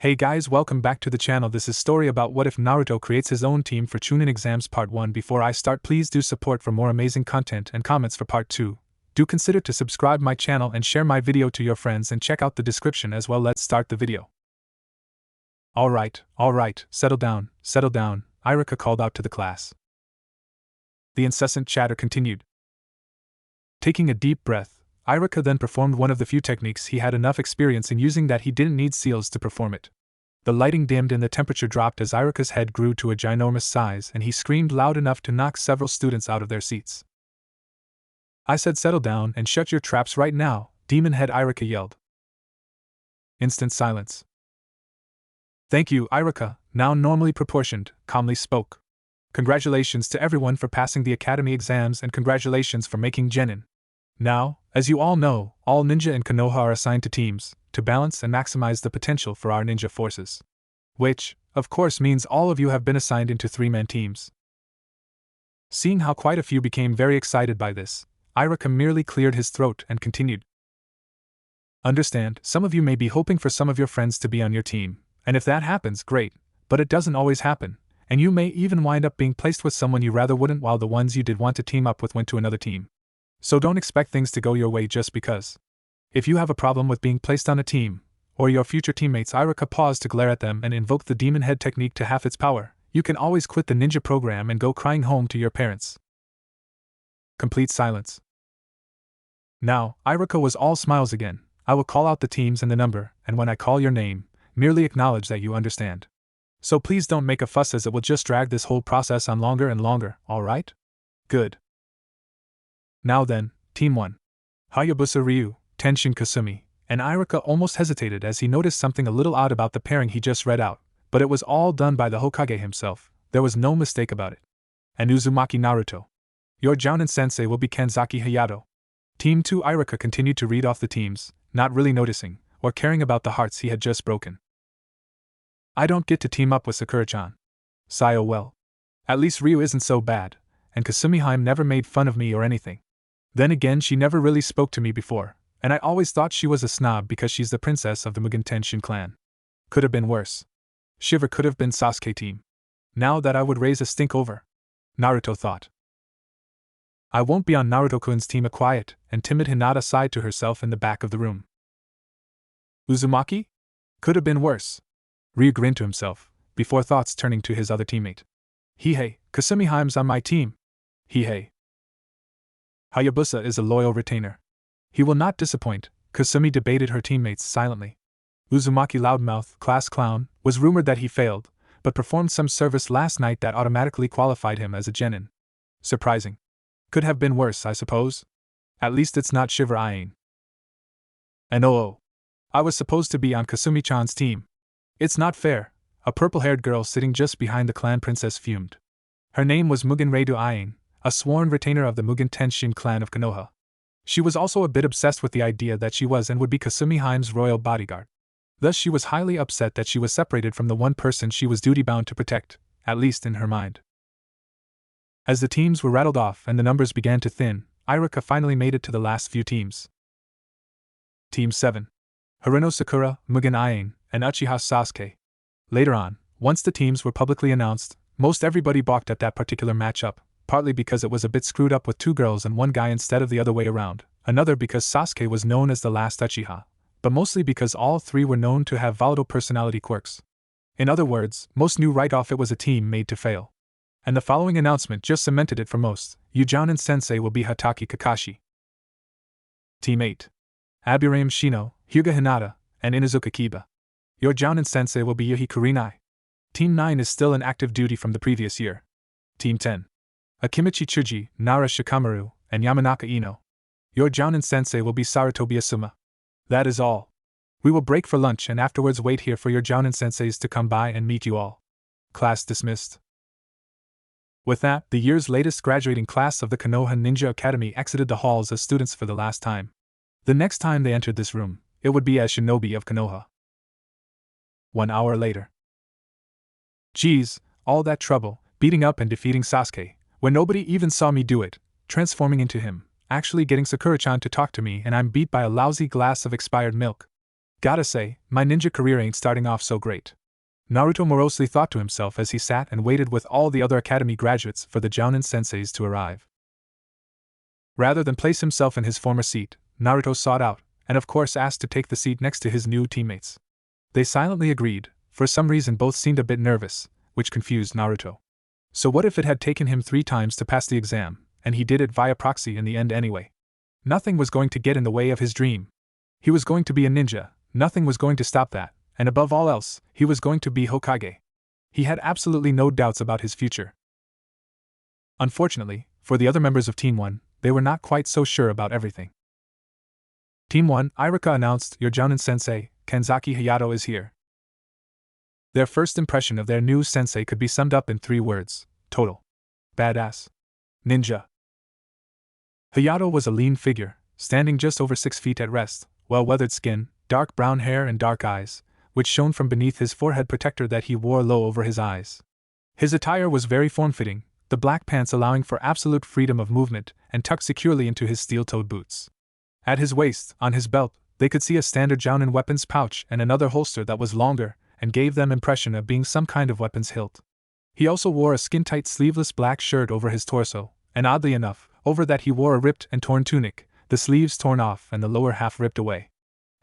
Hey guys, welcome back to the channel. This is story about what if Naruto creates his own team for Chunin exams part 1. Before I start, please do support for more amazing content and comments for part 2. Do consider to subscribe my channel and share my video to your friends and check out the description as well. Let's start the video. Alright, settle down, Iruka called out to the class. The incessant chatter continued. Taking a deep breath, Iruka then performed one of the few techniques he had enough experience in using that he didn't need seals to perform it. The lighting dimmed and the temperature dropped as Iruka's head grew to a ginormous size, and he screamed loud enough to knock several students out of their seats. I said settle down and shut your traps right now, demon head, Iruka yelled. Instant silence. Thank you, Iruka, now normally proportioned, calmly spoke. Congratulations to everyone for passing the academy exams and congratulations for making genin. Now, as you all know, all ninja in Konoha are assigned to teams, to balance and maximize the potential for our ninja forces. Which, of course, means all of you have been assigned into 3-man teams. Seeing how quite a few became very excited by this, Iruka merely cleared his throat and continued. Understand, some of you may be hoping for some of your friends to be on your team, and if that happens, great, but it doesn't always happen, and you may even wind up being placed with someone you rather wouldn't, while the ones you did want to team up with went to another team. So don't expect things to go your way just because. If you have a problem with being placed on a team, or your future teammates, Iruka paused to glare at them and invoke the demon head technique to half its power, you can always quit the ninja program and go crying home to your parents. Complete silence. Now, Iruka was all smiles again. I will call out the teams and the number, and when I call your name, merely acknowledge that you understand. So please don't make a fuss, as it will just drag this whole process on longer and longer, alright? Good. Now then, Team 1. Hayabusa Ryu, Tenshin Kasumi, and Iruka almost hesitated as he noticed something a little odd about the pairing he just read out, but it was all done by the Hokage himself, there was no mistake about it. And Uzumaki Naruto. Your Jounin sensei will be Kanzaki Hayato. Team 2. Iruka continued to read off the teams, not really noticing, or caring about the hearts he had just broken. I don't get to team up with Sakura-chan. Sayo, well. At least Ryu isn't so bad, and Kasumi-hime never made fun of me or anything. Then again, she never really spoke to me before, and I always thought she was a snob because she's the princess of the Mugen Tenshin clan. Could have been worse. Shiver could have been Sasuke team. Now that I would raise a stink over. Naruto thought. I won't be on Naruto-kun's team. A quiet and timid Hinata sighed to herself in the back of the room. Uzumaki? Could have been worse. Ryu grinned to himself, before thoughts turning to his other teammate. Hihei, Kasumi-hime's on my team. Hihei. Hayabusa is a loyal retainer. He will not disappoint, Kasumi debated her teammates silently. Uzumaki loudmouth, class clown, was rumored that he failed, but performed some service last night that automatically qualified him as a genin. Surprising. Could have been worse, I suppose. At least it's not Shiver Ain. And I was supposed to be on Kasumi-chan's team. It's not fair, a purple-haired girl sitting just behind the clan princess fumed. Her name was Mugen Reidu Ain, a sworn retainer of the Mugen Tenshin clan of Konoha. She was also a bit obsessed with the idea that she was and would be Kasumi-hime's royal bodyguard. Thus she was highly upset that she was separated from the one person she was duty-bound to protect, at least in her mind. As the teams were rattled off and the numbers began to thin, Iruka finally made it to the last few teams. Team 7. Haruno Sakura, Mugen Ain, and Uchiha Sasuke. Later on, once the teams were publicly announced, most everybody balked at that particular matchup, partly because it was a bit screwed up with 2 girls and 1 guy instead of the other way around, another because Sasuke was known as the last Uchiha, but mostly because all 3 were known to have volatile personality quirks. In other words, most knew right off it was a team made to fail. And the following announcement just cemented it for most: Yu Jounin sensei will be Hatake Kakashi. Team 8. Aburame Shino, Hyuga Hinata, and Inuzuka Kiba. Your Jounin sensei will be Yuhi Kurinai. Team 9 is still in active duty from the previous year. Team 10. Akimichi Chuji, Nara Shikamaru, and Yamanaka Ino. Your Jounin sensei will be Sarutobi Asuma. That is all. We will break for lunch and afterwards wait here for your Jounin senseis to come by and meet you all. Class dismissed. With that, the year's latest graduating class of the Konoha Ninja Academy exited the halls as students for the last time. The next time they entered this room, it would be as shinobi of Konoha. 1 hour later. Geez, all that trouble, beating up and defeating Sasuke, when nobody even saw me do it, transforming into him, actually getting Sakura-chan to talk to me, and I'm beat by a lousy glass of expired milk. Gotta say, my ninja career ain't starting off so great. Naruto morosely thought to himself as he sat and waited with all the other academy graduates for the Jounin senseis to arrive. Rather than place himself in his former seat, Naruto sought out, and of course asked to take the seat next to his new teammates. They silently agreed. For some reason both seemed a bit nervous, which confused Naruto. So what if it had taken him 3 times to pass the exam, and he did it via proxy in the end anyway? Nothing was going to get in the way of his dream. He was going to be a ninja, nothing was going to stop that, and above all else, he was going to be Hokage. He had absolutely no doubts about his future. Unfortunately, for the other members of Team 1, they were not quite so sure about everything. Team 1, Irika announced, your Jounin sensei, Kanzaki Hayato is here. Their first impression of their new sensei could be summed up in 3 words: total badass ninja. Hayato was a lean figure, standing just over 6 feet at rest, well-weathered skin, dark brown hair and dark eyes, which shone from beneath his forehead protector that he wore low over his eyes. His attire was very form-fitting, the black pants allowing for absolute freedom of movement and tucked securely into his steel-toed boots. At his waist, on his belt, they could see a standard Jounin weapons pouch and another holster that was longer and gave them impression of being some kind of weapon's hilt. He also wore a skin-tight sleeveless black shirt over his torso, and oddly enough, over that he wore a ripped and torn tunic, the sleeves torn off and the lower half ripped away.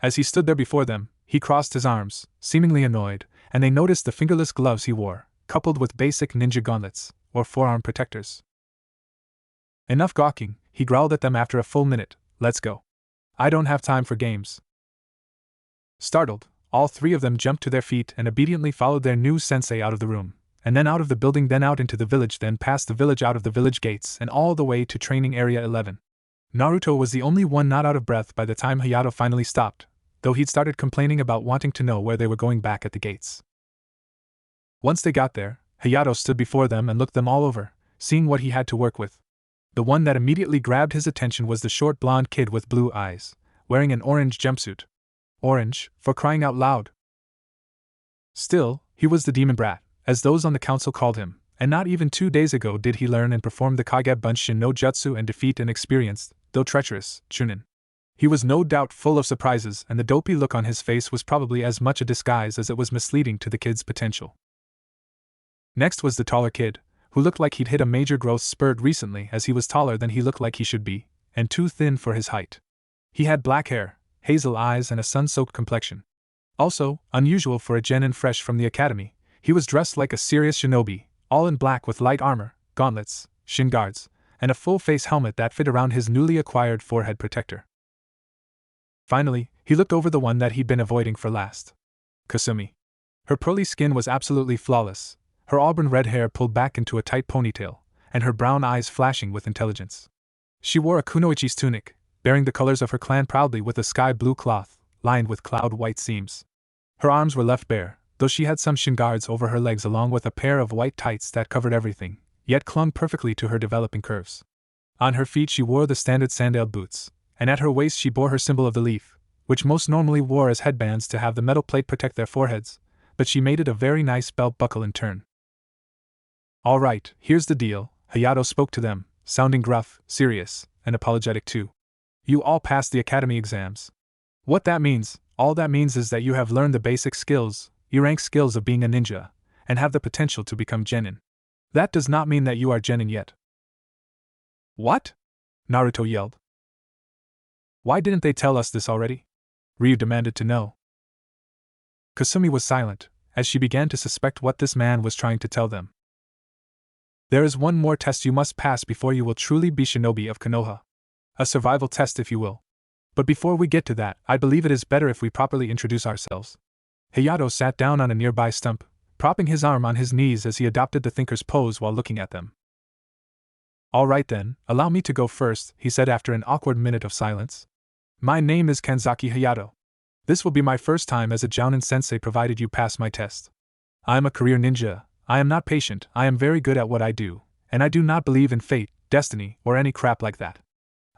As he stood there before them, he crossed his arms, seemingly annoyed, and they noticed the fingerless gloves he wore, coupled with basic ninja gauntlets, or forearm protectors. Enough gawking, he growled at them after a full minute, let's go. I don't have time for games. Startled, all 3 of them jumped to their feet and obediently followed their new sensei out of the room, and then out of the building, then out into the village, then past the village, out of the village gates, and all the way to Training Area 11. Naruto was the only one not out of breath by the time Hayato finally stopped, though he'd started complaining about wanting to know where they were going back at the gates. Once they got there, Hayato stood before them and looked them all over, seeing what he had to work with. The one that immediately grabbed his attention was the short blonde kid with blue eyes, wearing an orange jumpsuit. Orange, for crying out loud. Still, he was the demon brat, as those on the council called him, and not even 2 days ago did he learn and perform the Kage Bunshin no Jutsu and defeat an experienced, though treacherous, Chunin. He was no doubt full of surprises, and the dopey look on his face was probably as much a disguise as it was misleading to the kid's potential. Next was the taller kid, who looked like he'd hit a major growth spurt recently, as he was taller than he looked like he should be, and too thin for his height. He had black hair, hazel eyes and a sun-soaked complexion. Also, unusual for a genin fresh from the academy, he was dressed like a serious shinobi, all in black with light armor, gauntlets, shin guards, and a full-face helmet that fit around his newly acquired forehead protector. Finally, he looked over the one that he'd been avoiding for last. Kasumi. Her pearly skin was absolutely flawless, her auburn red hair pulled back into a tight ponytail, and her brown eyes flashing with intelligence. She wore a kunoichi's tunic, bearing the colors of her clan proudly with a sky-blue cloth, lined with cloud-white seams. Her arms were left bare, though she had some shin guards over her legs along with a pair of white tights that covered everything, yet clung perfectly to her developing curves. On her feet she wore the standard sandal boots, and at her waist she bore her symbol of the leaf, which most normally wore as headbands to have the metal plate protect their foreheads, but she made it a very nice belt buckle in turn. All right, here's the deal, Hayato spoke to them, sounding gruff, serious, and apologetic too. You all passed the academy exams. What that means, all that means is that you have learned the basic skills, E-rank skills of being a ninja, and have the potential to become genin. That does not mean that you are genin yet. What? Naruto yelled. Why didn't they tell us this already? Ryu demanded to know. Kasumi was silent, as she began to suspect what this man was trying to tell them. There is one more test you must pass before you will truly be shinobi of Konoha. A survival test, if you will. But before we get to that, I believe it is better if we properly introduce ourselves. Hayato sat down on a nearby stump, propping his arm on his knees as he adopted the thinker's pose while looking at them. All right then, allow me to go first, he said after an awkward minute of silence. My name is Kanzaki Hayato. This will be my first time as a Jounin sensei provided you pass my test. I am a career ninja. I am not patient, I am very good at what I do, and I do not believe in fate, destiny, or any crap like that.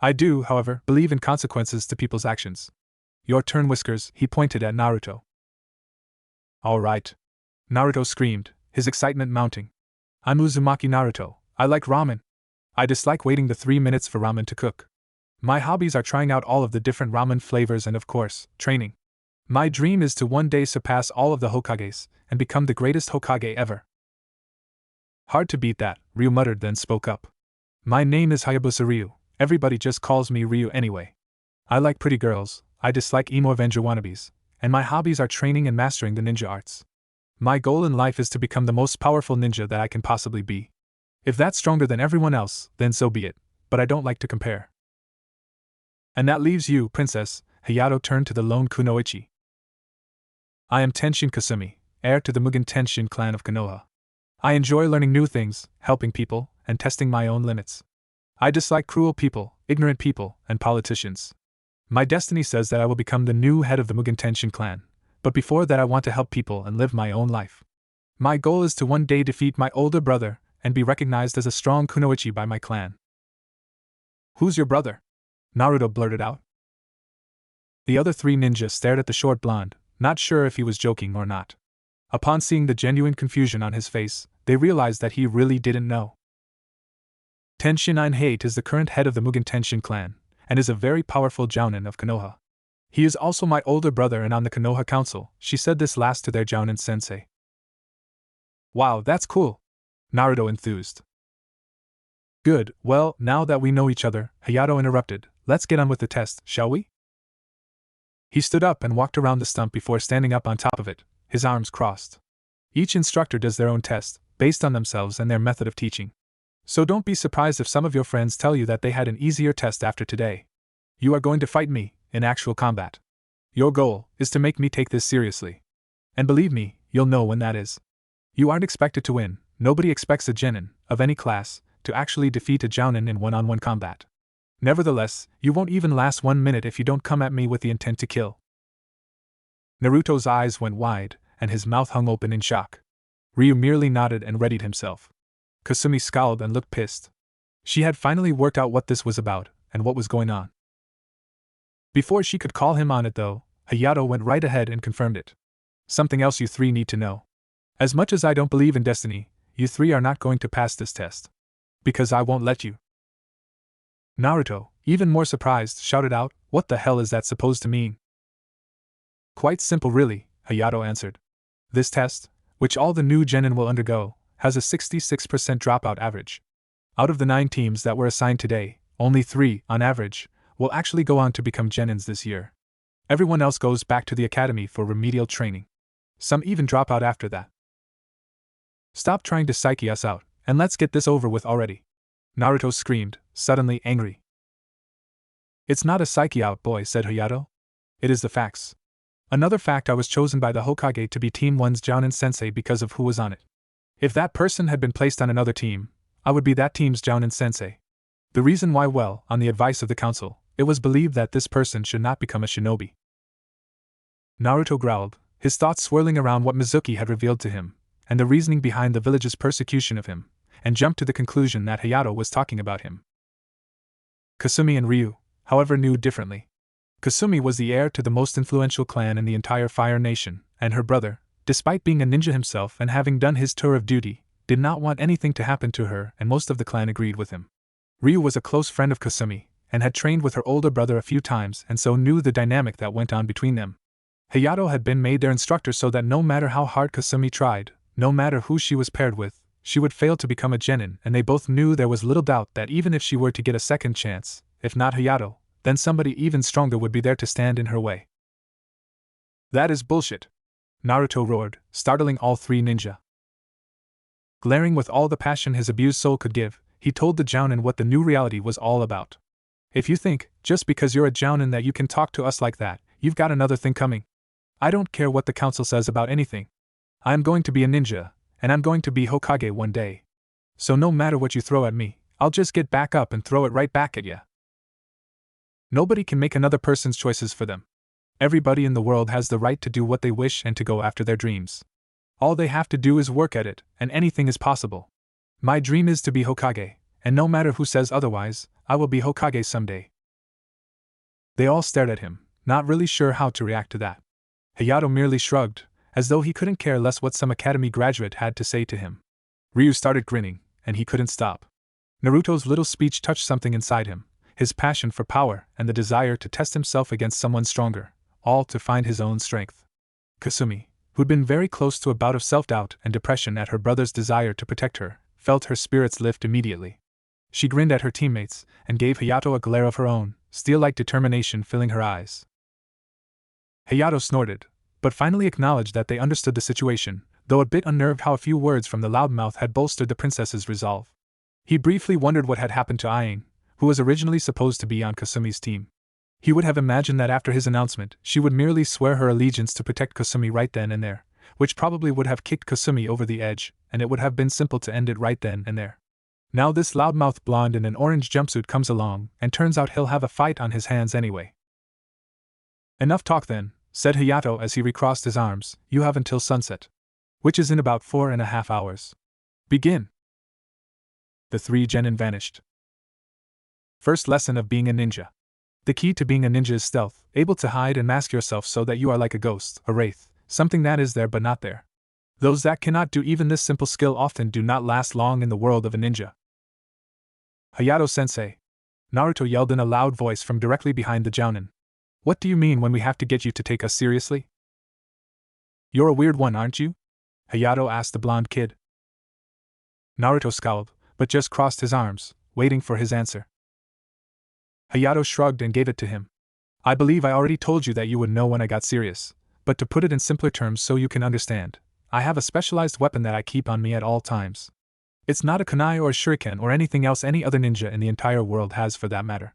I do, however, believe in consequences to people's actions. Your turn, Whiskers, he pointed at Naruto. All right. Naruto screamed, his excitement mounting. I'm Uzumaki Naruto, I like ramen. I dislike waiting the 3 minutes for ramen to cook. My hobbies are trying out all of the different ramen flavors and of course, training. My dream is to one day surpass all of the Hokages and become the greatest Hokage ever. Hard to beat that, Ryu muttered, then spoke up. My name is Hayabusa Ryu, everybody just calls me Ryu anyway. I like pretty girls, I dislike emo Avenger wannabes, and my hobbies are training and mastering the ninja arts. My goal in life is to become the most powerful ninja that I can possibly be. If that's stronger than everyone else, then so be it, but I don't like to compare. And that leaves you, Princess, Hayato turned to the lone kunoichi. I am Tenshin Kasumi, heir to the Mugen Tenshin clan of Konoha. I enjoy learning new things, helping people, and testing my own limits. I dislike cruel people, ignorant people, and politicians. My destiny says that I will become the new head of the Mugen Tenshin clan, but before that I want to help people and live my own life. My goal is to one day defeat my older brother and be recognized as a strong kunoichi by my clan. Who's your brother? Naruto blurted out. The other three ninjas stared at the short blonde, not sure if he was joking or not. Upon seeing the genuine confusion on his face, they realized that he really didn't know. Tenshin Einhate is the current head of the Mugen Tenshin clan, and is a very powerful jounin of Konoha. He is also my older brother and on the Konoha council. She said this last to their jounin sensei. Wow, that's cool! Naruto enthused. Good, well, now that we know each other, Hayato interrupted, let's get on with the test, shall we? He stood up and walked around the stump before standing up on top of it, his arms crossed. Each instructor does their own test, based on themselves and their method of teaching. So don't be surprised if some of your friends tell you that they had an easier test after today. You are going to fight me, in actual combat. Your goal is to make me take this seriously. And believe me, you'll know when that is. You aren't expected to win, nobody expects a genin, of any class, to actually defeat a jounin in one-on-one combat. Nevertheless, you won't even last 1 minute if you don't come at me with the intent to kill. Naruto's eyes went wide, and his mouth hung open in shock. Ryu merely nodded and readied himself. Kasumi scowled and looked pissed. She had finally worked out what this was about, and what was going on. Before she could call him on it though, Hayato went right ahead and confirmed it. Something else you three need to know. As much as I don't believe in destiny, you three are not going to pass this test. Because I won't let you. Naruto, even more surprised, shouted out, what the hell is that supposed to mean? Quite simple really, Hayato answered. This test, which all the new genin will undergo, has a 66% dropout average. Out of the 9 teams that were assigned today, only 3, on average, will actually go on to become genins this year. Everyone else goes back to the academy for remedial training. Some even drop out after that. Stop trying to psyche us out, and let's get this over with already. Naruto screamed, suddenly angry. It's not a psyche out, boy, said Hayato. It is the facts. Another fact, I was chosen by the Hokage to be Team 1's jounin sensei because of who was on it. If that person had been placed on another team, I would be that team's jounin sensei. The reason why, well, on the advice of the council, it was believed that this person should not become a shinobi. Naruto growled, his thoughts swirling around what Mizuki had revealed to him, and the reasoning behind the village's persecution of him, and jumped to the conclusion that Hayato was talking about him. Kasumi and Ryu, however, knew differently. Kasumi was the heir to the most influential clan in the entire Fire Nation, and her brother, despite being a ninja himself and having done his tour of duty, did not want anything to happen to her, and most of the clan agreed with him. Ryu was a close friend of Kasumi, and had trained with her older brother a few times and so knew the dynamic that went on between them. Hayato had been made their instructor so that no matter how hard Kasumi tried, no matter who she was paired with, she would fail to become a genin, and they both knew there was little doubt that even if she were to get a second chance, if not Hayato, then somebody even stronger would be there to stand in her way. That is bullshit! Naruto roared, startling all 3 ninja. Glaring with all the passion his abused soul could give, he told the jounin what the new reality was all about. If you think, just because you're a jounin that you can talk to us like that, you've got another thing coming. I don't care what the council says about anything. I'm going to be a ninja, and I'm going to be Hokage one day. So no matter what you throw at me, I'll just get back up and throw it right back at ya. Nobody can make another person's choices for them. Everybody in the world has the right to do what they wish and to go after their dreams. All they have to do is work at it, and anything is possible. My dream is to be Hokage, and no matter who says otherwise, I will be Hokage someday. They all stared at him, not really sure how to react to that. Hayato merely shrugged, as though he couldn't care less what some academy graduate had to say to him. Ryu started grinning, and he couldn't stop. Naruto's little speech touched something inside him, his passion for power and the desire to test himself against someone stronger, all to find his own strength. Kasumi, who'd been very close to a bout of self-doubt and depression at her brother's desire to protect her, felt her spirits lift immediately. She grinned at her teammates and gave Hayato a glare of her own, steel-like determination filling her eyes. Hayato snorted, but finally acknowledged that they understood the situation, though a bit unnerved how a few words from the loudmouth had bolstered the princess's resolve. He briefly wondered what had happened to Aang, who was originally supposed to be on Kasumi's team. He would have imagined that after his announcement, she would merely swear her allegiance to protect Kasumi right then and there, which probably would have kicked Kasumi over the edge, and it would have been simple to end it right then and there. Now this loudmouth blonde in an orange jumpsuit comes along, and turns out he'll have a fight on his hands anyway. Enough talk then, said Hayato as he recrossed his arms. You have until sunset, which is in about 4.5 hours. Begin. The 3 genin vanished. First lesson of being a ninja. The key to being a ninja is stealth, able to hide and mask yourself so that you are like a ghost, a wraith, something that is there but not there. Those that cannot do even this simple skill often do not last long in the world of a ninja. Hayato-sensei, Naruto yelled in a loud voice from directly behind the Jounin. What do you mean when we have to get you to take us seriously? You're a weird one, aren't you? Hayato asked the blonde kid. Naruto scowled, but just crossed his arms, waiting for his answer. Hayato shrugged and gave it to him. I believe I already told you that you would know when I got serious, but to put it in simpler terms so you can understand, I have a specialized weapon that I keep on me at all times. It's not a kunai or a shuriken or anything else any other ninja in the entire world has for that matter.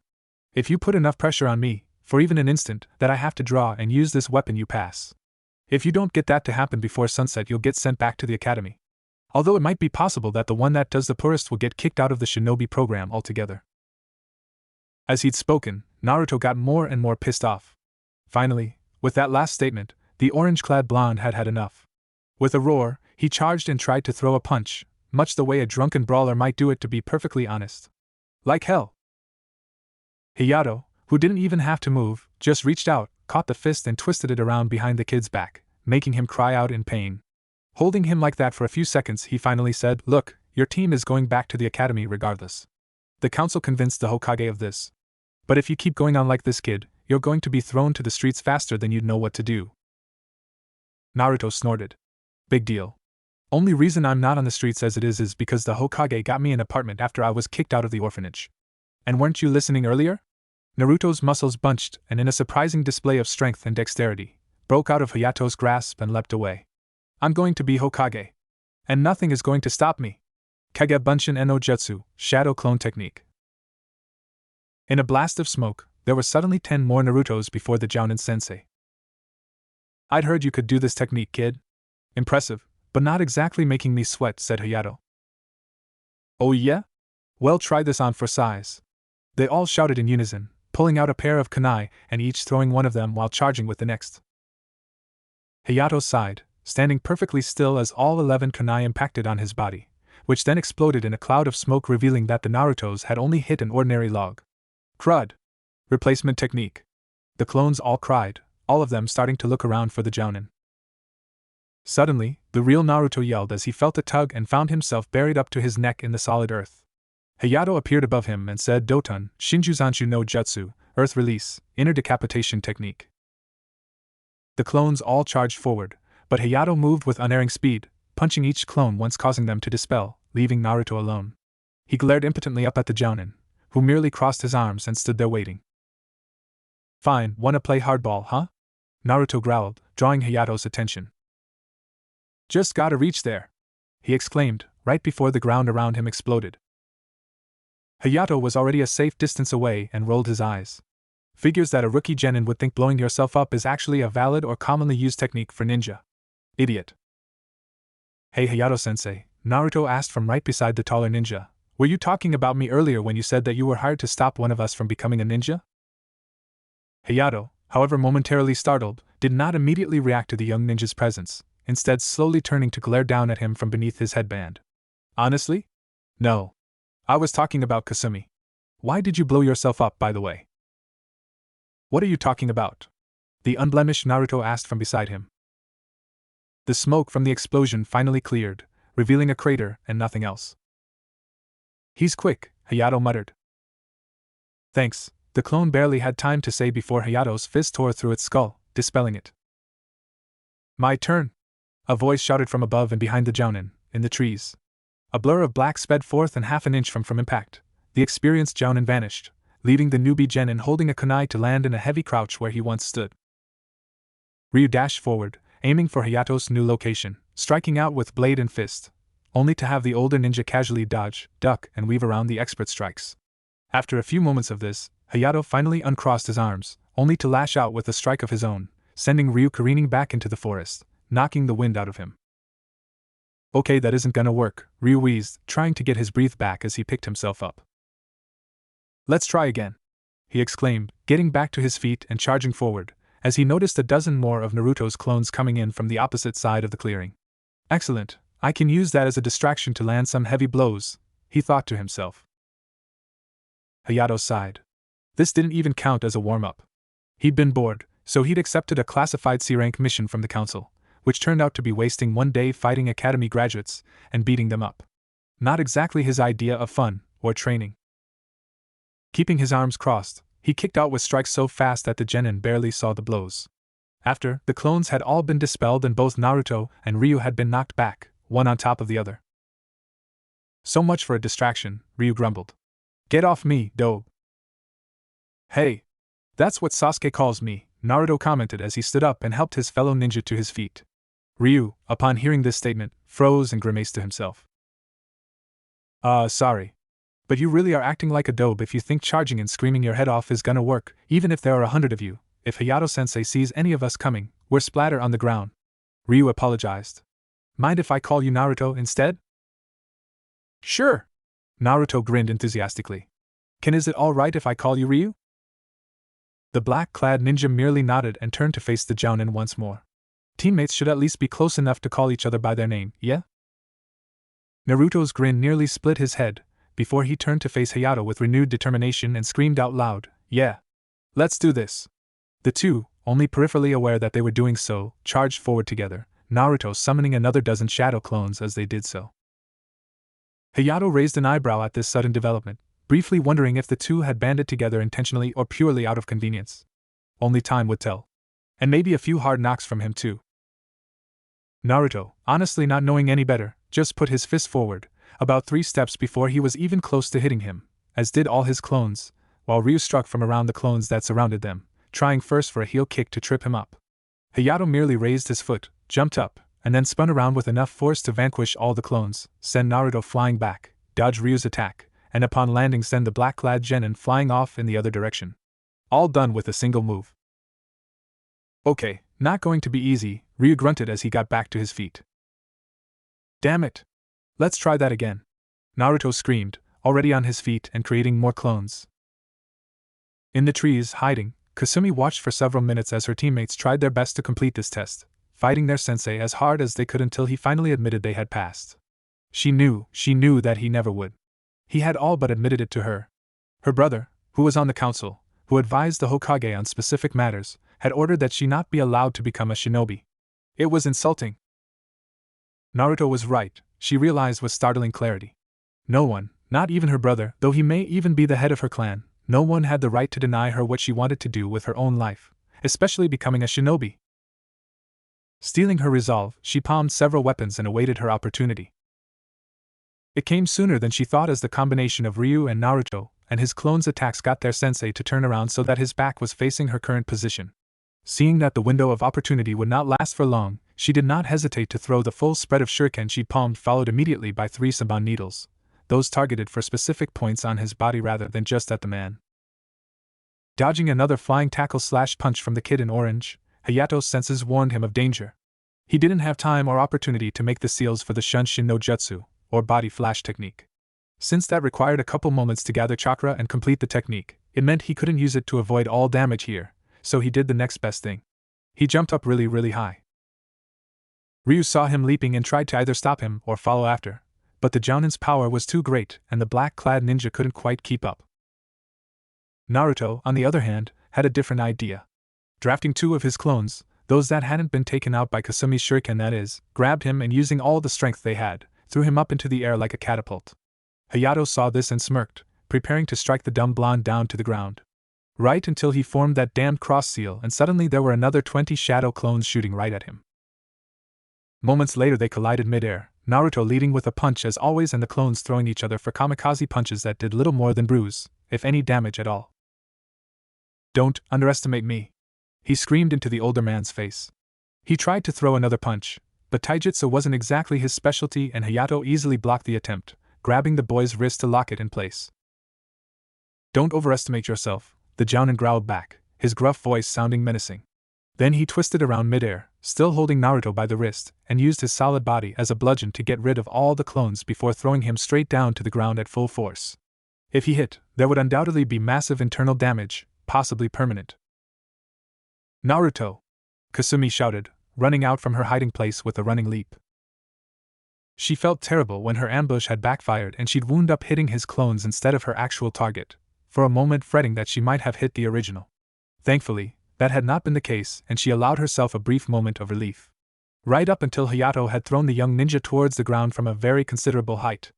If you put enough pressure on me, for even an instant, that I have to draw and use this weapon, you pass. If you don't get that to happen before sunset, you'll get sent back to the academy. Although it might be possible that the one that does the poorest will get kicked out of the shinobi program altogether. As he'd spoken, Naruto got more and more pissed off. Finally, with that last statement, the orange-clad blonde had had enough. With a roar, he charged and tried to throw a punch, much the way a drunken brawler might do it, to be perfectly honest. Like hell. Hayato, who didn't even have to move, just reached out, caught the fist and twisted it around behind the kid's back, making him cry out in pain. Holding him like that for a few seconds, he finally said, Look, your team is going back to the academy regardless. The council convinced the Hokage of this. But if you keep going on like this, kid, you're going to be thrown to the streets faster than you'd know what to do. Naruto snorted. Big deal. Only reason I'm not on the streets as it is because the Hokage got me an apartment after I was kicked out of the orphanage. And weren't you listening earlier? Naruto's muscles bunched and, in a surprising display of strength and dexterity, broke out of Hayato's grasp and leapt away. I'm going to be Hokage. And nothing is going to stop me. Kage Bunshin no Jutsu, Shadow Clone Technique. In a blast of smoke, there were suddenly 10 more Narutos before the Jounin sensei. I'd heard you could do this technique, kid. Impressive, but not exactly making me sweat, said Hayato. Oh yeah? Well, try this on for size. They all shouted in unison, pulling out a pair of kunai and each throwing one of them while charging with the next. Hayato sighed, standing perfectly still as all 11 kunai impacted on his body, which then exploded in a cloud of smoke, revealing that the Narutos had only hit an ordinary log. Crud! Replacement technique. The clones all cried, all of them starting to look around for the Jounin. Suddenly, the real Naruto yelled as he felt a tug and found himself buried up to his neck in the solid earth. Hayato appeared above him and said, Doton, Shinjuzanshu no Jutsu, Earth Release, Inner Decapitation Technique. The clones all charged forward, but Hayato moved with unerring speed, punching each clone once, causing them to dispel, leaving Naruto alone. He glared impotently up at the Jounin, who merely crossed his arms and stood there waiting. Fine, wanna play hardball, huh? Naruto growled, drawing Hayato's attention. Just gotta reach there, he exclaimed, right before the ground around him exploded. Hayato was already a safe distance away and rolled his eyes. Figures that a rookie genin would think blowing yourself up is actually a valid or commonly used technique for ninja. Idiot. Hey Hayato-sensei, Naruto asked from right beside the taller ninja, were you talking about me earlier when you said that you were hired to stop one of us from becoming a ninja? Hayato, however momentarily startled, did not immediately react to the young ninja's presence, instead slowly turning to glare down at him from beneath his headband. Honestly? No. I was talking about Kasumi. Why did you blow yourself up, by the way? What are you talking about? The unblemished Naruto asked from beside him. The smoke from the explosion finally cleared, revealing a crater and nothing else. He's quick, Hayato muttered. Thanks, the clone barely had time to say before Hayato's fist tore through its skull, dispelling it. My turn! A voice shouted from above and behind the Jounin, in the trees. A blur of black sped forth, and half an inch from impact, the experienced Jounin vanished, leaving the newbie Genin holding a kunai to land in a heavy crouch where he once stood. Ryu dashed forward, aiming for Hayato's new location, striking out with blade and fist, only to have the older ninja casually dodge, duck, and weave around the expert strikes. After a few moments of this, Hayato finally uncrossed his arms, only to lash out with a strike of his own, sending Ryu careening back into the forest, knocking the wind out of him. Okay, that isn't gonna work, Ryu wheezed, trying to get his breath back as he picked himself up. Let's try again, he exclaimed, getting back to his feet and charging forward, as he noticed a dozen more of Naruto's clones coming in from the opposite side of the clearing. Excellent, I can use that as a distraction to land some heavy blows, he thought to himself. Hayato sighed. This didn't even count as a warm-up. He'd been bored, so he'd accepted a classified C-rank mission from the council, which turned out to be wasting one day fighting academy graduates and beating them up. Not exactly his idea of fun or training. Keeping his arms crossed, he kicked out with strikes so fast that the genin barely saw the blows. After, the clones had all been dispelled and both Naruto and Ryu had been knocked back, one on top of the other. So much for a distraction, Ryu grumbled. Get off me, dope. Hey! That's what Sasuke calls me, Naruto commented as he stood up and helped his fellow ninja to his feet. Ryu, upon hearing this statement, froze and grimaced to himself. Sorry. But you really are acting like a dope if you think charging and screaming your head off is gonna work, even if there are 100 of you. If Hayato-sensei sees any of us coming, we're splatter on the ground. Ryu apologized. Mind if I call you Naruto instead? Sure. Naruto grinned enthusiastically. Is it alright if I call you Ryu? The black-clad ninja merely nodded and turned to face the Jounin once more. Teammates should at least be close enough to call each other by their name, yeah? Naruto's grin nearly split his head, before he turned to face Hayato with renewed determination and screamed out loud, yeah. Let's do this. The two, only peripherally aware that they were doing so, charged forward together, Naruto summoning another dozen shadow clones as they did so. Hayato raised an eyebrow at this sudden development, briefly wondering if the two had banded together intentionally or purely out of convenience. Only time would tell. And maybe a few hard knocks from him too. Naruto, honestly not knowing any better, just put his fist forward, about 3 steps before he was even close to hitting him, as did all his clones, while Ryu struck from around the clones that surrounded them, trying first for a heel kick to trip him up. Hayato merely raised his foot, jumped up, and then spun around with enough force to vanquish all the clones, send Naruto flying back, dodge Ryu's attack, and upon landing send the black-clad genin flying off in the other direction. All done with a single move. Okay, not going to be easy, Ryu grunted as he got back to his feet. Damn it! Let's try that again. Naruto screamed, already on his feet and creating more clones. In the trees, hiding, Kasumi watched for several minutes as her teammates tried their best to complete this test, fighting their sensei as hard as they could until he finally admitted they had passed. She knew that he never would. He had all but admitted it to her. Her brother, who was on the council, who advised the Hokage on specific matters, had ordered that she not be allowed to become a shinobi. It was insulting. Naruto was right, she realized with startling clarity. No one, not even her brother, though he may even be the head of her clan, no one had the right to deny her what she wanted to do with her own life, especially becoming a shinobi. Steeling her resolve, she palmed several weapons and awaited her opportunity. It came sooner than she thought as the combination of Ryu and Naruto and his clones' attacks got their sensei to turn around so that his back was facing her current position. Seeing that the window of opportunity would not last for long, she did not hesitate to throw the full spread of shuriken she'd palmed, followed immediately by 3 Saban needles, those targeted for specific points on his body rather than just at the man. Dodging another flying tackle/punch from the kid in orange, Hayato's senses warned him of danger. He didn't have time or opportunity to make the seals for the Shunshin no Jutsu, or body flash technique. Since that required a couple moments to gather chakra and complete the technique, it meant he couldn't use it to avoid all damage here, so he did the next best thing. He jumped up really high. Ryu saw him leaping and tried to either stop him or follow after, but the Jounin's power was too great and the black-clad ninja couldn't quite keep up. Naruto, on the other hand, had a different idea. Drafting 2 of his clones, those that hadn't been taken out by Kasumi's shuriken that is, grabbed him and using all the strength they had, threw him up into the air like a catapult. Hayato saw this and smirked, preparing to strike the dumb blonde down to the ground. Right until he formed that damned cross seal, and suddenly there were another 20 shadow clones shooting right at him. Moments later they collided mid-air, Naruto leading with a punch as always and the clones throwing each other for kamikaze punches that did little more than bruise, if any damage at all. "Don't underestimate me," he screamed into the older man's face. He tried to throw another punch, but taijutsu wasn't exactly his specialty and Hayato easily blocked the attempt, grabbing the boy's wrist to lock it in place. "Don't overestimate yourself," the Jounin growled back, his gruff voice sounding menacing. Then he twisted around midair, still holding Naruto by the wrist, and used his solid body as a bludgeon to get rid of all the clones before throwing him straight down to the ground at full force. If he hit, there would undoubtedly be massive internal damage, possibly permanent. "Naruto!" Kasumi shouted, running out from her hiding place with a running leap. She felt terrible when her ambush had backfired and she'd wound up hitting his clones instead of her actual target, for a moment fretting that she might have hit the original. Thankfully, that had not been the case, and she allowed herself a brief moment of relief. Right up until Hayato had thrown the young ninja towards the ground from a very considerable height.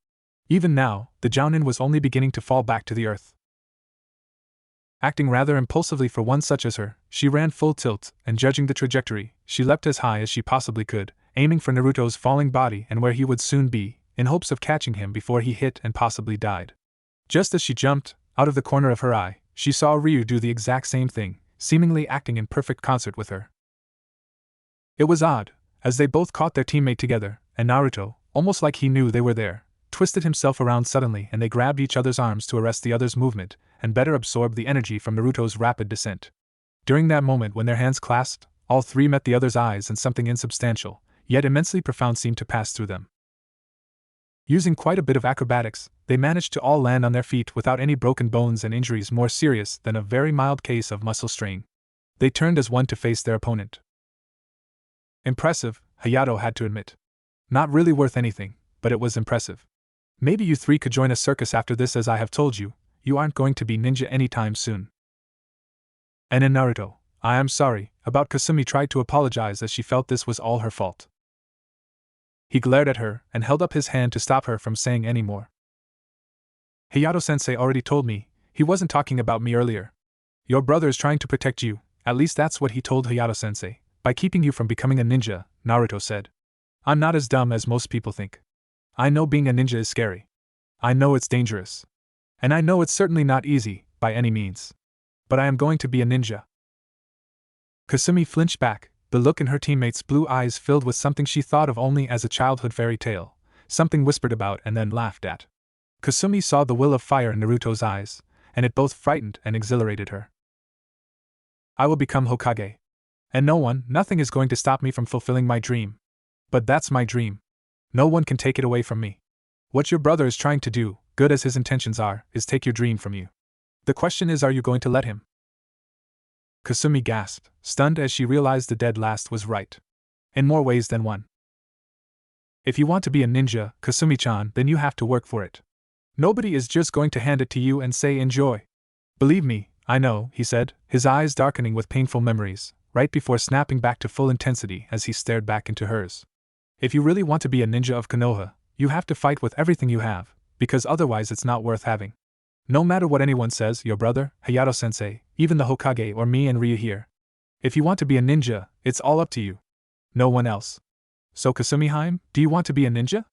Even now, the Jounin was only beginning to fall back to the earth. Acting rather impulsively for one such as her, she ran full tilt, and judging the trajectory, she leapt as high as she possibly could, aiming for Naruto's falling body and where he would soon be, in hopes of catching him before he hit and possibly died. Just as she jumped, out of the corner of her eye, she saw Ryu do the exact same thing, seemingly acting in perfect concert with her. It was odd, as they both caught their teammate together, and Naruto, almost like he knew they were there, twisted himself around suddenly and they grabbed each other's arms to arrest the other's movement, and better absorb the energy from Naruto's rapid descent. During that moment when their hands clasped, all three met the other's eyes and something insubstantial, yet immensely profound seemed to pass through them. Using quite a bit of acrobatics, they managed to all land on their feet without any broken bones and injuries more serious than a very mild case of muscle strain. They turned as one to face their opponent. Impressive, Hayato had to admit. Not really worth anything, but it was impressive. Maybe you three could join a circus after this. As I have told you, you aren't going to be ninja anytime soon. And in Naruto, "I am sorry," about Kasumi tried to apologize as she felt this was all her fault. He glared at her and held up his hand to stop her from saying any more. "Hayato-sensei already told me, he wasn't talking about me earlier. Your brother is trying to protect you, at least that's what he told Hayato-sensei, by keeping you from becoming a ninja," Naruto said. "I'm not as dumb as most people think. I know being a ninja is scary. I know it's dangerous. And I know it's certainly not easy, by any means. But I am going to be a ninja." Kasumi flinched back, the look in her teammate's blue eyes filled with something she thought of only as a childhood fairy tale, something whispered about and then laughed at. Kasumi saw the will of fire in Naruto's eyes, and it both frightened and exhilarated her. "I will become Hokage. And nothing is going to stop me from fulfilling my dream. But that's my dream. No one can take it away from me. What your brother is trying to do, good as his intentions are, is take your dream from you. The question is, are you going to let him?" Kasumi gasped, stunned as she realized the dead last was right. In more ways than one. "If you want to be a ninja, Kasumi-chan, then you have to work for it. Nobody is just going to hand it to you and say enjoy. Believe me, I know," he said, his eyes darkening with painful memories, right before snapping back to full intensity as he stared back into hers. "If you really want to be a ninja of Konoha, you have to fight with everything you have, because otherwise it's not worth having. No matter what anyone says, your brother, Hayato-sensei, even the Hokage or me and Ryu here. If you want to be a ninja, it's all up to you. No one else. So Kasumi-heim, do you want to be a ninja?"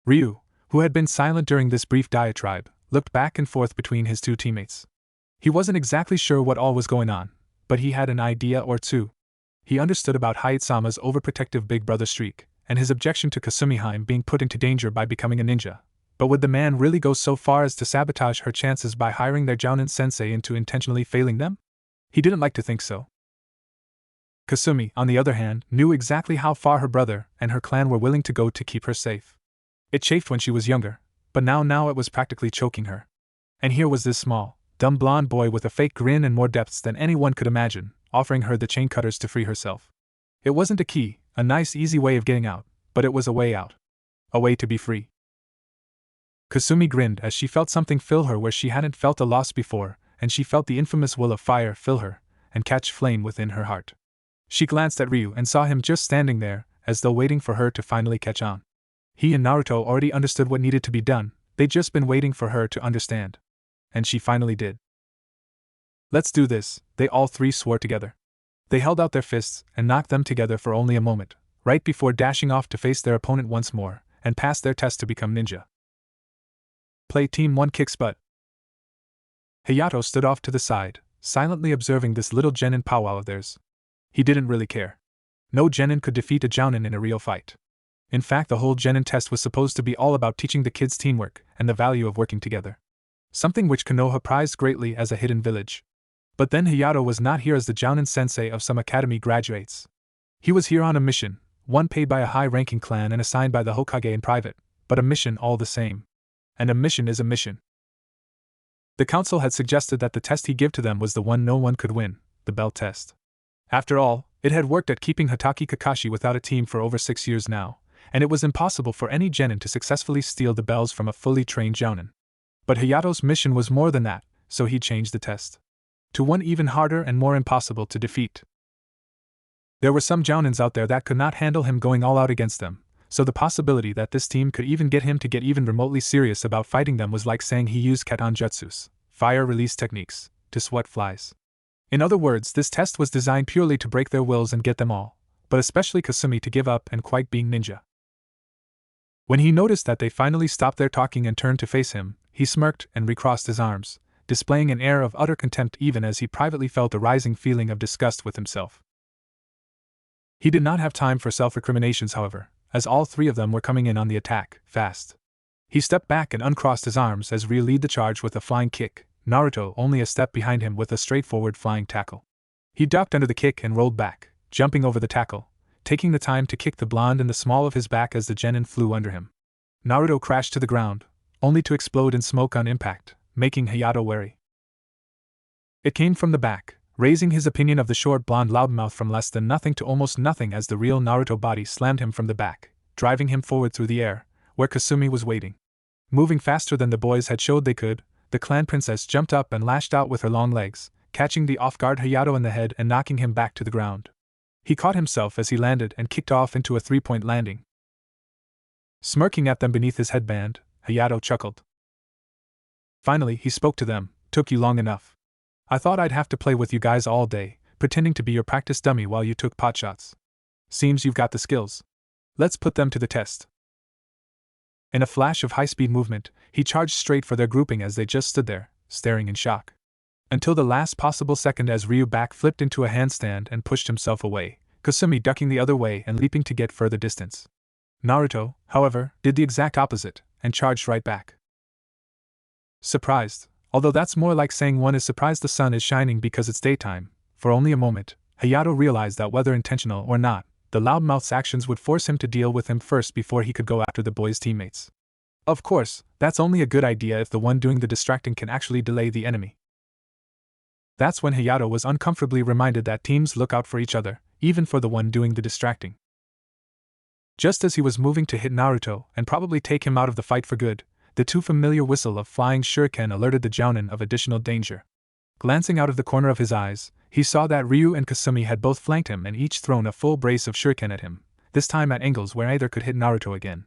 Ryu, who had been silent during this brief diatribe, looked back and forth between his two teammates. He wasn't exactly sure what all was going on, but he had an idea or two. He understood about Hayate-sama's overprotective big brother streak, and his objection to Kasumi-heim being put into danger by becoming a ninja. But would the man really go so far as to sabotage her chances by hiring their Jounin sensei into intentionally failing them? He didn't like to think so. Kasumi, on the other hand, knew exactly how far her brother and her clan were willing to go to keep her safe. It chafed when she was younger, but now it was practically choking her. And here was this small, dumb blonde boy with a fake grin and more depths than anyone could imagine, offering her the chain cutters to free herself. It wasn't a key, a nice easy way of getting out, but it was a way out. A way to be free. Kasumi grinned as she felt something fill her where she hadn't felt a loss before, and she felt the infamous will of fire fill her, and catch flame within her heart. She glanced at Ryu and saw him just standing there, as though waiting for her to finally catch on. He and Naruto already understood what needed to be done, they'd just been waiting for her to understand. And she finally did. Let's do this, they all three swore together. They held out their fists and knocked them together for only a moment, right before dashing off to face their opponent once more and pass their test to become ninja. Play Team 1 kicks butt. Hayato stood off to the side, silently observing this little genin powwow of theirs. He didn't really care. No genin could defeat a jounin in a real fight. In fact, the whole genin test was supposed to be all about teaching the kids teamwork and the value of working together. Something which Konoha prized greatly as a hidden village. But then Hayato was not here as the jounin sensei of some academy graduates. He was here on a mission, one paid by a high-ranking clan and assigned by the Hokage in private, but a mission all the same. And a mission is a mission. The council had suggested that the test he gave to them was the one no one could win, the bell test. After all, it had worked at keeping Hatake Kakashi without a team for over 6 years now, and it was impossible for any genin to successfully steal the bells from a fully trained jounin. But Hayato's mission was more than that, so he changed the test to one even harder and more impossible to defeat. There were some jounins out there that could not handle him going all out against them, so the possibility that this team could even get him to get even remotely serious about fighting them was like saying he used Keton Jutsus, fire release techniques, to swat flies. In other words, this test was designed purely to break their wills and get them all, but especially Kasumi, to give up and quit being ninja. When he noticed that they finally stopped their talking and turned to face him, he smirked and recrossed his arms, displaying an air of utter contempt even as he privately felt a rising feeling of disgust with himself. He did not have time for self-recriminations, however, as all three of them were coming in on the attack, fast. He stepped back and uncrossed his arms as Ryu led the charge with a flying kick, Naruto only a step behind him with a straightforward flying tackle. He ducked under the kick and rolled back, jumping over the tackle, taking the time to kick the blonde in the small of his back as the genin flew under him. Naruto crashed to the ground, only to explode in smoke on impact, making Hayato wary. It came from the back, raising his opinion of the short blonde loudmouth from less than nothing to almost nothing as the real Naruto body slammed him from the back, driving him forward through the air, where Kasumi was waiting. Moving faster than the boys had showed they could, the clan princess jumped up and lashed out with her long legs, catching the off-guard Hayato in the head and knocking him back to the ground. He caught himself as he landed and kicked off into a three-point landing. Smirking at them beneath his headband, Hayato chuckled. Finally, he spoke to them. "Took you long enough. I thought I'd have to play with you guys all day, pretending to be your practice dummy while you took potshots. Seems you've got the skills. Let's put them to the test." In a flash of high-speed movement, he charged straight for their grouping as they just stood there, staring in shock. Until the last possible second as Ryu back-flipped into a handstand and pushed himself away, Kasumi ducking the other way and leaping to get further distance. Naruto, however, did the exact opposite, and charged right back. Surprised, although that's more like saying one is surprised the sun is shining because it's daytime, for only a moment, Hayato realized that whether intentional or not, the loudmouth's actions would force him to deal with him first before he could go after the boys' teammates. Of course, that's only a good idea if the one doing the distracting can actually delay the enemy. That's when Hayato was uncomfortably reminded that teams look out for each other, even for the one doing the distracting. Just as he was moving to hit Naruto and probably take him out of the fight for good, the too familiar whistle of flying shuriken alerted the jounin of additional danger. Glancing out of the corner of his eyes, he saw that Ryu and Kasumi had both flanked him and each thrown a full brace of shuriken at him, this time at angles where either could hit Naruto again.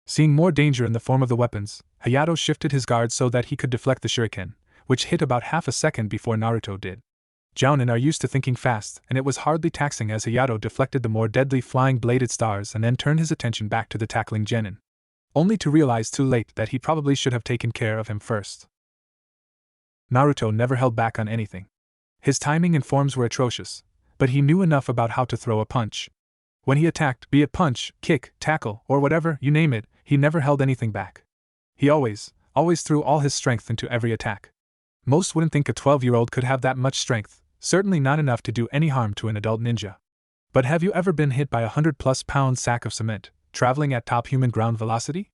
Seeing more danger in the form of the weapons, Hayato shifted his guard so that he could deflect the shuriken, which hit about half a second before Naruto did. Jounin are used to thinking fast, and it was hardly taxing as Hayato deflected the more deadly flying bladed stars and then turned his attention back to the tackling genin, only to realize too late that he probably should have taken care of him first. Naruto never held back on anything. His timing and forms were atrocious, but he knew enough about how to throw a punch. When he attacked, be it punch, kick, tackle, or whatever, you name it, he never held anything back. He always threw all his strength into every attack. Most wouldn't think a 12-year-old could have that much strength, certainly not enough to do any harm to an adult ninja. But have you ever been hit by a 100-plus-pound sack of cement, traveling at top human ground velocity?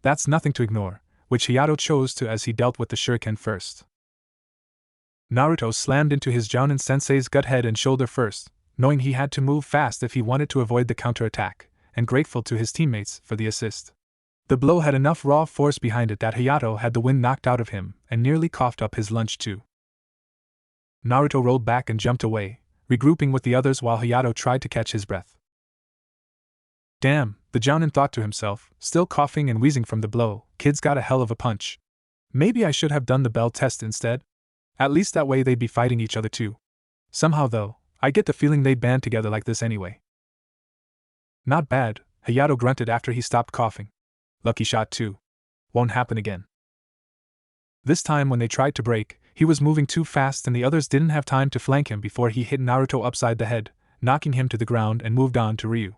That's nothing to ignore, which Hayato chose to as he dealt with the shuriken first. Naruto slammed into his jounin sensei's gut, head and shoulder first, knowing he had to move fast if he wanted to avoid the counterattack, and grateful to his teammates for the assist. The blow had enough raw force behind it that Hayato had the wind knocked out of him and nearly coughed up his lunch too. Naruto rolled back and jumped away, regrouping with the others while Hayato tried to catch his breath. Damn, the jounin thought to himself, still coughing and wheezing from the blow, kid's got a hell of a punch. Maybe I should have done the bell test instead? At least that way they'd be fighting each other too. Somehow though, I get the feeling they'd band together like this anyway. Not bad, Hayato grunted after he stopped coughing. Lucky shot too. Won't happen again. This time when they tried to break, he was moving too fast and the others didn't have time to flank him before he hit Naruto upside the head, knocking him to the ground and moved on to Ryu.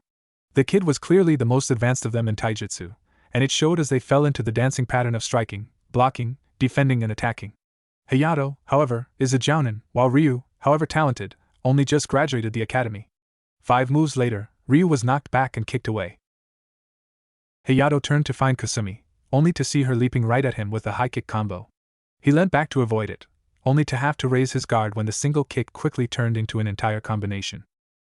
The kid was clearly the most advanced of them in taijutsu, and it showed as they fell into the dancing pattern of striking, blocking, defending and attacking. Hayato, however, is a jounin, while Ryu, however talented, only just graduated the academy. 5 moves later, Ryu was knocked back and kicked away. Hayato turned to find Kasumi, only to see her leaping right at him with a high kick combo. He leant back to avoid it, only to have to raise his guard when the single kick quickly turned into an entire combination.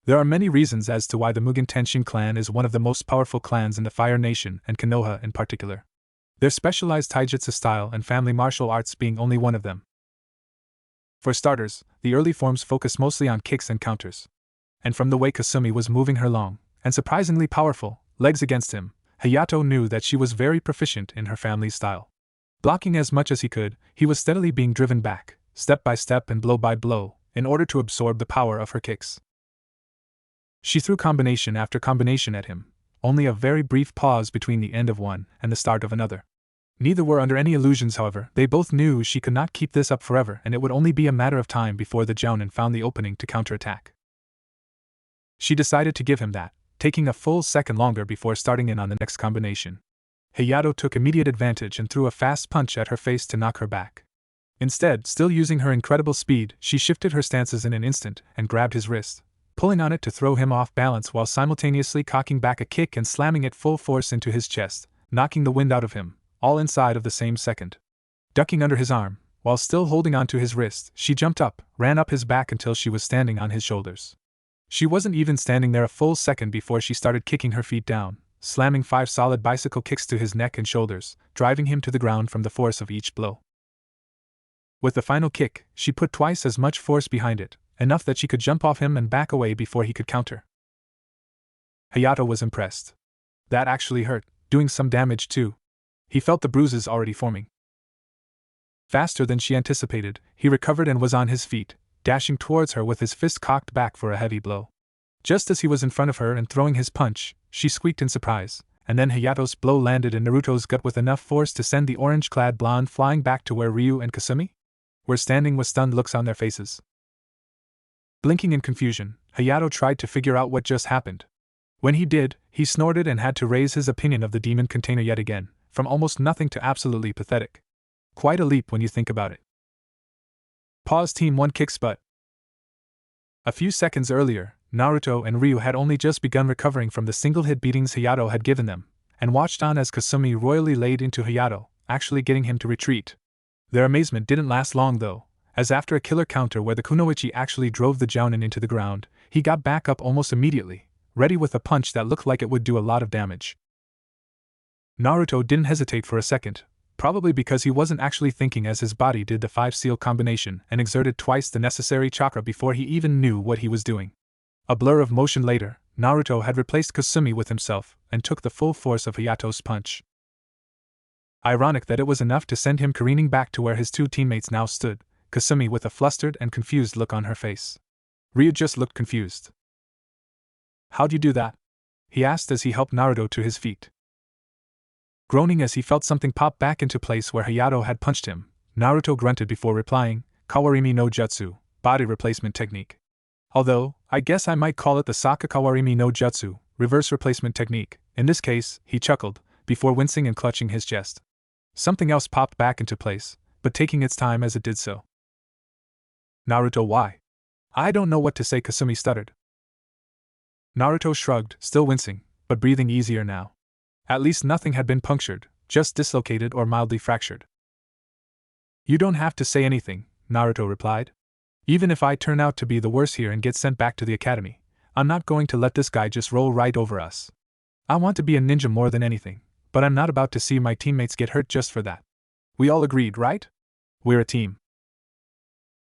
There are many reasons as to why the Mugen Tenshin clan is one of the most powerful clans in the Fire Nation and Konoha in particular. Their specialized taijutsu style and family martial arts being only one of them. For starters, the early forms focus mostly on kicks and counters. And from the way Kasumi was moving her long, and surprisingly powerful, legs against him, Hayato knew that she was very proficient in her family's style. Blocking as much as he could, he was steadily being driven back, step by step and blow by blow, in order to absorb the power of her kicks. She threw combination after combination at him, only a very brief pause between the end of one and the start of another. Neither were under any illusions, however, they both knew she could not keep this up forever and it would only be a matter of time before the jounin found the opening to counterattack. She decided to give him that, taking a full second longer before starting in on the next combination. Hayato took immediate advantage and threw a fast punch at her face to knock her back. Instead, still using her incredible speed, she shifted her stances in an instant and grabbed his wrist, pulling on it to throw him off balance while simultaneously cocking back a kick and slamming it full force into his chest, knocking the wind out of him, all inside of the same second. Ducking under his arm, while still holding onto his wrist, she jumped up, ran up his back until she was standing on his shoulders. She wasn't even standing there a full second before she started kicking her feet down, slamming 5 solid bicycle kicks to his neck and shoulders, driving him to the ground from the force of each blow. With the final kick, she put twice as much force behind it, enough that she could jump off him and back away before he could counter. Hayato was impressed. That actually hurt, doing some damage too. He felt the bruises already forming. Faster than she anticipated, he recovered and was on his feet, dashing towards her with his fist cocked back for a heavy blow. Just as he was in front of her and throwing his punch, she squeaked in surprise, and then Hayato's blow landed in Naruto's gut with enough force to send the orange-clad blonde flying back to where Ryu and Kasumi were standing with stunned looks on their faces. Blinking in confusion, Hayato tried to figure out what just happened. When he did, he snorted and had to raise his opinion of the demon container yet again, from almost nothing to absolutely pathetic. Quite a leap when you think about it. Pause. Team 1 kicks butt. A few seconds earlier, Naruto and Ryu had only just begun recovering from the single-hit beatings Hayato had given them, and watched on as Kasumi royally laid into Hayato, actually getting him to retreat. Their amazement didn't last long though, as after a killer counter where the kunoichi actually drove the jounin into the ground, he got back up almost immediately, ready with a punch that looked like it would do a lot of damage. Naruto didn't hesitate for a second, probably because he wasn't actually thinking as his body did the 5-seal combination and exerted twice the necessary chakra before he even knew what he was doing. A blur of motion later, Naruto had replaced Kasumi with himself and took the full force of Hayato's punch. Ironic that it was enough to send him careening back to where his 2 teammates now stood, Kasumi with a flustered and confused look on her face. Ryu just looked confused. "How'd you do that?" he asked as he helped Naruto to his feet. Groaning as he felt something pop back into place where Hayato had punched him, Naruto grunted before replying, "Kawarimi no Jutsu, body replacement technique. Although, I guess I might call it the Saka Kawarimi no Jutsu, reverse replacement technique. In this case," he chuckled, before wincing and clutching his chest. Something else popped back into place, but taking its time as it did so. "Naruto, why?" "I don't know what to say," Kasumi stuttered. Naruto shrugged, still wincing, but breathing easier now. At least nothing had been punctured, just dislocated or mildly fractured. "You don't have to say anything," Naruto replied. "Even if I turn out to be the worst here and get sent back to the academy, I'm not going to let this guy just roll right over us. I want to be a ninja more than anything, but I'm not about to see my teammates get hurt just for that. We all agreed, right? We're a team."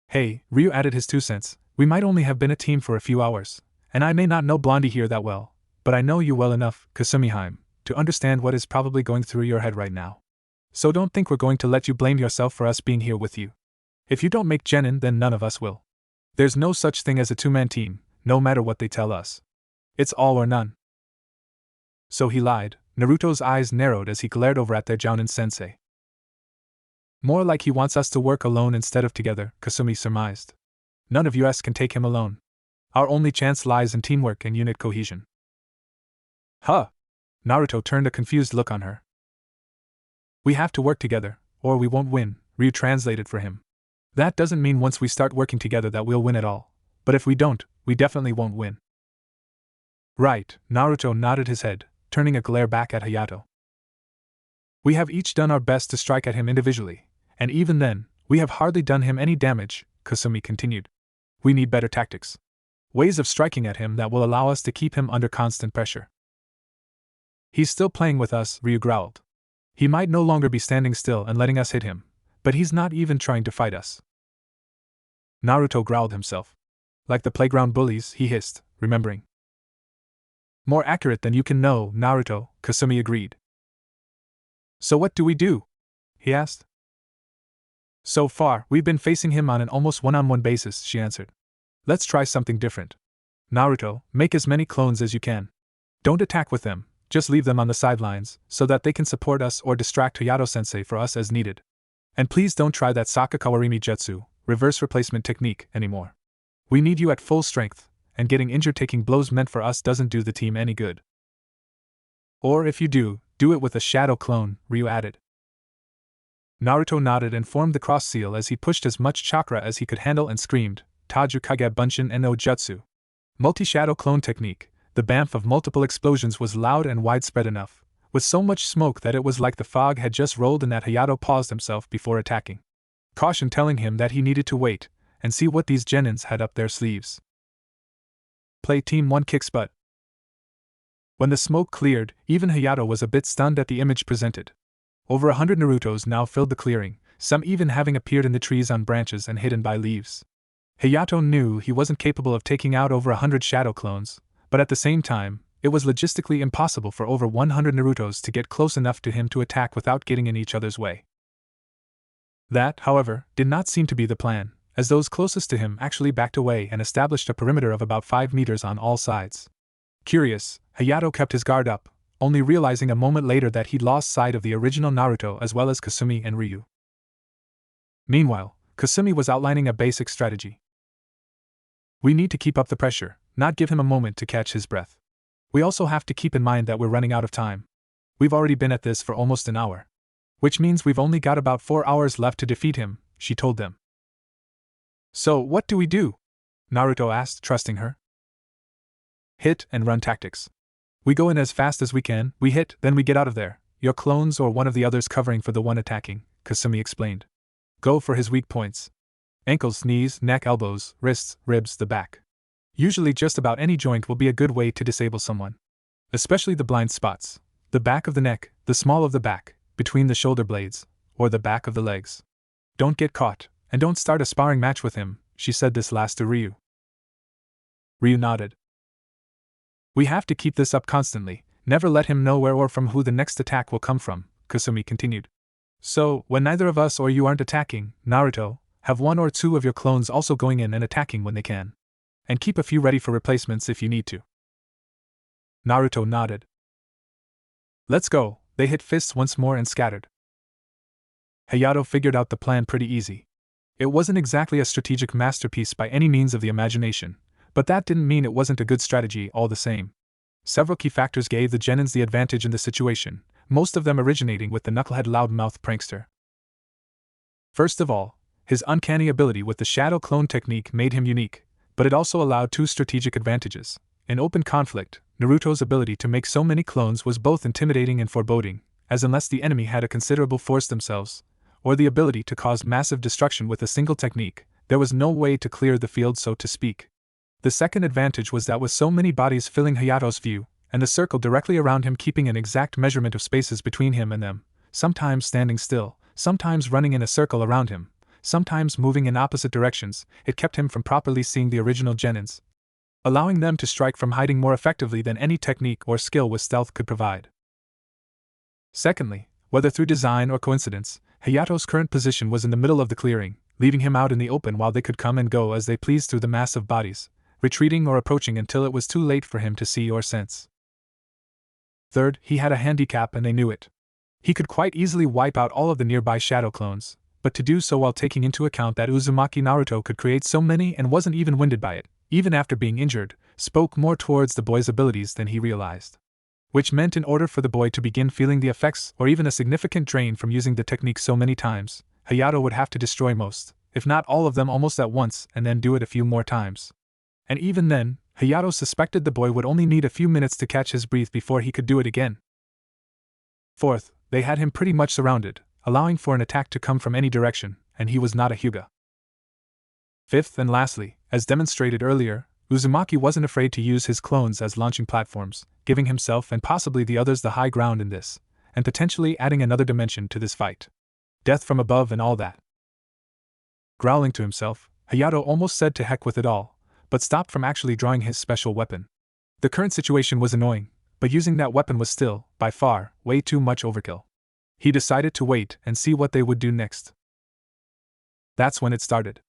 "Hey," Ryu added his 2 cents, "we might only have been a team for a few hours, and I may not know Blondie here that well, but I know you well enough, Kasumi-heim, to understand what is probably going through your head right now. So don't think we're going to let you blame yourself for us being here with you. If you don't make genin, then none of us will. There's no such thing as a two-man team, no matter what they tell us. It's all or none. So he lied. Naruto's eyes narrowed as he glared over at their Jounin sensei. More like he wants us to work alone instead of together, Kasumi surmised. None of us can take him alone. Our only chance lies in teamwork and unit cohesion. Huh? Naruto turned a confused look on her. We have to work together, or we won't win, Ryu translated for him. That doesn't mean once we start working together that we'll win at all, but if we don't, we definitely won't win. Right, Naruto nodded his head, turning a glare back at Hayato. We have each done our best to strike at him individually, and even then, we have hardly done him any damage, Kasumi continued. We need better tactics. Ways of striking at him that will allow us to keep him under constant pressure. He's still playing with us, Ryu growled. He might no longer be standing still and letting us hit him, but he's not even trying to fight us. Naruto growled himself. Like the playground bullies, he hissed, remembering. More accurate than you can know, Naruto, Kasumi agreed. So what do we do? He asked. So far, we've been facing him on an almost one-on-one basis, she answered. Let's try something different. Naruto, make as many clones as you can. Don't attack with them, just leave them on the sidelines, so that they can support us or distract Hayato-sensei for us as needed. And please don't try that Sakakawarimi Jutsu, reverse replacement technique, anymore. We need you at full strength, and getting injured taking blows meant for us doesn't do the team any good. Or if you do it with a shadow clone, Ryu added. Naruto nodded and formed the cross seal as he pushed as much chakra as he could handle and screamed, Taju Kage Bunshin no Jutsu. Multi-shadow clone technique. The bamf of multiple explosions was loud and widespread enough, with so much smoke that it was like the fog had just rolled and that Hayato paused himself before attacking. Caution telling him that he needed to wait and see what these genins had up their sleeves. Play Team 1 kicks butt. When the smoke cleared, even Hayato was a bit stunned at the image presented. Over 100 Narutos now filled the clearing, some even having appeared in the trees on branches and hidden by leaves. Hayato knew he wasn't capable of taking out over 100 shadow clones, but at the same time, it was logistically impossible for over 100 Narutos to get close enough to him to attack without getting in each other's way. That, however, did not seem to be the plan, as those closest to him actually backed away and established a perimeter of about 5 meters on all sides. Curious, Hayato kept his guard up, only realizing a moment later that he'd lost sight of the original Naruto as well as Kasumi and Ryu. Meanwhile, Kasumi was outlining a basic strategy. We need to keep up the pressure, not give him a moment to catch his breath. We also have to keep in mind that we're running out of time. We've already been at this for almost an hour. Which means we've only got about 4 hours left to defeat him, she told them. So what do we do? Naruto asked, trusting her. Hit and run tactics. We go in as fast as we can, we hit, then we get out of there, your clones or one of the others covering for the one attacking, Kasumi explained. Go for his weak points. Ankles, knees, neck, elbows, wrists, ribs, the back. Usually just about any joint will be a good way to disable someone. Especially the blind spots, the back of the neck, the small of the back, between the shoulder blades, or the back of the legs. Don't get caught, and don't start a sparring match with him, she said this last to Ryu. Ryu nodded. We have to keep this up constantly, never let him know where or from who the next attack will come from, Kasumi continued. So, when neither of us or you aren't attacking, Naruto, have 1 or 2 of your clones also going in and attacking when they can. And keep a few ready for replacements if you need to. Naruto nodded. Let's go, they hit fists once more and scattered. Hayato figured out the plan pretty easy. It wasn't exactly a strategic masterpiece by any means of the imagination, but that didn't mean it wasn't a good strategy all the same. Several key factors gave the genins the advantage in the situation, most of them originating with the knucklehead loudmouth prankster. First of all, his uncanny ability with the shadow clone technique made him unique, but it also allowed 2 strategic advantages. In open conflict, Naruto's ability to make so many clones was both intimidating and foreboding, as unless the enemy had a considerable force themselves, or the ability to cause massive destruction with a single technique, there was no way to clear the field, so to speak. The second advantage was that with so many bodies filling Hayato's view, and the circle directly around him keeping an exact measurement of spaces between him and them, sometimes standing still, sometimes running in a circle around him, sometimes moving in opposite directions, it kept him from properly seeing the original genins, allowing them to strike from hiding more effectively than any technique or skill with stealth could provide. Secondly, whether through design or coincidence, Hayato's current position was in the middle of the clearing, leaving him out in the open while they could come and go as they pleased through the mass of bodies, retreating or approaching until it was too late for him to see or sense. Third, he had a handicap and they knew it. He could quite easily wipe out all of the nearby shadow clones, but to do so while taking into account that Uzumaki Naruto could create so many and wasn't even winded by it, even after being injured, spoke more towards the boy's abilities than he realized. Which meant in order for the boy to begin feeling the effects or even a significant drain from using the technique so many times, Hayato would have to destroy most, if not all of them almost at once and then do it a few more times. And even then, Hayato suspected the boy would only need a few minutes to catch his breath before he could do it again. Fourth, they had him pretty much surrounded, allowing for an attack to come from any direction, and he was not a Hyuga. Fifth and lastly, as demonstrated earlier, Uzumaki wasn't afraid to use his clones as launching platforms, giving himself and possibly the others the high ground in this, and potentially adding another dimension to this fight. Death from above and all that. Growling to himself, Hayato almost said to heck with it all, but stopped from actually drawing his special weapon. The current situation was annoying, but using that weapon was still, by far, way too much overkill. He decided to wait and see what they would do next. That's when it started.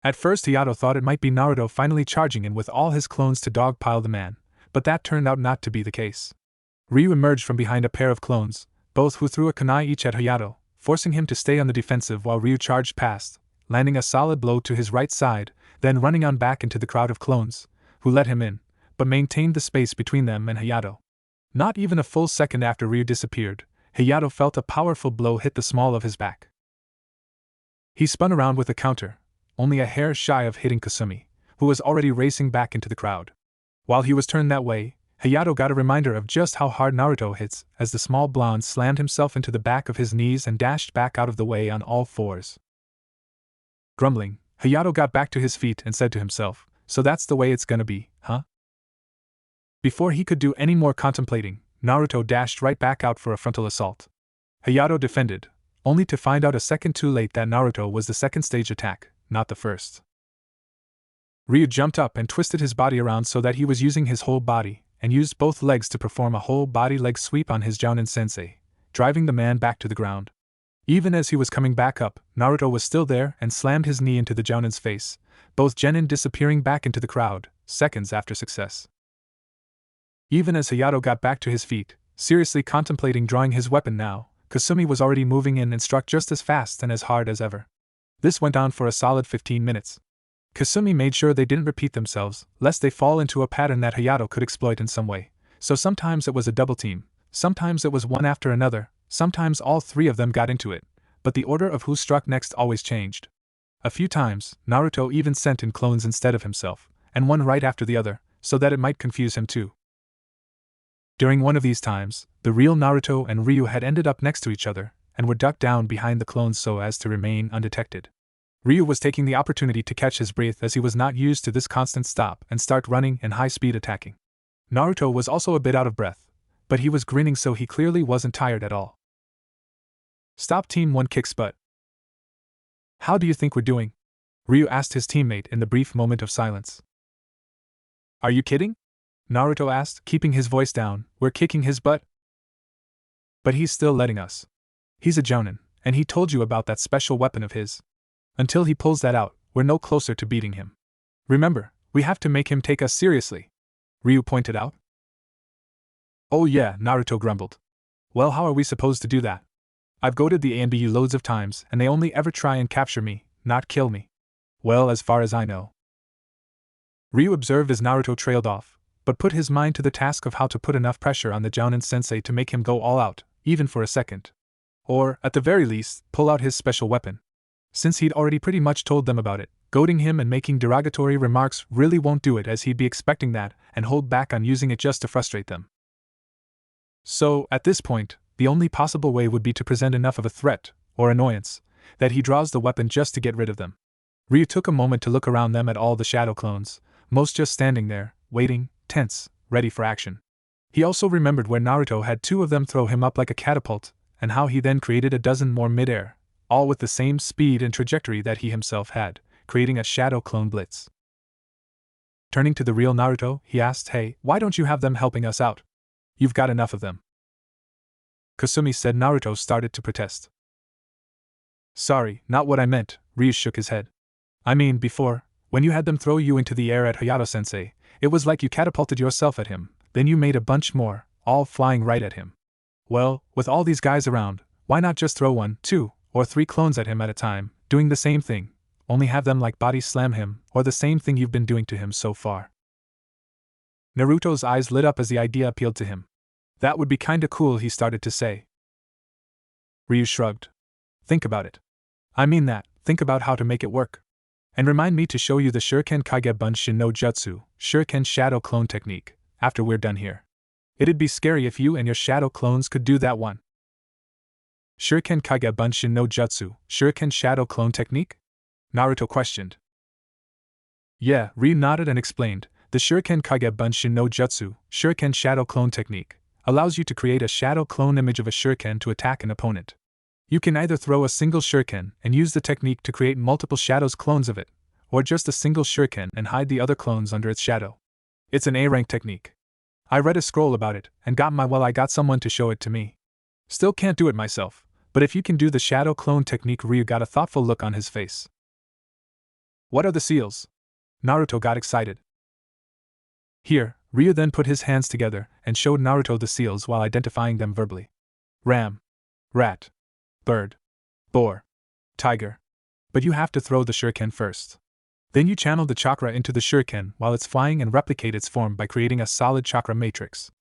At first Hayato thought it might be Naruto finally charging in with all his clones to dogpile the man, but that turned out not to be the case. Ryu emerged from behind a pair of clones, both who threw a kunai each at Hayato, forcing him to stay on the defensive while Ryu charged past, landing a solid blow to his right side, then running on back into the crowd of clones, who let him in, but maintained the space between them and Hayato. Not even a full second after Ryu disappeared, Hayato felt a powerful blow hit the small of his back. He spun around with a counter, only a hair shy of hitting Kasumi, who was already racing back into the crowd. While he was turned that way, Hayato got a reminder of just how hard Naruto hits as the small blonde slammed himself into the back of his knees and dashed back out of the way on all fours. Grumbling, Hayato got back to his feet and said to himself, "So that's the way it's gonna be, huh?" Before he could do any more contemplating, Naruto dashed right back out for a frontal assault. Hayato defended, only to find out a second too late that Naruto was the second stage attack, not the first. Ryu jumped up and twisted his body around so that he was using his whole body, and used both legs to perform a whole body leg sweep on his Jounin sensei, driving the man back to the ground. Even as he was coming back up, Naruto was still there and slammed his knee into the Jounin's face, both genin disappearing back into the crowd, seconds after success. Even as Hayato got back to his feet, seriously contemplating drawing his weapon now, Kasumi was already moving in and struck just as fast and as hard as ever. This went on for a solid 15 minutes. Kasumi made sure they didn't repeat themselves, lest they fall into a pattern that Hayato could exploit in some way, so sometimes it was a double team, sometimes it was one after another, sometimes all three of them got into it, but the order of who struck next always changed. A few times, Naruto even sent in clones instead of himself, and one right after the other, so that it might confuse him too. During one of these times, the real Naruto and Ryu had ended up next to each other, and were ducked down behind the clones so as to remain undetected. Ryu was taking the opportunity to catch his breath as he was not used to this constant stop and start running and high-speed attacking. Naruto was also a bit out of breath, but he was grinning so he clearly wasn't tired at all. "Stop Team 1 kicks butt. How do you think we're doing?" Ryu asked his teammate in the brief moment of silence. "Are you kidding?" Naruto asked, keeping his voice down. "We're kicking his butt." "But he's still letting us. He's a Jounin, and he told you about that special weapon of his. Until he pulls that out, we're no closer to beating him. Remember, we have to make him take us seriously," Ryu pointed out. "Oh yeah," Naruto grumbled. "Well, how are we supposed to do that? I've goaded the ANBU loads of times and they only ever try and capture me, not kill me. Well, as far as I know." Ryu observed as Naruto trailed off, but put his mind to the task of how to put enough pressure on the Jounin sensei to make him go all out, even for a second. Or, at the very least, pull out his special weapon. Since he'd already pretty much told them about it, goading him and making derogatory remarks really won't do it, as he'd be expecting that and hold back on using it just to frustrate them. So, at this point, the only possible way would be to present enough of a threat, or annoyance, that he draws the weapon just to get rid of them. Ryu took a moment to look around them at all the shadow clones, most just standing there, waiting, tense, ready for action. He also remembered where Naruto had two of them throw him up like a catapult, and how he then created a dozen more mid-air, all with the same speed and trajectory that he himself had, creating a shadow clone blitz. Turning to the real Naruto, he asked, "Hey, why don't you have them helping us out? You've got enough of them." Kasumi said. Naruto started to protest. Sorry, not what I meant, Ryu shook his head. I mean, before, when you had them throw you into the air at Hayato-sensei, it was like you catapulted yourself at him, then you made a bunch more, all flying right at him. Well, with all these guys around, why not just throw 1, 2, or 3 clones at him at a time, doing the same thing, only have them like body slam him, or the same thing you've been doing to him so far. Naruto's eyes lit up as the idea appealed to him. That would be kinda cool, he started to say. Ryu shrugged. Think about it. I mean that, think about how to make it work. And remind me to show you the Shuriken Kage Bunshin no Jutsu, Shuriken Shadow Clone technique, after we're done here. It'd be scary if you and your shadow clones could do that one. Shuriken Kage Bunshin no Jutsu, Shuriken Shadow Clone technique? Naruto questioned. Yeah, Ryu nodded and explained. The Shuriken Kage Bunshin no Jutsu, Shuriken Shadow Clone technique, allows you to create a shadow clone image of a shuriken to attack an opponent. You can either throw a single shuriken and use the technique to create multiple shadows clones of it, or just a single shuriken and hide the other clones under its shadow. It's an A-rank technique. I read a scroll about it and I got someone to show it to me. Still can't do it myself, but if you can do the shadow clone technique, Ryu got a thoughtful look on his face. What are the seals? Naruto got excited. Here, Ryu then put his hands together and showed Naruto the seals while identifying them verbally. Ram. Rat. Bird. Boar. Tiger. But you have to throw the shuriken first. Then you channel the chakra into the shuriken while it's flying and replicate its form by creating a solid chakra matrix.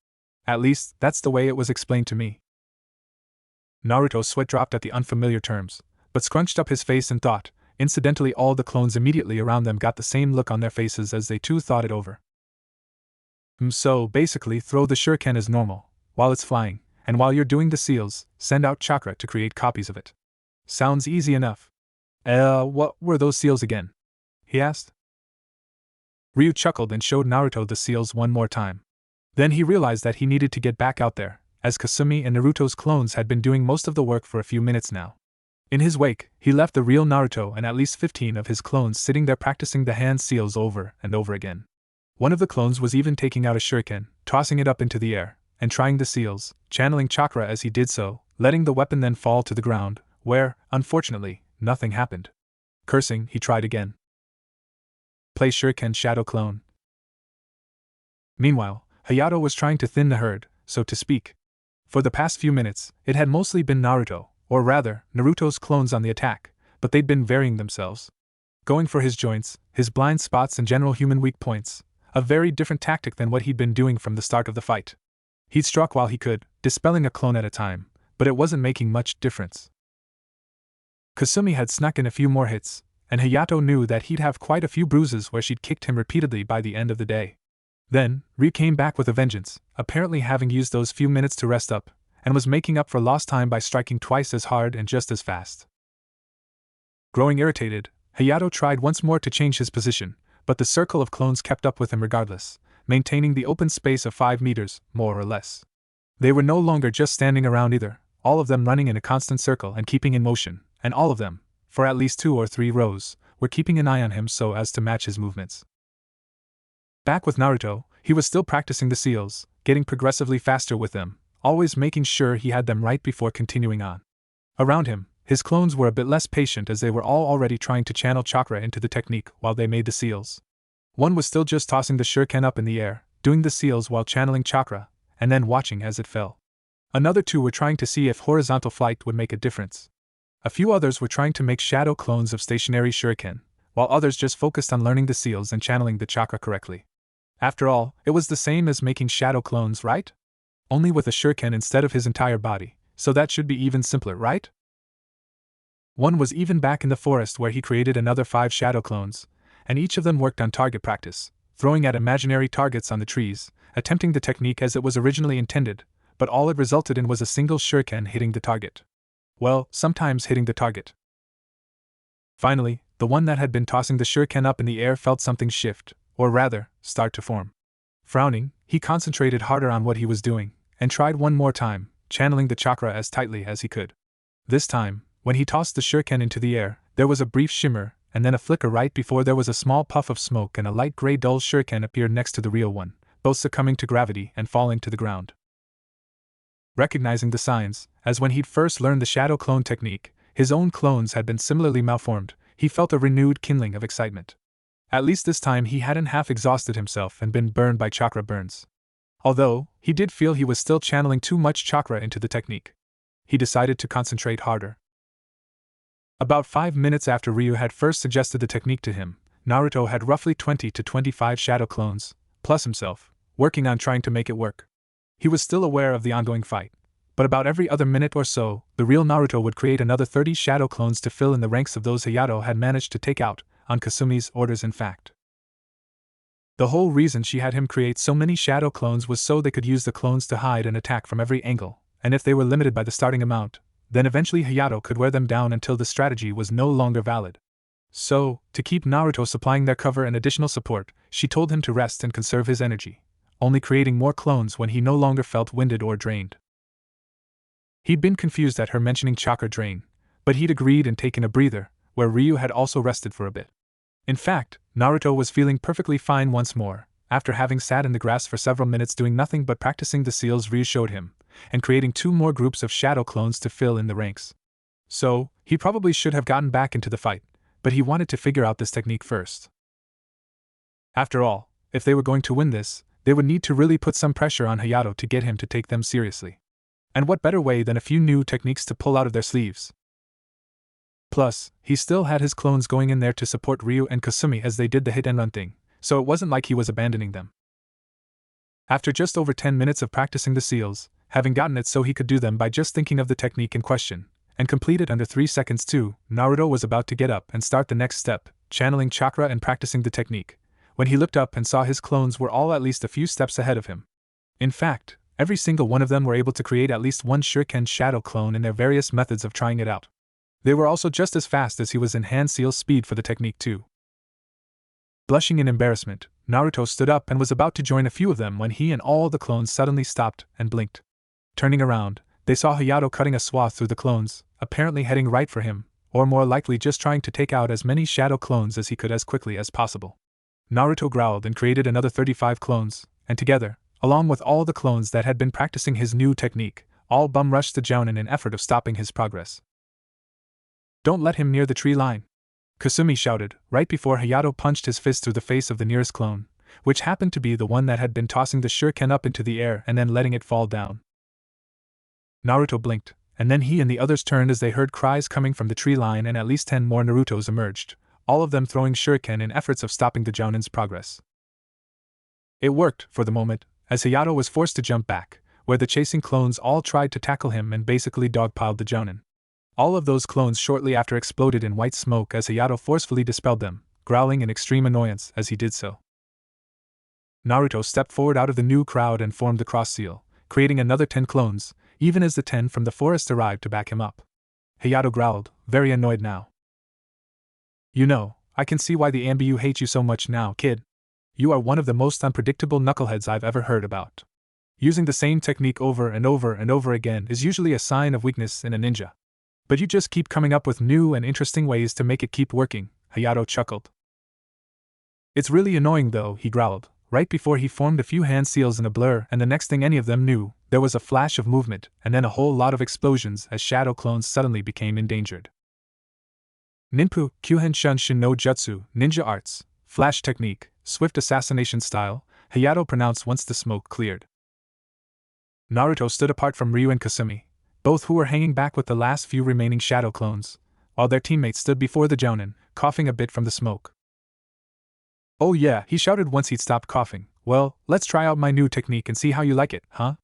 At least, that's the way it was explained to me. Naruto's sweat dropped at the unfamiliar terms, but scrunched up his face and thought. Incidentally, all the clones immediately around them got the same look on their faces as they too thought it over. So, basically, throw the shuriken as normal, while it's flying, and while you're doing the seals, send out chakra to create copies of it. Sounds easy enough. What were those seals again? He asked. Ryu chuckled and showed Naruto the seals one more time. Then he realized that he needed to get back out there, as Kasumi and Naruto's clones had been doing most of the work for a few minutes now. In his wake, he left the real Naruto and at least 15 of his clones sitting there practicing the hand seals over and over again. One of the clones was even taking out a shuriken, tossing it up into the air, and trying the seals, channeling chakra as he did so, letting the weapon then fall to the ground, where, unfortunately, nothing happened. Cursing, he tried again. Play shuriken shadow clone. Meanwhile, Hayato was trying to thin the herd, so to speak. For the past few minutes, it had mostly been Naruto, or rather, Naruto's clones on the attack, but they'd been varying themselves. Going for his joints, his blind spots and general human weak points, a very different tactic than what he'd been doing from the start of the fight. He'd struck while he could, dispelling a clone at a time, but it wasn't making much difference. Kasumi had snuck in a few more hits, and Hayato knew that he'd have quite a few bruises where she'd kicked him repeatedly by the end of the day. Then, Ryu came back with a vengeance, apparently having used those few minutes to rest up, and was making up for lost time by striking twice as hard and just as fast. Growing irritated, Hayato tried once more to change his position, but the circle of clones kept up with him regardless, maintaining the open space of 5 meters, more or less. They were no longer just standing around either, all of them running in a constant circle and keeping in motion, and all of them, for at least 2 or 3 rows, were keeping an eye on him so as to match his movements. Back with Naruto, he was still practicing the seals, getting progressively faster with them, always making sure he had them right before continuing on. Around him, his clones were a bit less patient as they were all already trying to channel chakra into the technique while they made the seals. One was still just tossing the shuriken up in the air, doing the seals while channeling chakra, and then watching as it fell. Another 2 were trying to see if horizontal flight would make a difference. A few others were trying to make shadow clones of stationary shuriken, while others just focused on learning the seals and channeling the chakra correctly. After all, it was the same as making shadow clones, right? Only with a shuriken instead of his entire body, so that should be even simpler, right? One was even back in the forest where he created another 5 shadow clones, and each of them worked on target practice, throwing at imaginary targets on the trees, attempting the technique as it was originally intended, but all it resulted in was a single shuriken hitting the target. Well, sometimes hitting the target. Finally, the one that had been tossing the shuriken up in the air felt something shift, or rather, start to form. Frowning, he concentrated harder on what he was doing, and tried one more time, channeling the chakra as tightly as he could. This time, when he tossed the shuriken into the air, there was a brief shimmer, and then a flicker right before there was a small puff of smoke and a light gray dull shuriken appeared next to the real one, both succumbing to gravity and falling to the ground. Recognizing the signs, as when he'd first learned the shadow clone technique, His own clones had been similarly malformed. He felt a renewed kindling of excitement. At least this time he hadn't half exhausted himself and been burned by chakra burns. Although, he did feel he was still channeling too much chakra into the technique. He decided to concentrate harder. About 5 minutes after Ryu had first suggested the technique to him, Naruto had roughly 20 to 25 shadow clones, plus himself, working on trying to make it work. He was still aware of the ongoing fight, but about every other minute or so, the real Naruto would create another 30 shadow clones to fill in the ranks of those Hayato had managed to take out, on Kasumi's orders in fact. The whole reason she had him create so many shadow clones was so they could use the clones to hide and attack from every angle, and if they were limited by the starting amount, then eventually Hayato could wear them down until the strategy was no longer valid. So, to keep Naruto supplying their cover and additional support, she told him to rest and conserve his energy, only creating more clones when he no longer felt winded or drained. He'd been confused at her mentioning chakra drain, but he'd agreed and taken a breather, where Ryu had also rested for a bit. In fact, Naruto was feeling perfectly fine once more, after having sat in the grass for several minutes doing nothing but practicing the seals Ryu showed him, and creating 2 more groups of shadow clones to fill in the ranks. So, he probably should have gotten back into the fight, but he wanted to figure out this technique first. After all, if they were going to win this, they would need to really put some pressure on Hayato to get him to take them seriously. And what better way than a few new techniques to pull out of their sleeves? Plus, he still had his clones going in there to support Ryu and Kasumi as they did the hit and run thing, so it wasn't like he was abandoning them. After just over 10 minutes of practicing the seals, having gotten it so he could do them by just thinking of the technique in question, and complete it under 3 seconds too, Naruto was about to get up and start the next step, channeling chakra and practicing the technique, when he looked up and saw his clones were all at least a few steps ahead of him. In fact, every single one of them were able to create at least one shuriken shadow clone in their various methods of trying it out. They were also just as fast as he was in hand seal speed for the technique too. Blushing in embarrassment, Naruto stood up and was about to join a few of them when he and all the clones suddenly stopped and blinked. Turning around, they saw Hayato cutting a swath through the clones, apparently heading right for him, or more likely just trying to take out as many shadow clones as he could as quickly as possible. Naruto growled and created another 35 clones, and together, along with all the clones that had been practicing his new technique, all bum rushed the Jounin in an effort of stopping his progress. "Don't let him near the tree line," Kasumi shouted, right before Hayato punched his fist through the face of the nearest clone, which happened to be the one that had been tossing the shuriken up into the air and then letting it fall down. Naruto blinked, and then he and the others turned as they heard cries coming from the tree line and at least 10 more Narutos emerged, all of them throwing shuriken in efforts of stopping the Jounin's progress. It worked, for the moment, as Hayato was forced to jump back, where the chasing clones all tried to tackle him and basically dogpiled the Jounin. All of those clones shortly after exploded in white smoke as Hayato forcefully dispelled them, growling in extreme annoyance as he did so. Naruto stepped forward out of the new crowd and formed the cross seal, creating another 10 clones, even as the 10 from the forest arrived to back him up. Hayato growled, very annoyed now. "You know, I can see why the Ambu hate you so much now, kid. You are one of the most unpredictable knuckleheads I've ever heard about. Using the same technique over and over and over again is usually a sign of weakness in a ninja. But you just keep coming up with new and interesting ways to make it keep working," Hayato chuckled. "It's really annoying though," he growled, right before he formed a few hand seals in a blur, and the next thing any of them knew, there was a flash of movement and then a whole lot of explosions as shadow clones suddenly became endangered. Ninpu, Kyuhen Shunshin no Jutsu, ninja arts, flash technique, swift assassination style, Hayato pronounced once the smoke cleared. Naruto stood apart from Ryu and Kasumi, both who were hanging back with the last few remaining shadow clones, while their teammates stood before the Jounin, coughing a bit from the smoke. "Oh yeah," he shouted once he'd stopped coughing, "well, let's try out my new technique and see how you like it, huh?"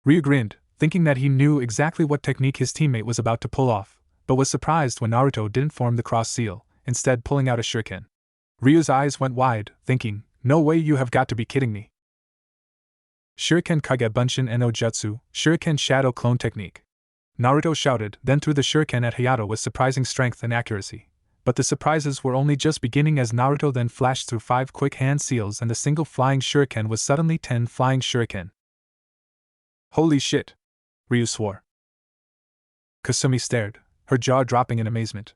Ryu grinned, thinking that he knew exactly what technique his teammate was about to pull off, but was surprised when Naruto didn't form the cross seal, instead pulling out a shuriken. Ryu's eyes went wide, thinking, "No way, you have got to be kidding me." Shuriken Kage Bunshin no Jutsu, Shuriken Shadow Clone Technique. Naruto shouted, then threw the shuriken at Hayato with surprising strength and accuracy. But the surprises were only just beginning as Naruto then flashed through 5 quick hand seals and the single flying shuriken was suddenly 10 flying shuriken. "Holy shit!" Ryu swore. Kasumi stared, her jaw dropping in amazement.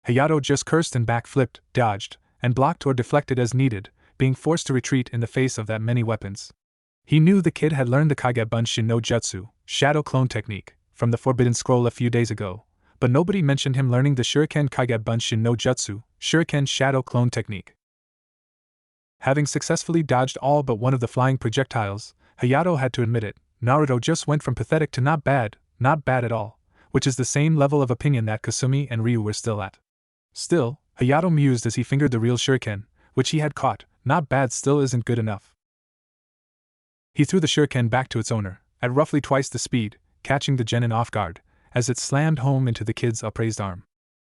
Hayato just cursed and backflipped, dodged, and blocked or deflected as needed, being forced to retreat in the face of that many weapons. He knew the kid had learned the Kage Bunshin no Jutsu, Shadow Clone Technique, from the Forbidden Scroll a few days ago, but nobody mentioned him learning the Shuriken Kage Bunshin no Jutsu, Shuriken Shadow Clone technique. Having successfully dodged all but one of the flying projectiles, Hayato had to admit it, Naruto just went from pathetic to not bad at all, which is the same level of opinion that Kasumi and Ryu were still at. Still, Hayato mused as he fingered the real shuriken, which he had caught, not bad still isn't good enough. He threw the shuriken back to its owner, at roughly twice the speed, catching the genin off guard, as it slammed home into the kid's upraised arm.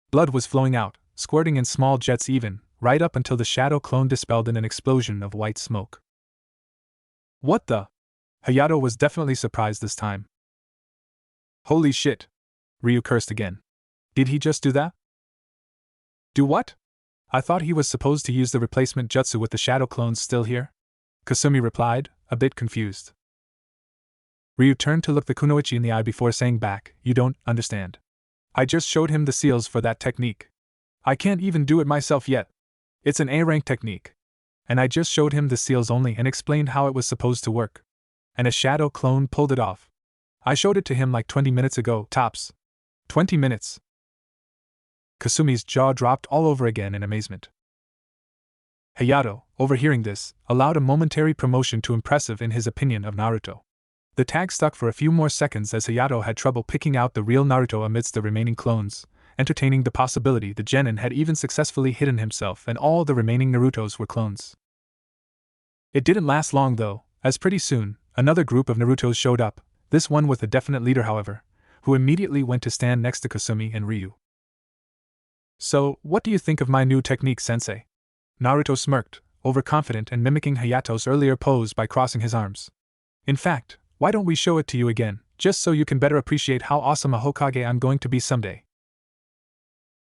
Blood was flowing out, squirting in small jets even, right up until the shadow clone dispelled in an explosion of white smoke. What the? Hayato was definitely surprised this time. Holy shit! Ryu cursed again. Did he just do that? Do what? I thought he was supposed to use the replacement jutsu with the shadow clones still here? Kasumi replied, a bit confused. Ryu turned to look the kunoichi in the eye before saying back, you don't understand. I just showed him the seals for that technique. I can't even do it myself yet. It's an A-rank technique. And I just showed him the seals only and explained how it was supposed to work. And a shadow clone pulled it off. I showed it to him like 20 minutes ago, tops. 20 minutes. Kasumi's jaw dropped all over again in amazement. Hayato, overhearing this, allowed a momentary promotion to impressive in his opinion of Naruto. The tag stuck for a few more seconds as Hayato had trouble picking out the real Naruto amidst the remaining clones, entertaining the possibility the genin had even successfully hidden himself and all the remaining Narutos were clones. It didn't last long though, as pretty soon, another group of Narutos showed up, this one with a definite leader however, who immediately went to stand next to Kasumi and Ryu. So, what do you think of my new technique, sensei? Naruto smirked, overconfident and mimicking Hayato's earlier pose by crossing his arms. In fact, why don't we show it to you again, just so you can better appreciate how awesome a Hokage I'm going to be someday.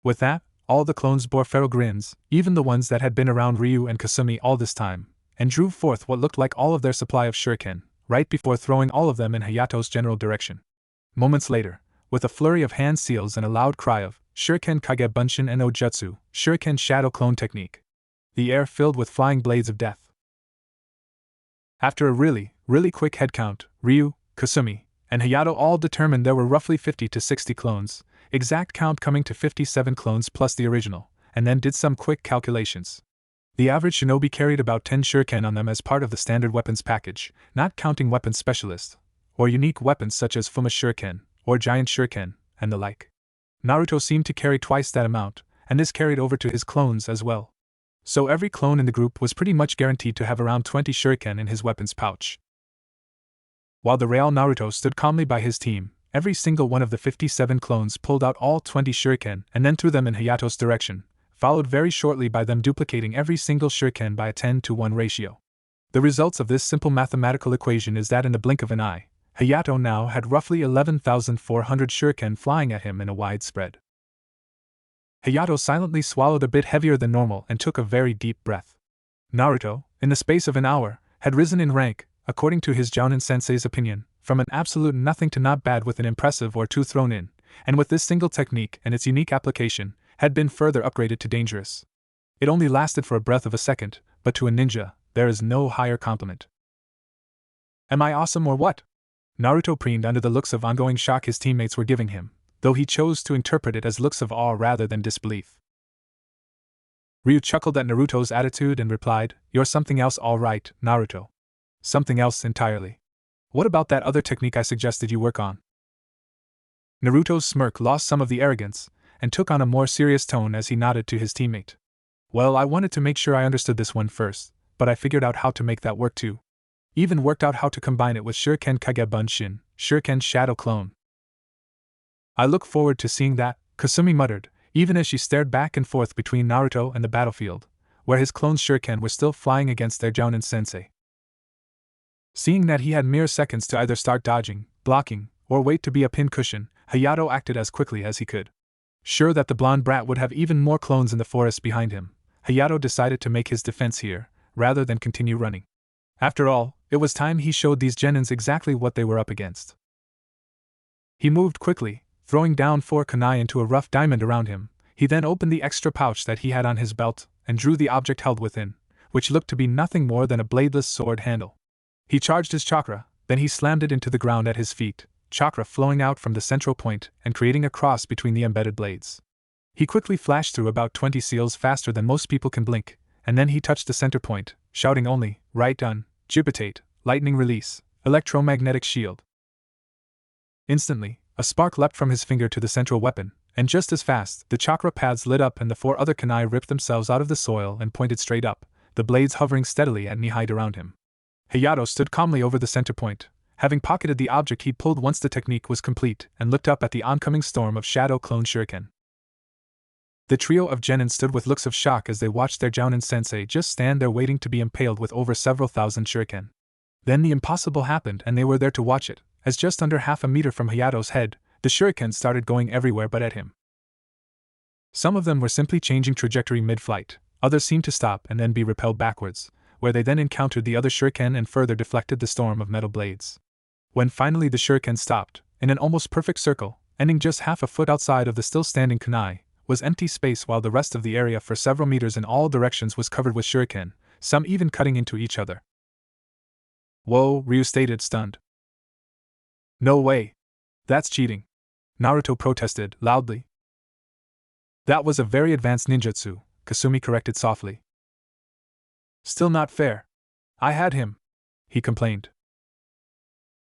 With that, all the clones bore feral grins, even the ones that had been around Ryu and Kasumi all this time, and drew forth what looked like all of their supply of shuriken, right before throwing all of them in Hayato's general direction. Moments later, with a flurry of hand seals and a loud cry of Shuriken Kage Bunshin no Jutsu, Shuriken Shadow Clone Technique, the air filled with flying blades of death. After a really quick head count, Ryu, Kasumi, and Hayato all determined there were roughly 50 to 60 clones, exact count coming to 57 clones plus the original, and then did some quick calculations. The average shinobi carried about 10 shuriken on them as part of the standard weapons package, not counting weapon specialists, or unique weapons such as Fuma Shuriken, or Giant Shuriken, and the like. Naruto seemed to carry twice that amount, and this carried over to his clones as well. So every clone in the group was pretty much guaranteed to have around 20 shuriken in his weapons pouch. While the real Naruto stood calmly by his team, every single one of the 57 clones pulled out all 20 shuriken and then threw them in Hayato's direction, followed very shortly by them duplicating every single shuriken by a 10-to-1 ratio. The results of this simple mathematical equation is that in the blink of an eye, Hayato now had roughly 11,400 shuriken flying at him in a wide spread. Hayato silently swallowed a bit heavier than normal and took a very deep breath. Naruto, in the space of an hour, had risen in rank, according to his Jounin sensei's opinion, from an absolute nothing to not bad with an impressive or two thrown in, and with this single technique and its unique application, had been further upgraded to dangerous. It only lasted for a breath of a second, but to a ninja, there is no higher compliment. Am I awesome or what? Naruto preened under the looks of ongoing shock his teammates were giving him, though he chose to interpret it as looks of awe rather than disbelief. Ryu chuckled at Naruto's attitude and replied, "You're something else all right, Naruto. Something else entirely. What about that other technique I suggested you work on?" Naruto's smirk lost some of the arrogance, and took on a more serious tone as he nodded to his teammate. "Well, I wanted to make sure I understood this one first, but I figured out how to make that work too. Even worked out how to combine it with Shuriken Kage Bunshin, Shuriken Shadow Clone." "I look forward to seeing that," Kasumi muttered, even as she stared back and forth between Naruto and the battlefield, where his clone's shuriken were still flying against their Jounin sensei. Seeing that he had mere seconds to either start dodging, blocking, or wait to be a pincushion, Hayato acted as quickly as he could. Sure that the blonde brat would have even more clones in the forest behind him, Hayato decided to make his defense here, rather than continue running. After all, it was time he showed these genins exactly what they were up against. He moved quickly, throwing down 4 kunai into a rough diamond around him. He then opened the extra pouch that he had on his belt, and drew the object held within, which looked to be nothing more than a bladeless sword handle. He charged his chakra, then he slammed it into the ground at his feet, chakra flowing out from the central point and creating a cross between the embedded blades. He quickly flashed through about 20 seals faster than most people can blink, and then he touched the center point, shouting only, "Right done, Gibitate, lightning release, electromagnetic shield." Instantly, a spark leapt from his finger to the central weapon, and just as fast, the chakra paths lit up and the 4 other kunai ripped themselves out of the soil and pointed straight up, the blades hovering steadily at knee height around him. Hayato stood calmly over the center point, having pocketed the object he'd pulled once the technique was complete, and looked up at the oncoming storm of shadow clone shuriken. The trio of genin stood with looks of shock as they watched their jounin sensei just stand there waiting to be impaled with over several thousand shuriken. Then the impossible happened and they were there to watch it, as just under half a meter from Hayato's head, the shuriken started going everywhere but at him. Some of them were simply changing trajectory mid-flight, others seemed to stop and then be repelled backwards, where they then encountered the other shuriken and further deflected the storm of metal blades. When finally the shuriken stopped, in an almost perfect circle, ending just half a foot outside of the still standing kunai, was empty space while the rest of the area for several meters in all directions was covered with shuriken, some even cutting into each other. "Whoa," Ryu stated, stunned. "No way. That's cheating," Naruto protested, loudly. "That was a very advanced ninjutsu," Kasumi corrected softly. "Still not fair. I had him," he complained.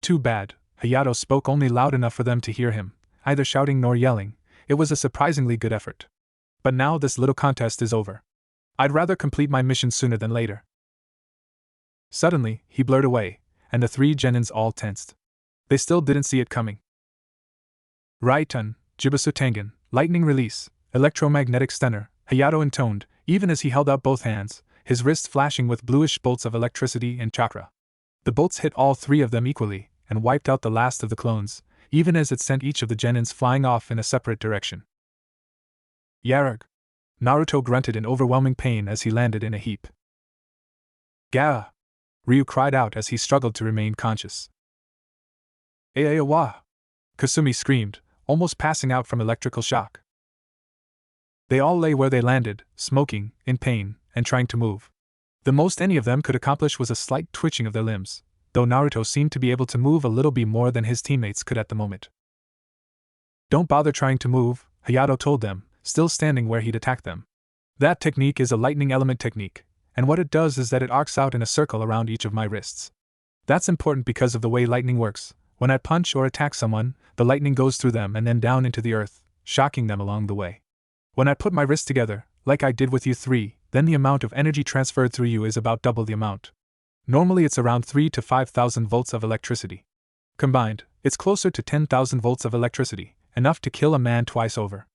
"Too bad," Hayato spoke only loud enough for them to hear him, either shouting nor yelling. It was a surprisingly good effort. "But now this little contest is over. I'd rather complete my mission sooner than later." Suddenly, he blurred away, and the 3 genins all tensed. They still didn't see it coming. "Raiton, Jibusu Tengen, lightning release, electromagnetic stunner," Hayato intoned, even as he held out both hands, his wrists flashing with bluish bolts of electricity and chakra. The bolts hit all 3 of them equally, and wiped out the last of the clones, even as it sent each of the genins flying off in a separate direction. "Yarug!" Naruto grunted in overwhelming pain as he landed in a heap. "Gah!" Ryu cried out as he struggled to remain conscious. "Aewa!" Kasumi screamed, almost passing out from electrical shock. They all lay where they landed, smoking, in pain, and trying to move. The most any of them could accomplish was a slight twitching of their limbs, though Naruto seemed to be able to move a little bit more than his teammates could at the moment. "Don't bother trying to move," Hayato told them, still standing where he'd attacked them. "That technique is a lightning element technique, and what it does is that it arcs out in a circle around each of my wrists. That's important because of the way lightning works. When I punch or attack someone, the lightning goes through them and then down into the earth, shocking them along the way. When I put my wrists together, like I did with you 3, then the amount of energy transferred through you is about double the amount. Normally it's around 3 to 5,000 volts of electricity. Combined, it's closer to 10,000 volts of electricity, enough to kill a man twice over.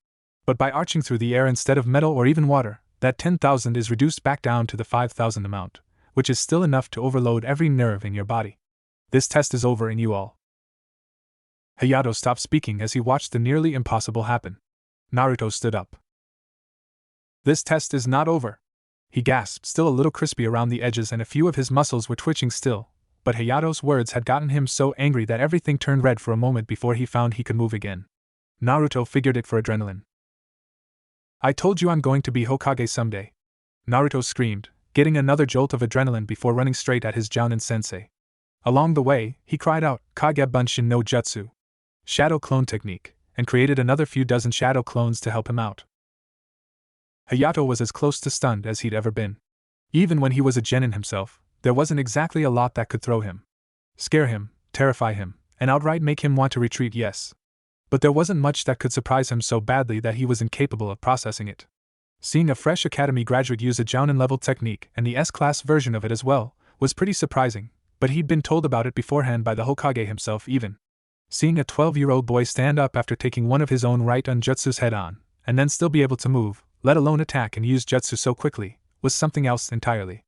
But by arching through the air instead of metal or even water, that 10,000 is reduced back down to the 5,000 amount, which is still enough to overload every nerve in your body. This test is over in you all." Hayato stopped speaking as he watched the nearly impossible happen. Naruto stood up. "This test is not over," he gasped, still a little crispy around the edges and a few of his muscles were twitching still, but Hayato's words had gotten him so angry that everything turned red for a moment before he found he could move again. Naruto figured it for adrenaline. "I told you I'm going to be Hokage someday," Naruto screamed, getting another jolt of adrenaline before running straight at his Jounin sensei. Along the way, he cried out, "Kage Bunshin no Jutsu," shadow clone technique, and created another few dozen shadow clones to help him out. Hayato was as close to stunned as he'd ever been. Even when he was a genin himself, there wasn't exactly a lot that could throw him. Scare him, terrify him, and outright make him want to retreat, yes. But there wasn't much that could surprise him so badly that he was incapable of processing it. Seeing a fresh academy graduate use a Jounin-level technique and the S-class version of it as well, was pretty surprising, but he'd been told about it beforehand by the Hokage himself even. Seeing a 12-year-old boy stand up after taking one of his own right-on jutsus head-on, and then still be able to move, let alone attack and use jutsu so quickly, was something else entirely.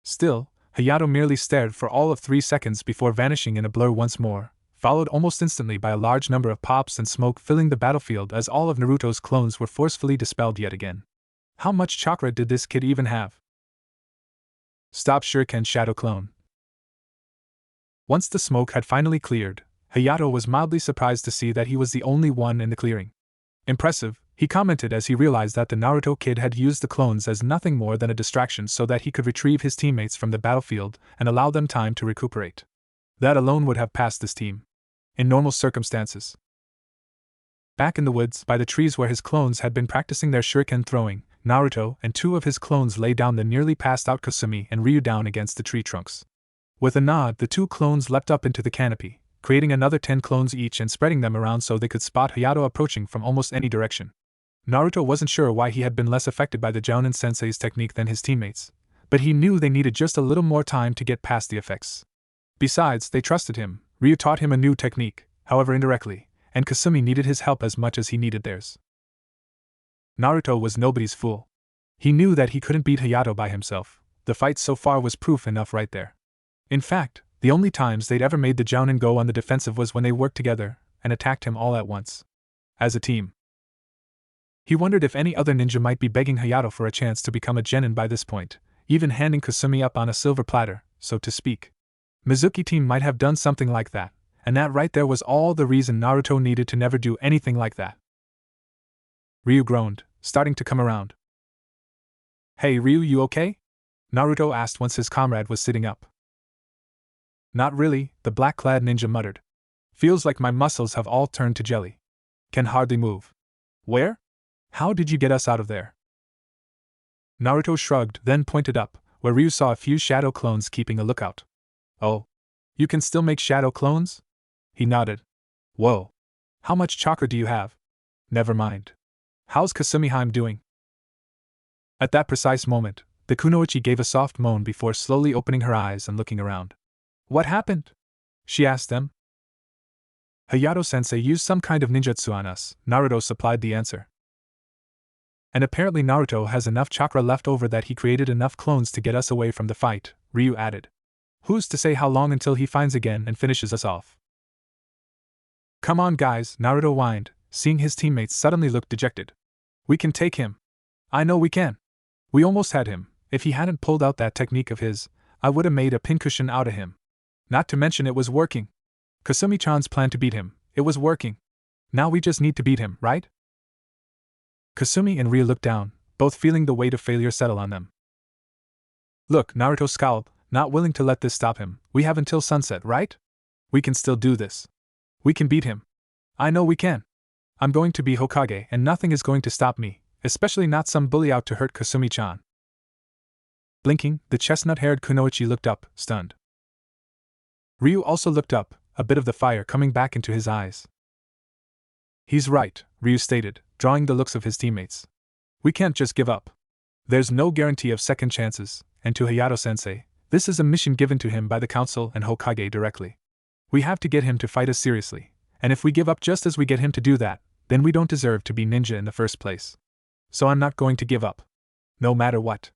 Still, Hayato merely stared for all of 3 seconds before vanishing in a blur once more, followed almost instantly by a large number of pops and smoke filling the battlefield as all of Naruto's clones were forcefully dispelled yet again. How much chakra did this kid even have? "Stop Shuriken Shadow Clone." Once the smoke had finally cleared, Hayato was mildly surprised to see that he was the only one in the clearing. "Impressive," he commented as he realized that the Naruto kid had used the clones as nothing more than a distraction so that he could retrieve his teammates from the battlefield and allow them time to recuperate. That alone would have passed this team. in normal circumstances. Back in the woods, by the trees where his clones had been practicing their shuriken throwing, Naruto and 2 of his clones lay down the nearly passed out Kasumi and Ryu down against the tree trunks. With a nod, the 2 clones leapt up into the canopy, creating another 10 clones each and spreading them around so they could spot Hayato approaching from almost any direction. Naruto wasn't sure why he had been less affected by the Jounin sensei's technique than his teammates, but he knew they needed just a little more time to get past the effects. Besides, they trusted him. Ryu taught him a new technique, however indirectly, and Kasumi needed his help as much as he needed theirs. Naruto was nobody's fool. He knew that he couldn't beat Hayato by himself. The fight so far was proof enough right there. In fact, the only times they'd ever made the Jounin go on the defensive was when they worked together and attacked him all at once. As a team. He wondered if any other ninja might be begging Hayato for a chance to become a genin by this point, even handing Kasumi up on a silver platter, so to speak. Mizuki team might have done something like that, and that right there was all the reason Naruto needed to never do anything like that. Ryu groaned, starting to come around. "Hey Ryu, you okay?" Naruto asked once his comrade was sitting up. "Not really," the black-clad ninja muttered. "Feels like my muscles have all turned to jelly. Can hardly move." "Where? How did you get us out of there?" Naruto shrugged, then pointed up, where Ryu saw a few shadow clones keeping a lookout. "Oh, you can still make shadow clones?" He nodded. "Whoa. How much chakra do you have?" "Never mind. How's Kasumiheim doing?" At that precise moment, the kunoichi gave a soft moan before slowly opening her eyes and looking around. "What happened?" she asked them. "Hayato-sensei used some kind of ninjutsu on us," Naruto supplied the answer. "And apparently Naruto has enough chakra left over that he created enough clones to get us away from the fight," Ryu added. "Who's to say how long until he finds again and finishes us off?" "Come on guys," Naruto whined, seeing his teammates suddenly look dejected. "We can take him. I know we can. We almost had him. If he hadn't pulled out that technique of his, I would have made a pincushion out of him. Not to mention it was working. Kasumi-chan's plan to beat him, it was working. Now we just need to beat him, right?" Kasumi and Ryu looked down, both feeling the weight of failure settle on them. "Look," Naruto scowled, not willing to let this stop him, "we have until sunset, right? We can still do this. We can beat him. I know we can. I'm going to be Hokage and nothing is going to stop me, especially not some bully out to hurt Kasumi-chan." Blinking, the chestnut-haired kunoichi looked up, stunned. Ryu also looked up, a bit of the fire coming back into his eyes. "He's right," Ryu stated, drawing the looks of his teammates. "We can't just give up. There's no guarantee of second chances, and to Hayato-sensei, this is a mission given to him by the council and Hokage directly. We have to get him to fight us seriously, and if we give up just as we get him to do that, then we don't deserve to be ninja in the first place. So I'm not going to give up. No matter what."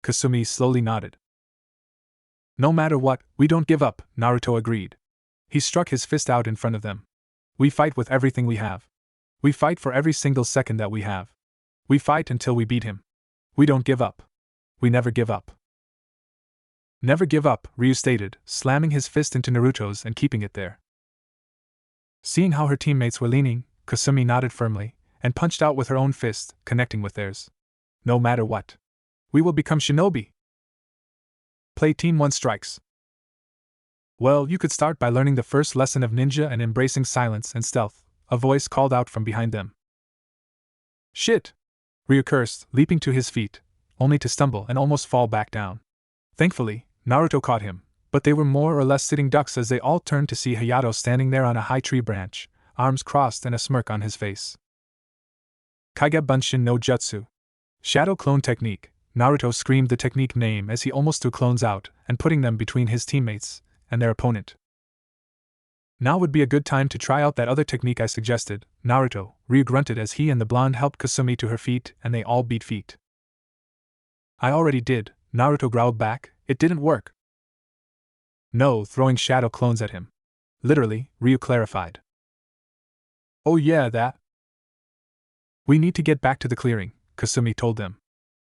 Kasumi slowly nodded. "No matter what, we don't give up," Naruto agreed. He struck his fist out in front of them. "We fight with everything we have. We fight for every single second that we have. We fight until we beat him. We don't give up. We never give up." "Never give up," Ryu stated, slamming his fist into Naruto's and keeping it there. Seeing how her teammates were leaning, Kasumi nodded firmly, and punched out with her own fist, connecting with theirs. "No matter what. We will become shinobi. Play Team 1 strikes." "Well, you could start by learning the first lesson of ninja and embracing silence and stealth," a voice called out from behind them. "Shit!" Ryu cursed, leaping to his feet, only to stumble and almost fall back down. Thankfully, Naruto caught him, but they were more or less sitting ducks as they all turned to see Hayato standing there on a high tree branch, arms crossed and a smirk on his face. "Kage Bunshin no Jutsu. Shadow Clone Technique," Naruto screamed the technique name as he almost threw clones out and putting them between his teammates and their opponent. "Now would be a good time to try out that other technique I suggested, Naruto," Ryu grunted as he and the blonde helped Kasumi to her feet and they all beat feet. "I already did," Naruto growled back, "it didn't work." "No, throwing shadow clones at him. Literally," Ryu clarified. "Oh yeah, that." "We need to get back to the clearing," Kasumi told them.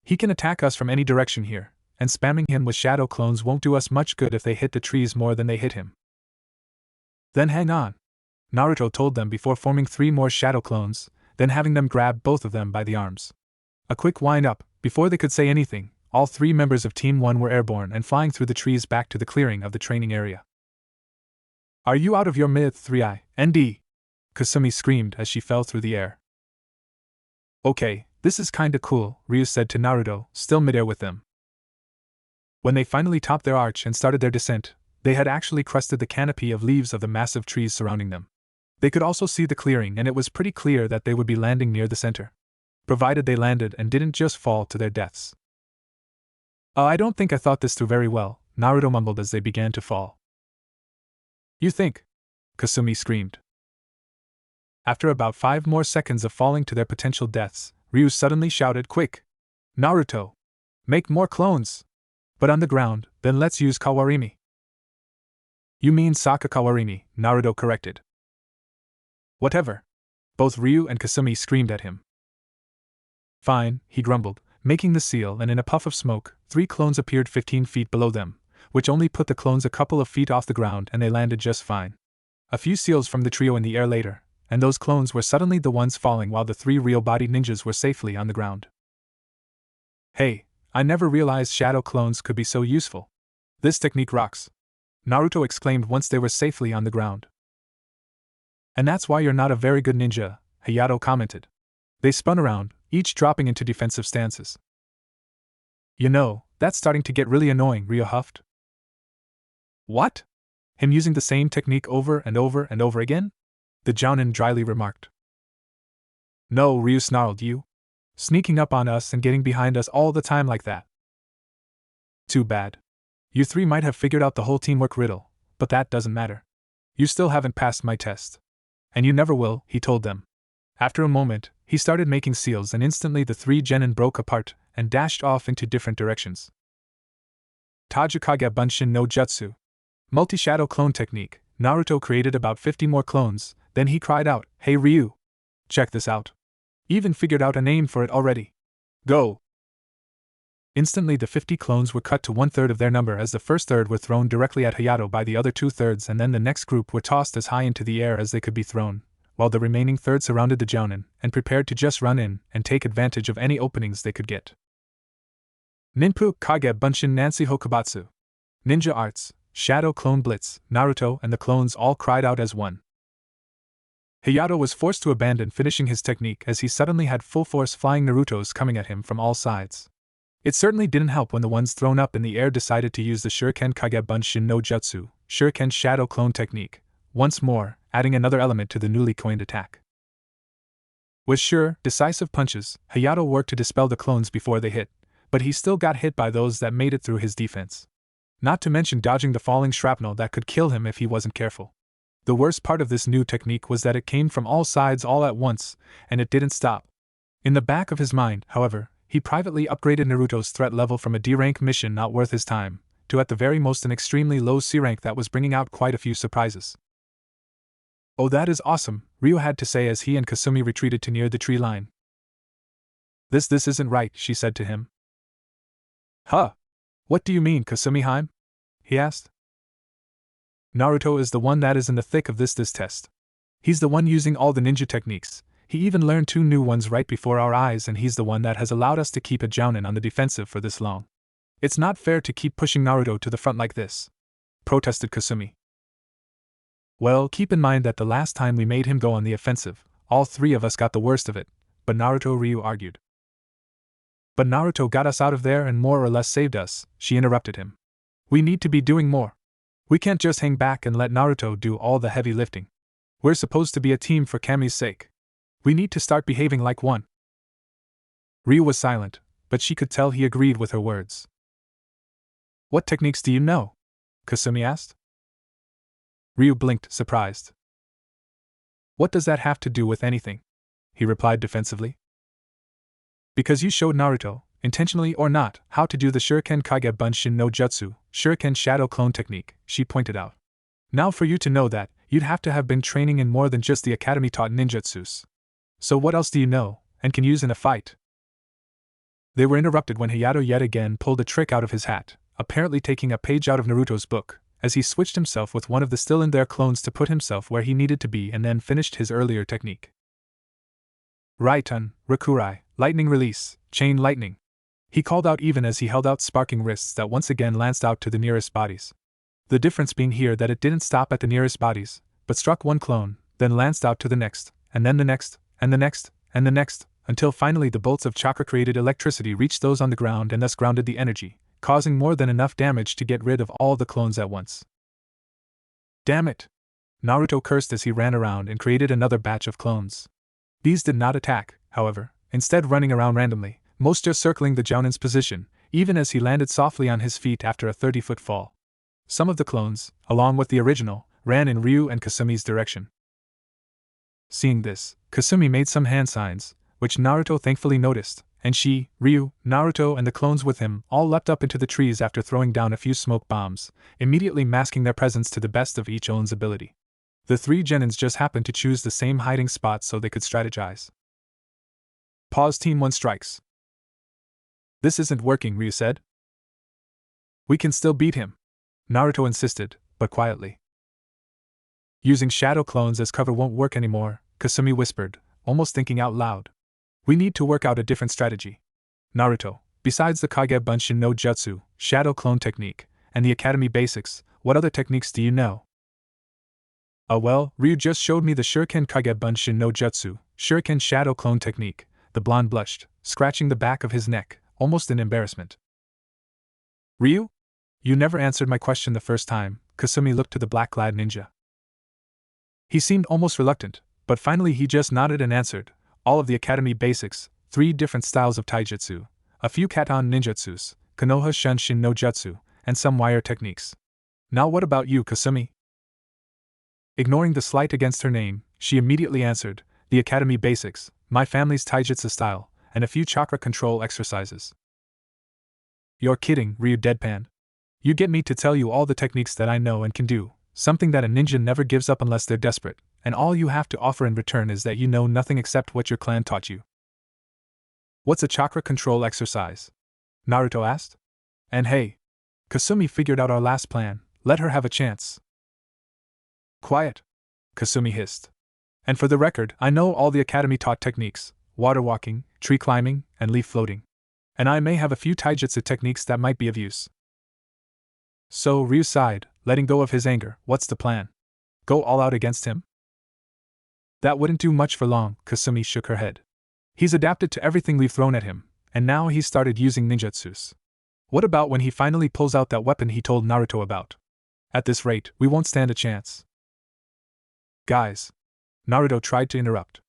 "He can attack us from any direction here, and spamming him with shadow clones won't do us much good if they hit the trees more than they hit him." "Then hang on," Naruto told them before forming 3 more shadow clones, then having them grab both of them by the arms. A quick wind-up, before they could say anything, all 3 members of Team 1 were airborne and flying through the trees back to the clearing of the training area. Are you out of your mid-3i, ND? Kasumi screamed as she fell through the air. Okay, this is kinda cool, Ryu said to Naruto, still midair with them. When they finally topped their arch and started their descent, they had actually crested the canopy of leaves of the massive trees surrounding them. They could also see the clearing, and it was pretty clear that they would be landing near the center. Provided they landed and didn't just fall to their deaths. I don't think I thought this through very well, Naruto mumbled as they began to fall. You think? Kasumi screamed. After about 5 more seconds of falling to their potential deaths, Ryu suddenly shouted, Quick! Naruto! Make more clones! But on the ground, then let's use Kawarimi. You mean Saka Kawarimi, Naruto corrected. Whatever. Both Ryu and Kasumi screamed at him. Fine, he grumbled, making the seal, and in a puff of smoke, 3 clones appeared 15 feet below them, which only put the clones a couple of feet off the ground, and they landed just fine. A few seals from the trio in the air later, and those clones were suddenly the ones falling while the 3 real-bodied ninjas were safely on the ground. Hey, I never realized shadow clones could be so useful. This technique rocks, Naruto exclaimed once they were safely on the ground. And that's why you're not a very good ninja, Hayato commented. They spun around, each dropping into defensive stances. You know, that's starting to get really annoying, Ryu huffed. What? Him using the same technique over and over and over again? The Jounin dryly remarked. No, Ryu snarled, you. Sneaking up on us and getting behind us all the time like that. Too bad. You 3 might have figured out the whole teamwork riddle, but that doesn't matter. You still haven't passed my test. And you never will, he told them. After a moment, he started making seals, and instantly the 3 genin broke apart and dashed off into different directions. Tajukage Bunshin no Jutsu. Multi-shadow clone technique. Naruto created about 50 more clones, then he cried out, Hey Ryu! Check this out. Even figured out a name for it already. Go! Instantly the 50 clones were cut to 1/3 of their number as the first third were thrown directly at Hayato by the other 2/3, and then the next group were tossed as high into the air as they could be thrown, while the remaining third surrounded the Jounin and prepared to just run in and take advantage of any openings they could get. Ninpu Kage Bunshin Nancy Hokubatsu. Ninja Arts, Shadow Clone Blitz, Naruto and the clones all cried out as one. Hayato was forced to abandon finishing his technique as he suddenly had full force flying Narutos coming at him from all sides. It certainly didn't help when the ones thrown up in the air decided to use the Shuriken Kage Bunshin no Jutsu, Shuriken Shadow Clone technique, once more, adding another element to the newly coined attack. With sure, decisive punches, Hayato worked to dispel the clones before they hit, but he still got hit by those that made it through his defense. Not to mention dodging the falling shrapnel that could kill him if he wasn't careful. The worst part of this new technique was that it came from all sides all at once, and it didn't stop. In the back of his mind, however, he privately upgraded Naruto's threat level from a D-rank mission not worth his time, to at the very most an extremely low C-rank that was bringing out quite a few surprises. Oh, that is awesome, Ryu had to say as he and Kasumi retreated to near the tree line. This isn't right, she said to him. Huh? What do you mean, Kasumi-heim? He asked. Naruto is the one that is in the thick of this test. He's the one using all the ninja techniques. He even learned 2 new ones right before our eyes, and he's the one that has allowed us to keep a Jounin on the defensive for this long. It's not fair to keep pushing Naruto to the front like this, protested Kasumi. Well, keep in mind that the last time we made him go on the offensive, all 3 of us got the worst of it, but Naruto, Ryu argued. But Naruto got us out of there and more or less saved us, she interrupted him. We need to be doing more. We can't just hang back and let Naruto do all the heavy lifting. We're supposed to be a team for Kami's sake. We need to start behaving like one. Ryu was silent, but she could tell he agreed with her words. What techniques do you know? Kasumi asked. Ryu blinked, surprised. What does that have to do with anything? He replied defensively. Because you showed Naruto, intentionally or not, how to do the Shuriken Kage Bunshin no Jutsu, Shuriken Shadow Clone technique, she pointed out. Now for you to know that, you'd have to have been training in more than just the academy-taught ninjutsus. So what else do you know, and can use in a fight? They were interrupted when Hayato yet again pulled a trick out of his hat, apparently taking a page out of Naruto's book, as he switched himself with one of the still-in-there clones to put himself where he needed to be and then finished his earlier technique. Raitun, Rakurai, lightning release, chain lightning. He called out even as he held out sparking wrists that once again lanced out to the nearest bodies. The difference being here that it didn't stop at the nearest bodies, but struck one clone, then lanced out to the next, and then the next, and the next, and the next, until finally the bolts of chakra-created electricity reached those on the ground and thus grounded the energy, causing more than enough damage to get rid of all the clones at once. Damn it! Naruto cursed as he ran around and created another batch of clones. These did not attack, however, instead running around randomly, most just circling the Jounin's position, even as he landed softly on his feet after a 30-foot fall. Some of the clones, along with the original, ran in Ryu and Kasumi's direction. Seeing this, Kasumi made some hand signs, which Naruto thankfully noticed, and she, Ryu, Naruto and the clones with him all leapt up into the trees after throwing down a few smoke bombs, immediately masking their presence to the best of each own's ability. The three genins just happened to choose the same hiding spot so they could strategize. Pause. Team 1 strikes. This isn't working, Ryu said. We can still beat him, Naruto insisted, but quietly. Using shadow clones as cover won't work anymore, Kasumi whispered, almost thinking out loud. We need to work out a different strategy. Naruto, besides the Kage Bunshin no Jutsu, shadow clone technique, and the academy basics, what other techniques do you know? Well, Ryu just showed me the Shuriken Kage Bunshin no Jutsu, Shuriken shadow clone technique. The blonde blushed, scratching the back of his neck, almost in embarrassment. Ryu? You never answered my question the first time. Kasumi looked to the black-clad ninja. He seemed almost reluctant, but finally he just nodded and answered, all of the academy basics, 3 different styles of taijutsu, a few katon ninjutsus, Konoha Shunshin no Jutsu, and some wire techniques. Now what about you, Kasumi? Ignoring the slight against her name, she immediately answered, the academy basics, my family's taijutsu style, and a few chakra control exercises. You're kidding, Ryu deadpanned. You get me to tell you all the techniques that I know and can do, something that a ninja never gives up unless they're desperate, and all you have to offer in return is that you know nothing except what your clan taught you. What's a chakra control exercise? Naruto asked. And hey, Kasumi figured out our last plan, let her have a chance. Quiet, Kasumi hissed. And for the record, I know all the academy taught techniques, water walking, tree climbing, and leaf floating. And I may have a few taijutsu techniques that might be of use. So, Ryu sighed, letting go of his anger. What's the plan? Go all out against him? That wouldn't do much for long, Kasumi shook her head. He's adapted to everything we've thrown at him, and now he's started using ninjutsus. What about when he finally pulls out that weapon he told Naruto about? At this rate, we won't stand a chance. Guys. Naruto tried to interrupt.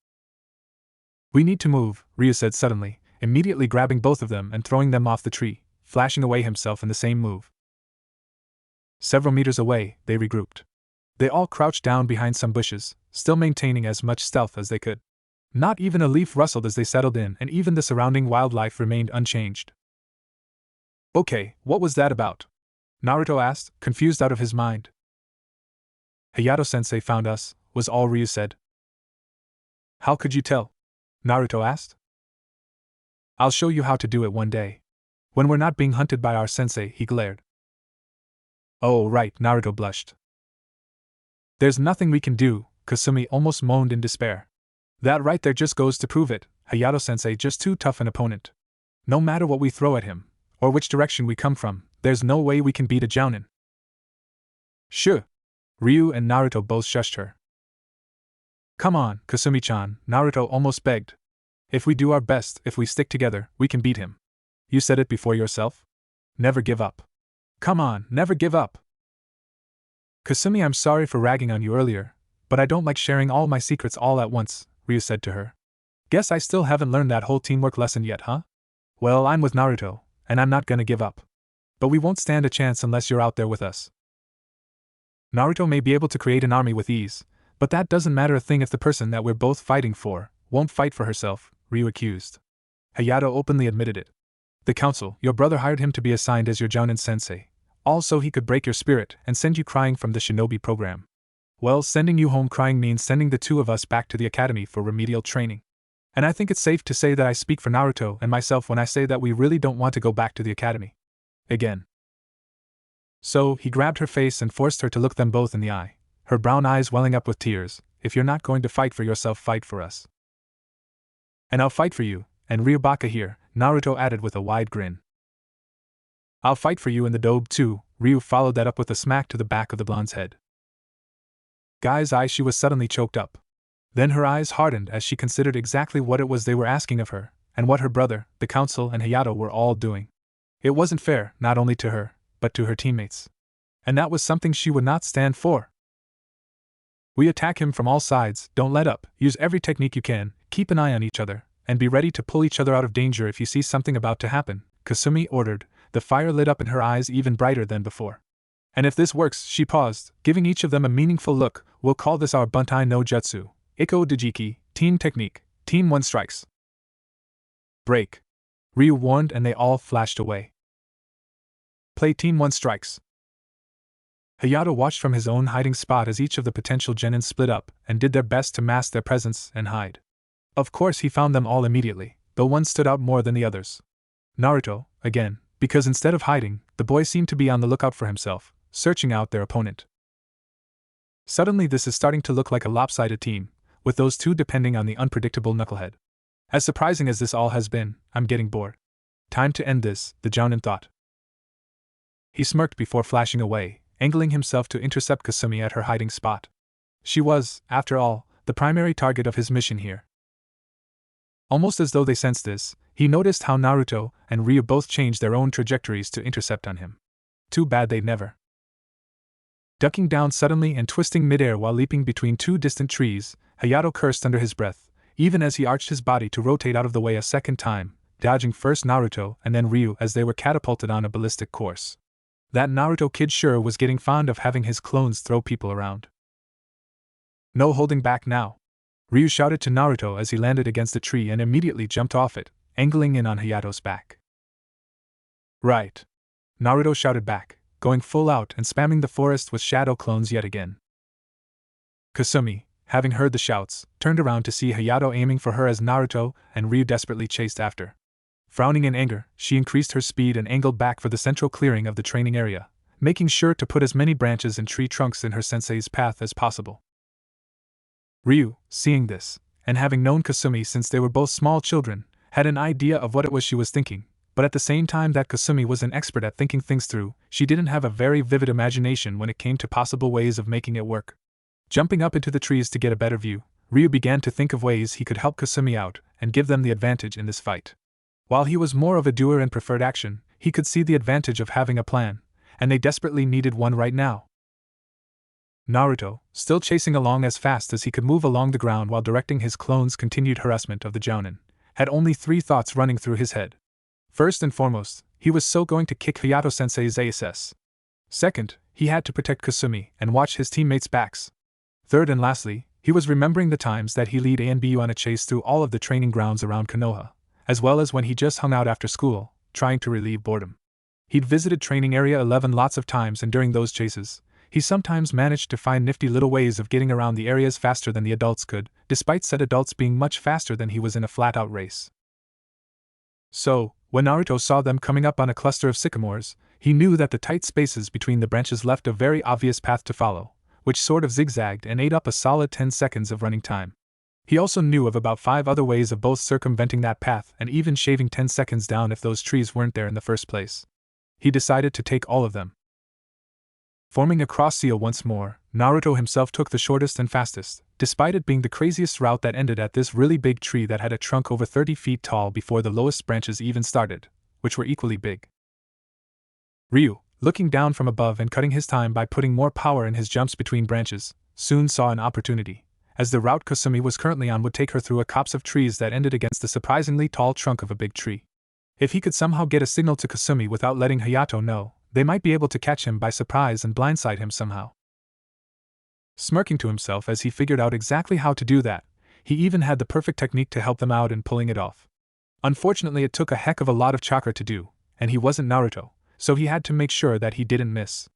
We need to move, Ryu said suddenly, immediately grabbing both of them and throwing them off the tree, flashing away himself in the same move. Several meters away, they regrouped. They all crouched down behind some bushes, still maintaining as much stealth as they could. Not even a leaf rustled as they settled in, and even the surrounding wildlife remained unchanged. Okay, what was that about? Naruto asked, confused out of his mind. Hayato-sensei found us, was all Ryu said. How could you tell? Naruto asked. I'll show you how to do it one day. When we're not being hunted by our sensei, he glared. Oh, right, Naruto blushed. There's nothing we can do, Kasumi almost moaned in despair. That right there just goes to prove it, Hayato-sensei just too tough an opponent. No matter what we throw at him, or which direction we come from, there's no way we can beat a Jounin. Shh! Ryu and Naruto both shushed her. Come on, Kasumi-chan, Naruto almost begged. If we do our best, if we stick together, we can beat him. You said it before yourself? Never give up. Come on, never give up. Kasumi, I'm sorry for ragging on you earlier, but I don't like sharing all my secrets all at once, Ryu said to her. Guess I still haven't learned that whole teamwork lesson yet, huh? Well, I'm with Naruto, and I'm not gonna give up. But we won't stand a chance unless you're out there with us. Naruto may be able to create an army with ease, but that doesn't matter a thing if the person that we're both fighting for won't fight for herself, Ryu accused. Hayato openly admitted it. The council, your brother hired him to be assigned as your Jounin sensei, also he could break your spirit and send you crying from the shinobi program. Well, sending you home crying means sending the two of us back to the academy for remedial training. And I think it's safe to say that I speak for Naruto and myself when I say that we really don't want to go back to the academy. Again. So, he grabbed her face and forced her to look them both in the eye, her brown eyes welling up with tears. If you're not going to fight for yourself, fight for us. And I'll fight for you, and Ryubaka here, Naruto added with a wide grin. I'll fight for you in the dobe too, Ryu followed that up with a smack to the back of the blonde's head. Guy's eye, she was suddenly choked up. Then her eyes hardened as she considered exactly what it was they were asking of her, and what her brother, the council, and Hayato were all doing. It wasn't fair, not only to her, but to her teammates. And that was something she would not stand for. We attack him from all sides, don't let up, use every technique you can, keep an eye on each other, and be ready to pull each other out of danger if you see something about to happen, Kasumi ordered, the fire lit up in her eyes even brighter than before. And if this works, she paused, giving each of them a meaningful look, we'll call this our Buntai no Jutsu, Iko Dojiki, Team Technique, Team 1 Strikes. Break. Ryu warned and they all flashed away. Play Team 1 Strikes. Hayato watched from his own hiding spot as each of the potential genins split up and did their best to mask their presence and hide. Of course he found them all immediately, though one stood out more than the others. Naruto, again, because instead of hiding, the boy seemed to be on the lookout for himself, searching out their opponent. Suddenly this is starting to look like a lopsided team, with those two depending on the unpredictable knucklehead. As surprising as this all has been, I'm getting bored. Time to end this, the Jounin thought. He smirked before flashing away, angling himself to intercept Kasumi at her hiding spot. She was, after all, the primary target of his mission here. Almost as though they sensed this, he noticed how Naruto and Ryu both changed their own trajectories to intercept on him. Too bad they'd never. Ducking down suddenly and twisting midair while leaping between two distant trees, Hayato cursed under his breath, even as he arched his body to rotate out of the way a second time, dodging first Naruto and then Ryu as they were catapulted on a ballistic course. That Naruto kid sure was getting fond of having his clones throw people around. No holding back now. Ryu shouted to Naruto as he landed against a tree and immediately jumped off it, angling in on Hayato's back. Right. Naruto shouted back, going full out and spamming the forest with shadow clones yet again. Kasumi, having heard the shouts, turned around to see Hayato aiming for her as Naruto and Ryu desperately chased after. Frowning in anger, she increased her speed and angled back for the central clearing of the training area, making sure to put as many branches and tree trunks in her sensei's path as possible. Ryu, seeing this, and having known Kasumi since they were both small children, had an idea of what it was she was thinking, but at the same time that Kasumi was an expert at thinking things through, she didn't have a very vivid imagination when it came to possible ways of making it work. Jumping up into the trees to get a better view, Ryu began to think of ways he could help Kasumi out and give them the advantage in this fight. While he was more of a doer and preferred action, he could see the advantage of having a plan, and they desperately needed one right now. Naruto, still chasing along as fast as he could move along the ground while directing his clones' continued harassment of the Jounin, had only three thoughts running through his head. First and foremost, he was so going to kick Hayato-sensei's ass. Second, he had to protect Kasumi and watch his teammates' backs. Third and lastly, he was remembering the times that he led A and BU on a chase through all of the training grounds around Konoha, as well as when he just hung out after school, trying to relieve boredom. He'd visited Training Area 11 lots of times, and during those chases, he sometimes managed to find nifty little ways of getting around the areas faster than the adults could, despite said adults being much faster than he was in a flat-out race. So, when Naruto saw them coming up on a cluster of sycamores, he knew that the tight spaces between the branches left a very obvious path to follow, which sort of zigzagged and ate up a solid 10 seconds of running time. He also knew of about 5 other ways of both circumventing that path and even shaving 10 seconds down if those trees weren't there in the first place. He decided to take all of them. Forming a cross seal once more, Naruto himself took the shortest and fastest, despite it being the craziest route that ended at this really big tree that had a trunk over 30 feet tall before the lowest branches even started, which were equally big. Ryu, looking down from above and cutting his time by putting more power in his jumps between branches, soon saw an opportunity, as the route Kasumi was currently on would take her through a copse of trees that ended against the surprisingly tall trunk of a big tree. If he could somehow get a signal to Kasumi without letting Hayato know, they might be able to catch him by surprise and blindside him somehow. Smirking to himself as he figured out exactly how to do that, he even had the perfect technique to help them out in pulling it off. Unfortunately, it took a heck of a lot of chakra to do, and he wasn't Naruto, so he had to make sure that he didn't miss.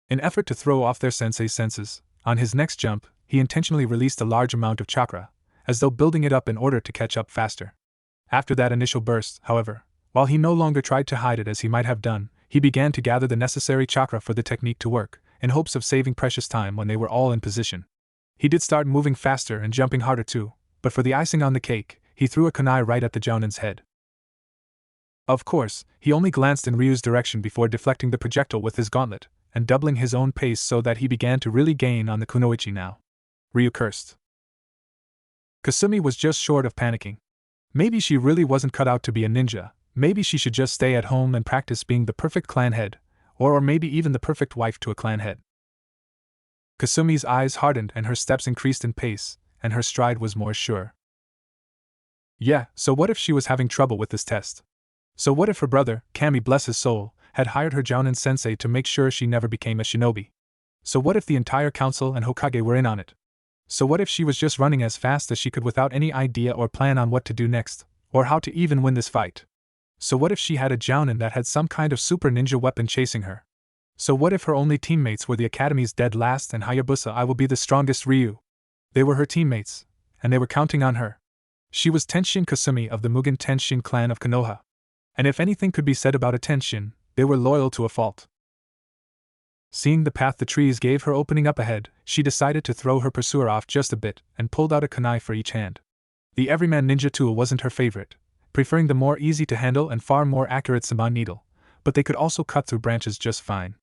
In effort to throw off their sensei's senses, on his next jump, he intentionally released a large amount of chakra, as though building it up in order to catch up faster. After that initial burst, however, while he no longer tried to hide it as he might have done, he began to gather the necessary chakra for the technique to work, in hopes of saving precious time when they were all in position. He did start moving faster and jumping harder too, but for the icing on the cake, he threw a kunai right at the Jounin's head. Of course, he only glanced in Ryu's direction before deflecting the projectile with his gauntlet, and doubling his own pace so that he began to really gain on the kunoichi now. Ryu cursed. Kasumi was just short of panicking. Maybe she really wasn't cut out to be a ninja, maybe she should just stay at home and practice being the perfect clan head, or maybe even the perfect wife to a clan head. Kasumi's eyes hardened and her steps increased in pace, and her stride was more sure. Yeah, so what if she was having trouble with this test? So what if her brother, Kami bless his soul, had hired her Jounin sensei to make sure she never became a shinobi? So what if the entire council and Hokage were in on it? So what if she was just running as fast as she could without any idea or plan on what to do next, or how to even win this fight? So what if she had a Jounin that had some kind of super ninja weapon chasing her? So what if her only teammates were the academy's dead last and Hayabusa I will be the strongest Ryu? They were her teammates, and they were counting on her. She was Tenshin Kasumi of the Mugen Tenshin clan of Konoha. And if anything could be said about a Tenshin, they were loyal to a fault. Seeing the path the trees gave her opening up ahead, she decided to throw her pursuer off just a bit and pulled out a kunai for each hand. The everyman ninja tool wasn't her favorite, preferring the more easy to handle and far more accurate Saban needle, but they could also cut through branches just fine.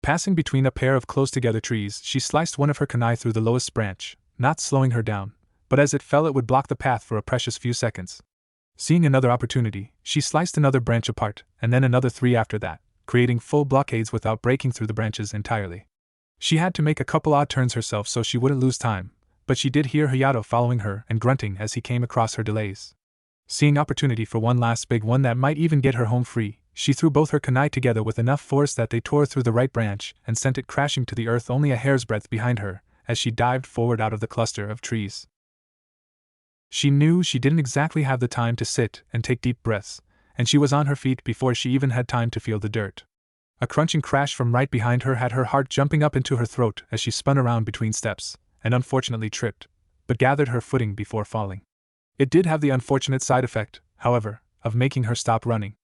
Passing between a pair of close-together trees, she sliced one of her kunai through the lowest branch, not slowing her down, but as it fell it would block the path for a precious few seconds. Seeing another opportunity, she sliced another branch apart, and then another 3 after that, creating full blockades without breaking through the branches entirely. She had to make a couple odd turns herself so she wouldn't lose time, but she did hear Hayato following her and grunting as he came across her delays. Seeing opportunity for one last big one that might even get her home free, she threw both her kunai together with enough force that they tore through the right branch and sent it crashing to the earth only a hair's breadth behind her, as she dived forward out of the cluster of trees. She knew she didn't exactly have the time to sit and take deep breaths, and she was on her feet before she even had time to feel the dirt. A crunching crash from right behind her had her heart jumping up into her throat as she spun around between steps, and unfortunately tripped, but gathered her footing before falling. It did have the unfortunate side effect, however, of making her stop running.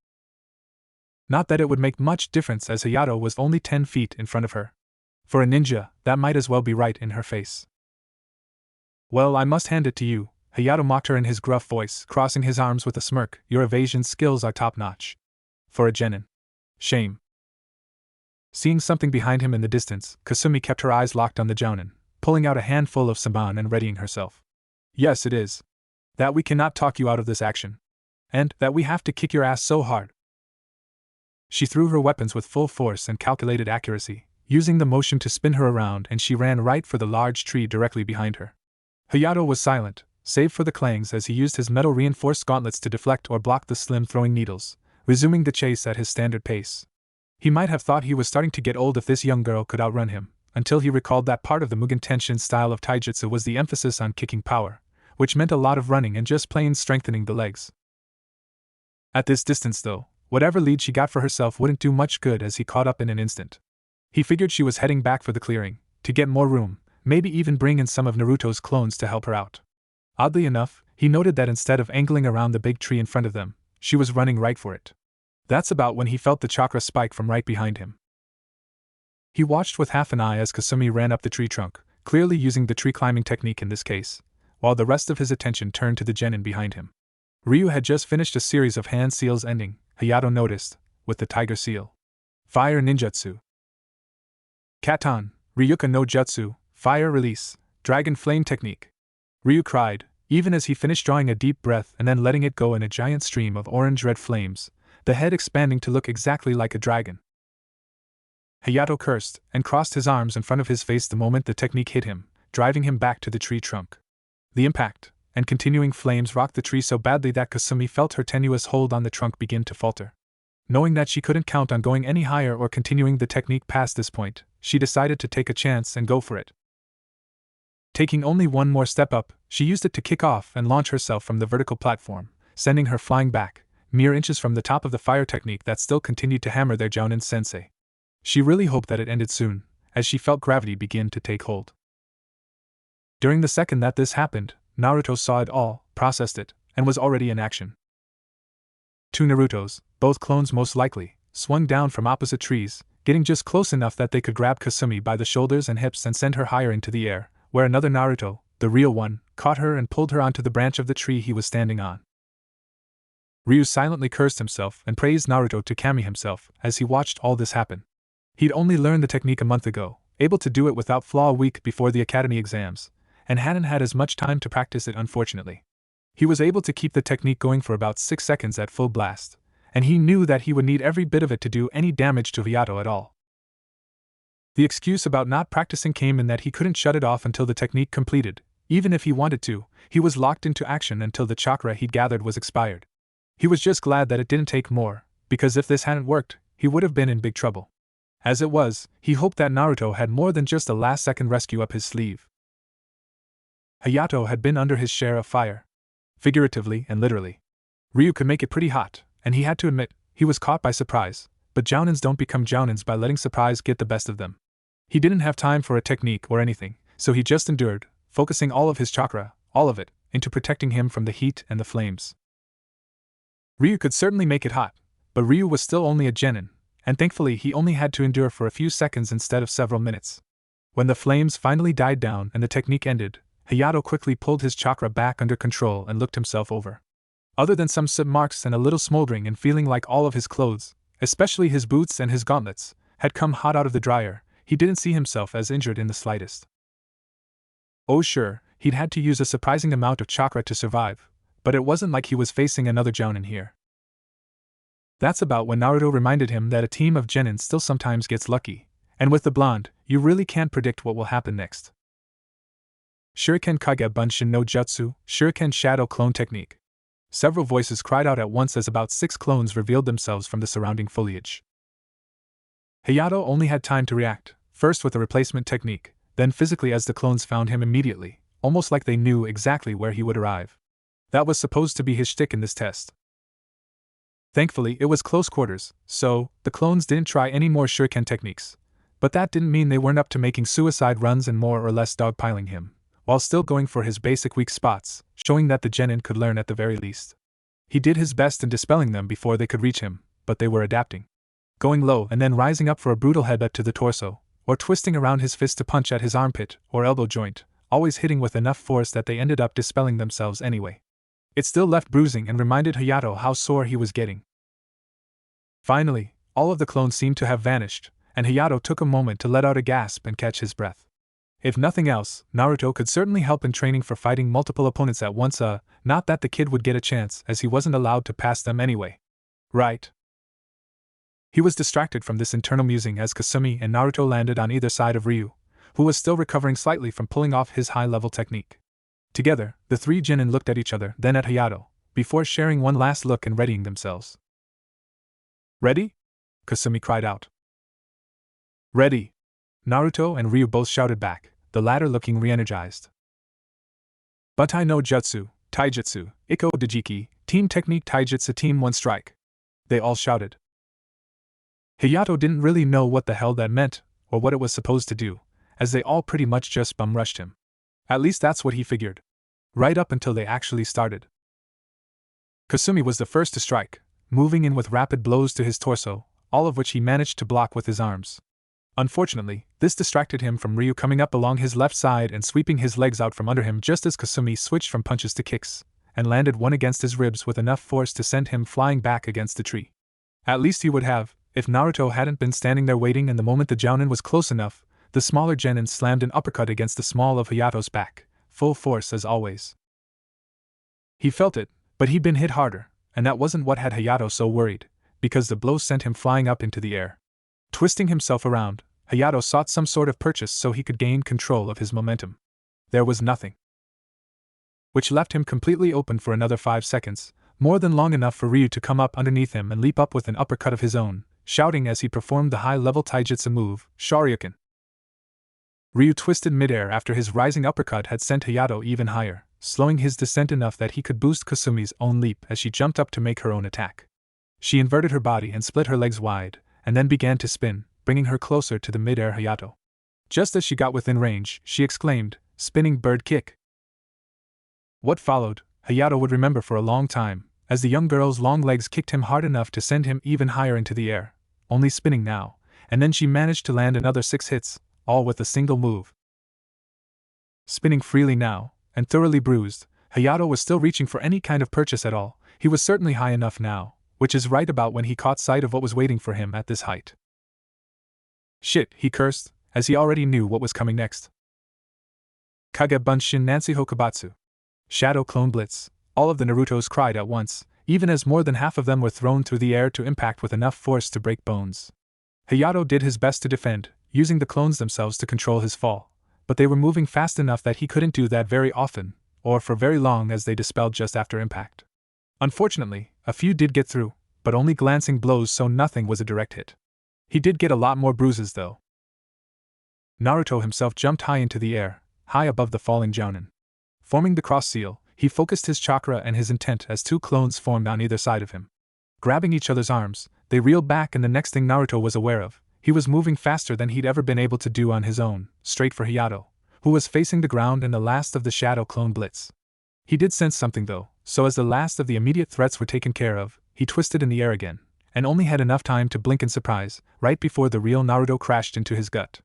Not that it would make much difference as Hayato was only 10 feet in front of her. For a ninja, that might as well be right in her face. Well, I must hand it to you, Hayato mocked her in his gruff voice, crossing his arms with a smirk. Your evasion skills are top-notch. For a genin. Shame. Seeing something behind him in the distance, Kasumi kept her eyes locked on the Jounin, pulling out a handful of saban and readying herself. Yes, it is. That we cannot talk you out of this action. And that we have to kick your ass so hard. She threw her weapons with full force and calculated accuracy, using the motion to spin her around, and she ran right for the large tree directly behind her. Hayato was silent, save for the clangs as he used his metal-reinforced gauntlets to deflect or block the slim throwing needles, resuming the chase at his standard pace. He might have thought he was starting to get old if this young girl could outrun him, until he recalled that part of the Mugen Tenshin style of taijutsu was the emphasis on kicking power, which meant a lot of running and just plain strengthening the legs. At this distance though, whatever lead she got for herself wouldn't do much good as he caught up in an instant. He figured she was heading back for the clearing, to get more room, maybe even bring in some of Naruto's clones to help her out. Oddly enough, he noted that instead of angling around the big tree in front of them, she was running right for it. That's about when he felt the chakra spike from right behind him. He watched with half an eye as Kasumi ran up the tree trunk, clearly using the tree climbing technique in this case, while the rest of his attention turned to the genin behind him. Ryu had just finished a series of hand seals ending, Hayato noticed, with the tiger seal. Fire ninjutsu. Katan, Ryuka no Jutsu, fire release, dragon flame technique. Ryu cried, even as he finished drawing a deep breath and then letting it go in a giant stream of orange-red flames, the head expanding to look exactly like a dragon. Hayato cursed and crossed his arms in front of his face the moment the technique hit him, driving him back to the tree trunk. The impact and continuing flames rocked the tree so badly that Kasumi felt her tenuous hold on the trunk begin to falter. Knowing that she couldn't count on going any higher or continuing the technique past this point, she decided to take a chance and go for it. Taking only one more step up, she used it to kick off and launch herself from the vertical platform, sending her flying back, mere inches from the top of the fire technique that still continued to hammer their Jounin sensei. She really hoped that it ended soon, as she felt gravity begin to take hold. During the second that this happened, Naruto saw it all, processed it, and was already in action. 2 Narutos, both clones most likely, swung down from opposite trees, getting just close enough that they could grab Kasumi by the shoulders and hips and send her higher into the air, where another Naruto, the real one, caught her and pulled her onto the branch of the tree he was standing on. Ryu silently cursed himself and praised Naruto to Kami himself as he watched all this happen. He'd only learned the technique a month ago, able to do it without flaw a week before the academy exams, and hadn't had as much time to practice it unfortunately. He was able to keep the technique going for about 6 seconds at full blast, and he knew that he would need every bit of it to do any damage to Hayato at all. The excuse about not practicing came in that he couldn't shut it off until the technique completed. Even if he wanted to, he was locked into action until the chakra he'd gathered was expired. He was just glad that it didn't take more, because if this hadn't worked, he would have been in big trouble. As it was, he hoped that Naruto had more than just a last-second rescue up his sleeve. Hayato had been under his share of fire, figuratively and literally. Ryu could make it pretty hot, and he had to admit, he was caught by surprise, but jounins don't become jounins by letting surprise get the best of them. He didn't have time for a technique or anything, so he just endured, focusing all of his chakra, all of it, into protecting him from the heat and the flames. Ryu could certainly make it hot, but Ryu was still only a genin, and thankfully he only had to endure for a few seconds instead of several minutes. When the flames finally died down and the technique ended, Hayato quickly pulled his chakra back under control and looked himself over. Other than some sib marks and a little smoldering and feeling like all of his clothes, especially his boots and his gauntlets, had come hot out of the dryer, he didn't see himself as injured in the slightest. Oh sure, he'd had to use a surprising amount of chakra to survive, but it wasn't like he was facing another jounin here. That's about when Naruto reminded him that a team of genin still sometimes gets lucky, and with the blonde, you really can't predict what will happen next. Shuriken Kage Bunshin no Jutsu, Shuriken Shadow Clone Technique. Several voices cried out at once as about 6 clones revealed themselves from the surrounding foliage. Hayato only had time to react, first with a replacement technique, then physically as the clones found him immediately, almost like they knew exactly where he would arrive. That was supposed to be his shtick in this test. Thankfully, it was close quarters, so the clones didn't try any more shuriken techniques, but that didn't mean they weren't up to making suicide runs and more or less dogpiling him, while still going for his basic weak spots, showing that the genin could learn at the very least. He did his best in dispelling them before they could reach him, but they were adapting. Going low and then rising up for a brutal headbutt to the torso, or twisting around his fist to punch at his armpit or elbow joint, always hitting with enough force that they ended up dispelling themselves anyway. It still left bruising and reminded Hayato how sore he was getting. Finally, all of the clones seemed to have vanished, and Hayato took a moment to let out a gasp and catch his breath. If nothing else, Naruto could certainly help in training for fighting multiple opponents at once, not that the kid would get a chance as he wasn't allowed to pass them anyway. Right. He was distracted from this internal musing as Kasumi and Naruto landed on either side of Ryu, who was still recovering slightly from pulling off his high-level technique. Together, the 3 genin looked at each other, then at Hayato, before sharing one last look and readying themselves. Ready? Kasumi cried out. Ready! Naruto and Ryu both shouted back, the latter looking re-energized. Butai no Jutsu, Taijutsu, Ikko Dejiki, Team Technique Taijutsu Team 1 Strike. They all shouted. Hayato didn't really know what the hell that meant, or what it was supposed to do, as they all pretty much just bum-rushed him. At least that's what he figured. Right up until they actually started. Kasumi was the first to strike, moving in with rapid blows to his torso, all of which he managed to block with his arms. Unfortunately, this distracted him from Ryu coming up along his left side and sweeping his legs out from under him just as Kasumi switched from punches to kicks, and landed one against his ribs with enough force to send him flying back against the tree. At least he would have, if Naruto hadn't been standing there waiting, and the moment the jounin was close enough, the smaller genin slammed an uppercut against the small of Hayato's back, full force as always. He felt it, but he'd been hit harder, and that wasn't what had Hayato so worried, because the blow sent him flying up into the air. Twisting himself around, Hayato sought some sort of purchase so he could gain control of his momentum. There was nothing. Which left him completely open for another 5 seconds, more than long enough for Ryu to come up underneath him and leap up with an uppercut of his own, shouting as he performed the high-level taijutsu move, Shoryuken. Ryu twisted midair after his rising uppercut had sent Hayato even higher, slowing his descent enough that he could boost Kasumi's own leap as she jumped up to make her own attack. She inverted her body and split her legs wide, and then began to spin, bringing her closer to the mid-air Hayato. Just as she got within range, she exclaimed, "Spinning bird kick." What followed, Hayato would remember for a long time, as the young girl's long legs kicked him hard enough to send him even higher into the air, only spinning now, and then she managed to land another 6 hits, all with a single move. Spinning freely now, and thoroughly bruised, Hayato was still reaching for any kind of purchase at all, he was certainly high enough now, which is right about when he caught sight of what was waiting for him at this height. Shit, he cursed, as he already knew what was coming next. Kage Bunshin Nancy Hokubatsu. Shadow Clone Blitz. All of the Narutos cried at once, even as more than half of them were thrown through the air to impact with enough force to break bones. Hayato did his best to defend, using the clones themselves to control his fall, but they were moving fast enough that he couldn't do that very often, or for very long, as they dispelled just after impact. Unfortunately, a few did get through, but only glancing blows, so nothing was a direct hit. He did get a lot more bruises though. Naruto himself jumped high into the air, high above the falling Jounin. Forming the cross seal, he focused his chakra and his intent as two clones formed on either side of him. Grabbing each other's arms, they reeled back, and the next thing Naruto was aware of, he was moving faster than he'd ever been able to do on his own, straight for Hayato, who was facing the ground in the last of the Shadow Clone Blitz. He did sense something though, so as the last of the immediate threats were taken care of, he twisted in the air again, and only had enough time to blink in surprise, right before the real Naruto crashed into his gut.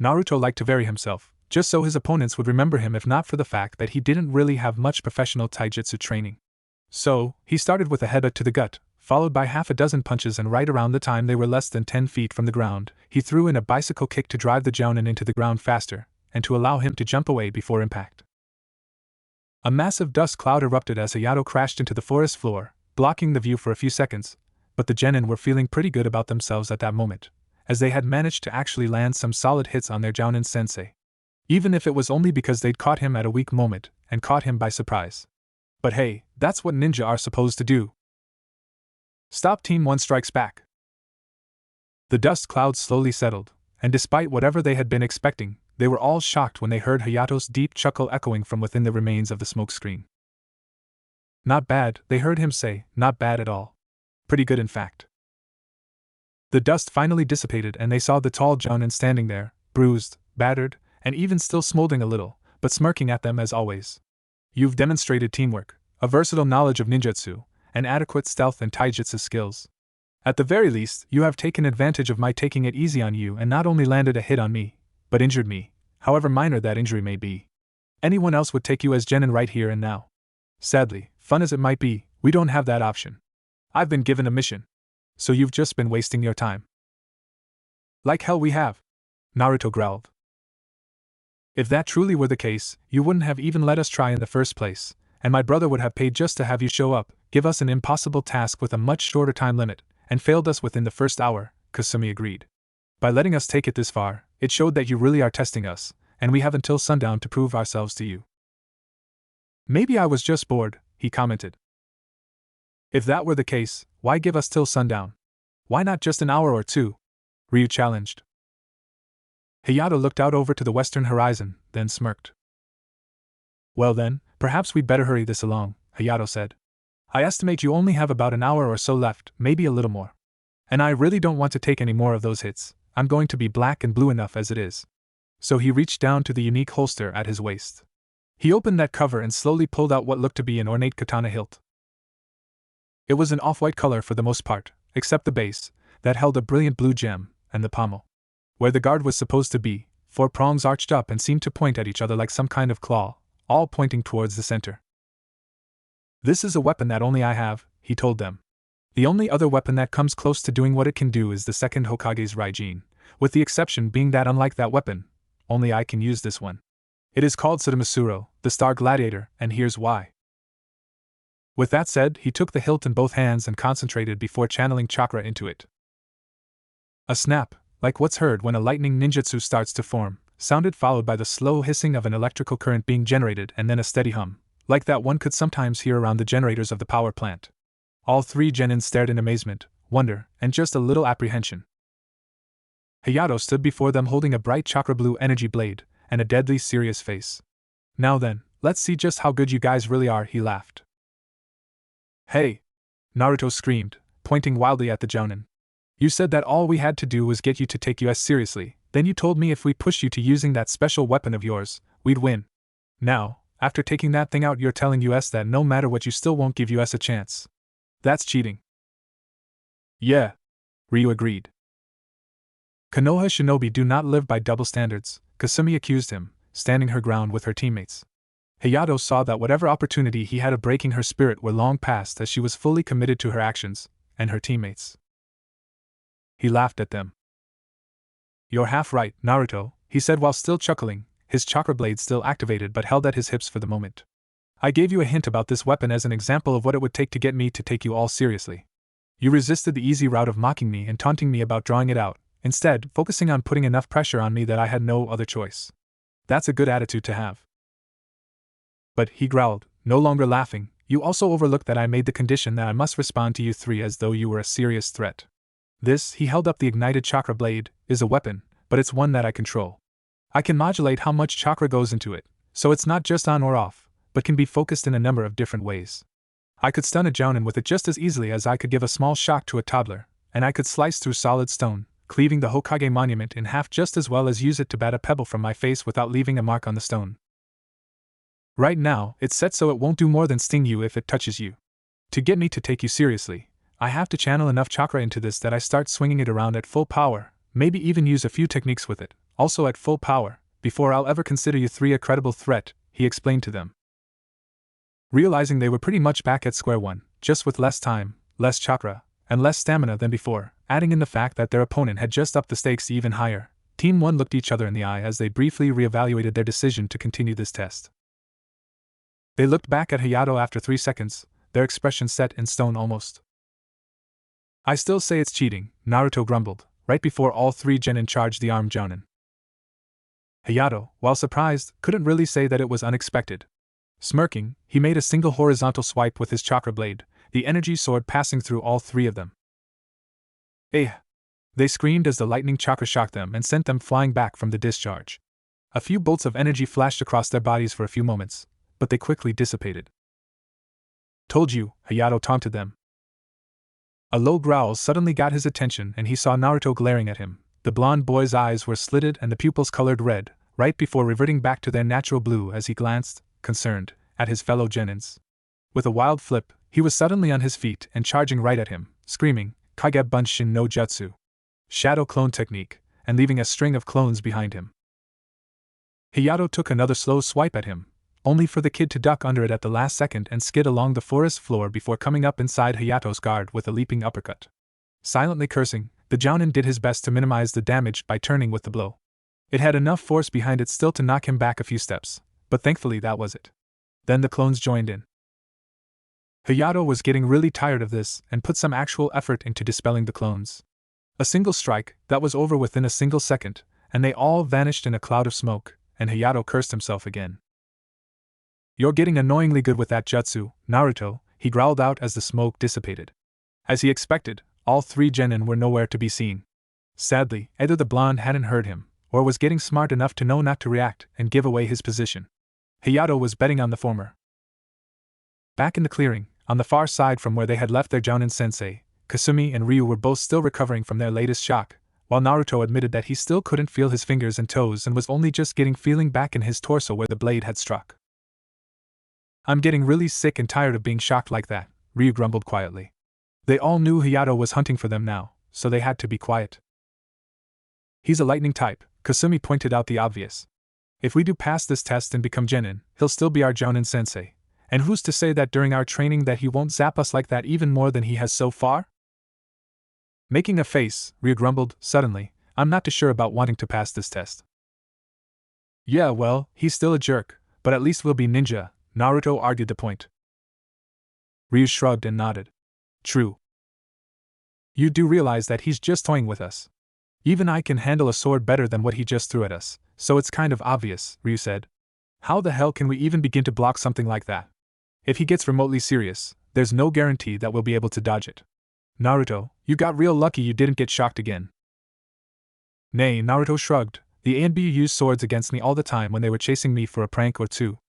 Naruto liked to vary himself, just so his opponents would remember him, if not for the fact that he didn't really have much professional taijutsu training. So, he started with a headbutt to the gut, followed by half a dozen punches, and right around the time they were less than 10 feet from the ground, he threw in a bicycle kick to drive the Jounin into the ground faster, and to allow him to jump away before impact. A massive dust cloud erupted as Hayato crashed into the forest floor, blocking the view for a few seconds, but the genin were feeling pretty good about themselves at that moment, as they had managed to actually land some solid hits on their Jounin sensei. Even if it was only because they'd caught him at a weak moment, and caught him by surprise. But hey, that's what ninja are supposed to do. Stop, Team 1 strikes back. The dust clouds slowly settled, and despite whatever they had been expecting, they were all shocked when they heard Hayato's deep chuckle echoing from within the remains of the smokescreen. Not bad, they heard him say, not bad at all. Pretty good, in fact. The dust finally dissipated, and they saw the tall Jounin standing there, bruised, battered, and even still smoldering a little, but smirking at them as always. You've demonstrated teamwork, a versatile knowledge of ninjutsu, and adequate stealth and taijutsu skills. At the very least, you have taken advantage of my taking it easy on you and not only landed a hit on me, but injured me, however minor that injury may be. Anyone else would take you as genin right here and now. Sadly, fun as it might be, we don't have that option. I've been given a mission. So you've just been wasting your time. Like hell we have, Naruto growled. If that truly were the case, you wouldn't have even let us try in the first place, and my brother would have paid just to have you show up, give us an impossible task with a much shorter time limit, and failed us within the first hour, Kasumi agreed. By letting us take it this far, it showed that you really are testing us, and we have until sundown to prove ourselves to you. Maybe I was just bored, he commented. If that were the case, why give us till sundown? Why not just an hour or two? Ryu challenged. Hayato looked out over to the western horizon, then smirked. Well then, perhaps we'd better hurry this along, Hayato said. I estimate you only have about an hour or so left, maybe a little more. And I really don't want to take any more of those hits, I'm going to be black and blue enough as it is. So he reached down to the unique holster at his waist. He opened that cover and slowly pulled out what looked to be an ornate katana hilt. It was an off-white color for the most part, except the base, that held a brilliant blue gem, and the pommel. Where the guard was supposed to be, 4 prongs arched up and seemed to point at each other like some kind of claw, all pointing towards the center. This is a weapon that only I have, he told them. The only other weapon that comes close to doing what it can do is the second Hokage's Raijin, with the exception being that unlike that weapon, only I can use this one. It is called Sudamasuro, the Star Gladiator, and here's why. With that said, he took the hilt in both hands and concentrated before channeling chakra into it. A snap, like what's heard when a lightning ninjutsu starts to form, sounded, followed by the slow hissing of an electrical current being generated and then a steady hum, like that one could sometimes hear around the generators of the power plant. All 3 genin stared in amazement, wonder, and just a little apprehension. Hayato stood before them holding a bright chakra blue energy blade, and a deadly serious face. Now then, let's see just how good you guys really are, he laughed. Hey! Naruto screamed, pointing wildly at the Jounin. You said that all we had to do was get you to take us seriously, then you told me if we pushed you to using that special weapon of yours, we'd win. Now, after taking that thing out, you're telling us that no matter what you still won't give us a chance. That's cheating. Yeah, Ryu agreed. Konoha shinobi do not live by double standards, Kasumi accused him, standing her ground with her teammates. Hayato saw that whatever opportunity he had of breaking her spirit were long past, as she was fully committed to her actions and her teammates. He laughed at them. "You're half right, Naruto," he said while still chuckling, his chakra blade still activated but held at his hips for the moment. "I gave you a hint about this weapon as an example of what it would take to get me to take you all seriously. You resisted the easy route of mocking me and taunting me about drawing it out, instead focusing on putting enough pressure on me that I had no other choice. That's a good attitude to have." "But," he growled, no longer laughing, "you also overlooked that I made the condition that I must respond to you three as though you were a serious threat. This," he held up the ignited chakra blade, "is a weapon, but it's one that I control. I can modulate how much chakra goes into it, so it's not just on or off, but can be focused in a number of different ways. I could stun a jounin with it just as easily as I could give a small shock to a toddler, and I could slice through solid stone, cleaving the Hokage monument in half just as well as use it to bat a pebble from my face without leaving a mark on the stone. Right now, it's set so it won't do more than sting you if it touches you. To get me to take you seriously, I have to channel enough chakra into this that I start swinging it around at full power, maybe even use a few techniques with it, also at full power, before I'll ever consider you three a credible threat," he explained to them. Realizing they were pretty much back at square one, just with less time, less chakra, and less stamina than before, adding in the fact that their opponent had just upped the stakes even higher, Team 1 looked each other in the eye as they briefly reevaluated their decision to continue this test. They looked back at Hayato after 3 seconds, their expression set in stone almost. "I still say it's cheating," Naruto grumbled, right before all three genin charged the armed jounin. Hayato, while surprised, couldn't really say that it was unexpected. Smirking, he made a single horizontal swipe with his chakra blade, the energy sword passing through all three of them. "Eh!" They screamed as the lightning chakra shocked them and sent them flying back from the discharge. A few bolts of energy flashed across their bodies for a few moments, but they quickly dissipated. "Told you," Hayato taunted them. A low growl suddenly got his attention and he saw Naruto glaring at him. The blonde boy's eyes were slitted and the pupils colored red, right before reverting back to their natural blue as he glanced, concerned, at his fellow genins. With a wild flip, he was suddenly on his feet and charging right at him, screaming, "Kage Bunshin no Jutsu!" Shadow clone technique, and leaving a string of clones behind him. Hayato took another slow swipe at him, only for the kid to duck under it at the last second and skid along the forest floor before coming up inside Hayato's guard with a leaping uppercut. Silently cursing, the jounin did his best to minimize the damage by turning with the blow. It had enough force behind it still to knock him back a few steps, but thankfully that was it. Then the clones joined in. Hayato was getting really tired of this and put some actual effort into dispelling the clones. A single strike, that was over within a single second, and they all vanished in a cloud of smoke, and Hayato cursed himself again. "You're getting annoyingly good with that jutsu, Naruto," he growled out as the smoke dissipated. As he expected, all three genin were nowhere to be seen. Sadly, either the blonde hadn't heard him, or was getting smart enough to know not to react and give away his position. Hayato was betting on the former. Back in the clearing, on the far side from where they had left their jounin sensei, Kasumi and Ryu were both still recovering from their latest shock, while Naruto admitted that he still couldn't feel his fingers and toes and was only just getting feeling back in his torso where the blade had struck. "I'm getting really sick and tired of being shocked like that," Ryu grumbled quietly. They all knew Hayato was hunting for them now, so they had to be quiet. "He's a lightning type," Kasumi pointed out the obvious. "If we do pass this test and become genin, he'll still be our jounin sensei. And who's to say that during our training that he won't zap us like that even more than he has so far?" Making a face, Ryu grumbled, suddenly, "I'm not too sure about wanting to pass this test." "Yeah, well, he's still a jerk, but at least we'll be ninja," Naruto argued the point. Ryu shrugged and nodded. "True. You do realize that he's just toying with us. Even I can handle a sword better than what he just threw at us, so it's kind of obvious," Ryu said. "How the hell can we even begin to block something like that? If he gets remotely serious, there's no guarantee that we'll be able to dodge it. Naruto, you got real lucky you didn't get shocked again." "Nay," Naruto shrugged, "the A and B used swords against me all the time when they were chasing me for a prank or two.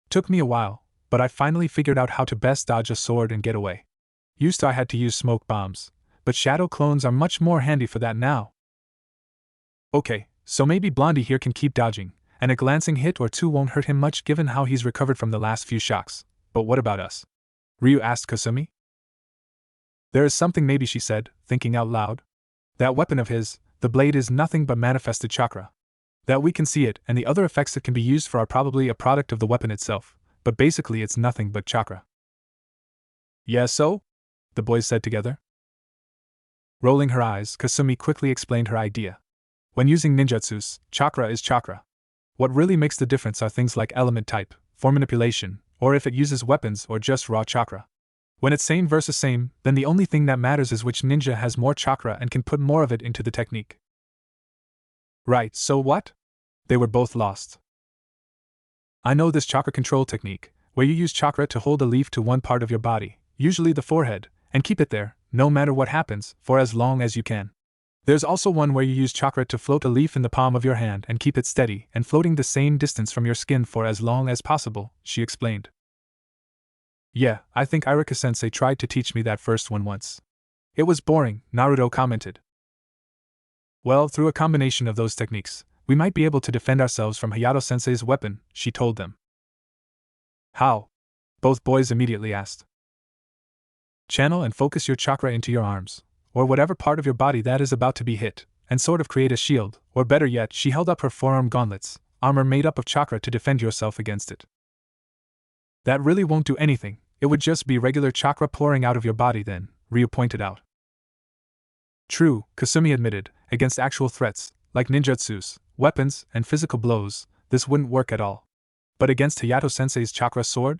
Took me a while, but I finally figured out how to best dodge a sword and get away. Used to I had to use smoke bombs, but shadow clones are much more handy for that now." "Okay, so maybe Blondie here can keep dodging, and a glancing hit or two won't hurt him much given how he's recovered from the last few shocks, but what about us?" Ryu asked Kasumi. "There is something maybe," she said, thinking out loud. "That weapon of his, the blade, is nothing but manifested chakra. That we can see it, and the other effects that can be used for are probably a product of the weapon itself, but basically it's nothing but chakra. Yeah, so? The boys said together. Rolling her eyes, Kasumi quickly explained her idea. When using ninjutsus, chakra is chakra. What really makes the difference are things like element type, form manipulation, or if it uses weapons or just raw chakra. When it's same versus same, then the only thing that matters is which ninja has more chakra and can put more of it into the technique. Right, so what? They were both lost. I know this chakra control technique, where you use chakra to hold a leaf to one part of your body, usually the forehead, and keep it there, no matter what happens, for as long as you can. There's also one where you use chakra to float a leaf in the palm of your hand and keep it steady and floating the same distance from your skin for as long as possible, she explained. Yeah, I think Irika-sensei tried to teach me that first one once. It was boring, Naruto commented. Well, through a combination of those techniques, we might be able to defend ourselves from Hayato-sensei's weapon, she told them. How? Both boys immediately asked. Channel and focus your chakra into your arms, or whatever part of your body that is about to be hit, and sort of create a shield, or better yet, she held up her forearm gauntlets, armor made up of chakra to defend yourself against it. That really won't do anything, it would just be regular chakra pouring out of your body then, Ryu pointed out. True, Kasumi admitted, against actual threats, like ninjutsus, weapons, and physical blows, this wouldn't work at all. But against Hayato-sensei's chakra sword?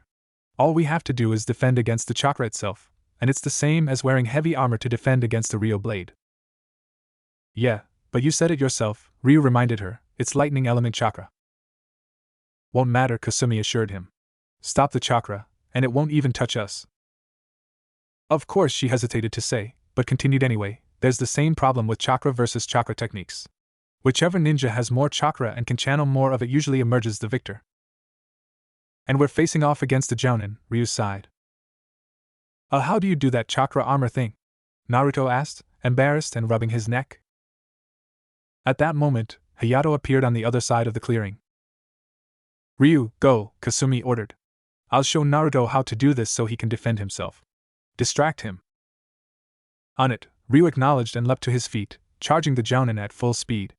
All we have to do is defend against the chakra itself, and it's the same as wearing heavy armor to defend against a Ryo blade. Yeah, but you said it yourself, Ryu reminded her, it's lightning element chakra. Won't matter, Kasumi assured him. Stop the chakra, and it won't even touch us. Of course, she hesitated to say, but continued anyway, there's the same problem with chakra versus chakra techniques. Whichever ninja has more chakra and can channel more of it usually emerges the victor. And we're facing off against a Jounin, Ryu sighed. How do you do that chakra armor thing? Naruto asked, embarrassed and rubbing his neck. At that moment, Hayato appeared on the other side of the clearing. Ryu, go, Kasumi ordered. I'll show Naruto how to do this so he can defend himself. Distract him. On it, Ryu acknowledged and leapt to his feet, charging the Jounin at full speed.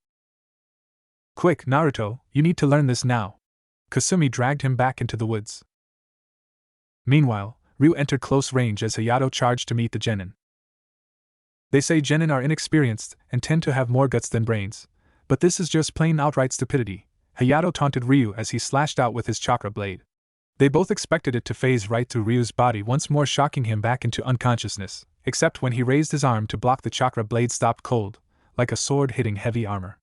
Quick, Naruto, you need to learn this now. Kasumi dragged him back into the woods. Meanwhile, Ryu entered close range as Hayato charged to meet the genin. They say genin are inexperienced and tend to have more guts than brains, but this is just plain outright stupidity, Hayato taunted Ryu as he slashed out with his chakra blade. They both expected it to phase right through Ryu's body, once more shocking him back into unconsciousness, except when he raised his arm to block, the chakra blade stopped cold, like a sword hitting heavy armor.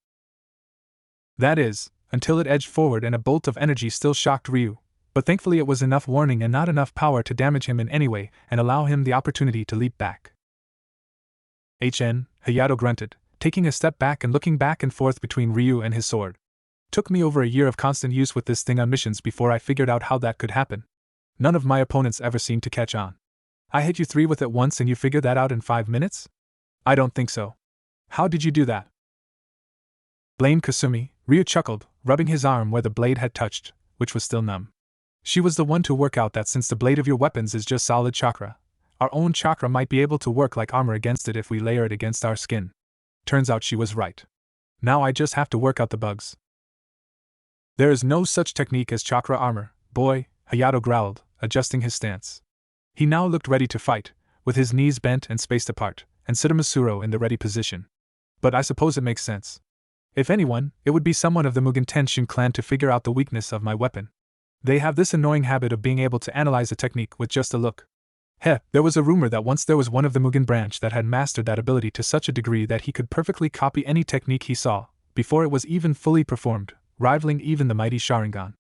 That is, until it edged forward and a bolt of energy still shocked Ryu, but thankfully it was enough warning and not enough power to damage him in any way and allow him the opportunity to leap back. Hayato grunted, taking a step back and looking back and forth between Ryu and his sword. Took me over a year of constant use with this thing on missions before I figured out how that could happen. None of my opponents ever seemed to catch on. I hit you 3 with it once and you figured that out in 5 minutes? I don't think so. How did you do that? Blamed Kasumi, Ryu chuckled, rubbing his arm where the blade had touched, which was still numb. She was the one to work out that since the blade of your weapons is just solid chakra, our own chakra might be able to work like armor against it if we layer it against our skin. Turns out she was right. Now I just have to work out the bugs. There is no such technique as chakra armor, boy, Hayato growled, adjusting his stance. He now looked ready to fight, with his knees bent and spaced apart, and Sudamasuro in the ready position. But I suppose it makes sense. If anyone, it would be someone of the Mugen Tenshin clan to figure out the weakness of my weapon. They have this annoying habit of being able to analyze a technique with just a look. There was a rumor that once there was one of the Mugen branch that had mastered that ability to such a degree that he could perfectly copy any technique he saw, before it was even fully performed, rivaling even the mighty Sharingan.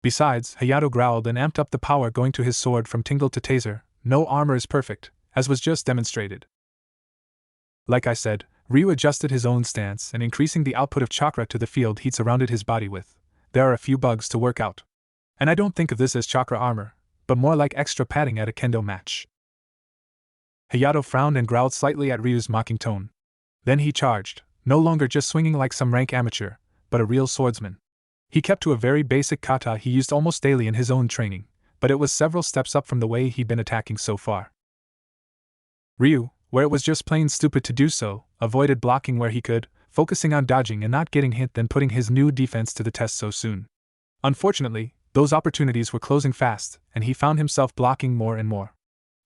Besides, Hayato growled and amped up the power going to his sword from tingle to taser. No armor is perfect, as was just demonstrated. Like I said, Ryu adjusted his own stance and increasing the output of chakra to the field he'd surrounded his body with. There are a few bugs to work out. And I don't think of this as chakra armor, but more like extra padding at a kendo match. Hayato frowned and growled slightly at Ryu's mocking tone. Then he charged, no longer just swinging like some rank amateur, but a real swordsman. He kept to a very basic kata he used almost daily in his own training, but it was several steps up from the way he'd been attacking so far. Ryu, where it was just plain stupid to do so, avoided blocking where he could, focusing on dodging and not getting hit, then putting his new defense to the test so soon. Unfortunately, Those opportunities were closing fast, and he found himself blocking more and more.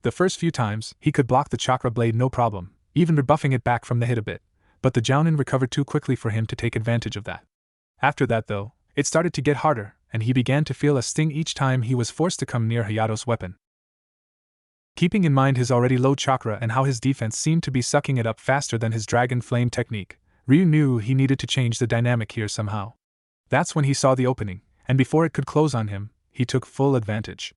The first few times, he could block the chakra blade no problem, even rebuffing it back from the hit a bit, but the Jounin recovered too quickly for him to take advantage of that. After that though, it started to get harder, and he began to feel a sting each time he was forced to come near Hayato's weapon. Keeping in mind his already low chakra and how his defense seemed to be sucking it up faster than his dragon flame technique, Ryu knew he needed to change the dynamic here somehow. That's when he saw the opening, and before it could close on him, he took full advantage.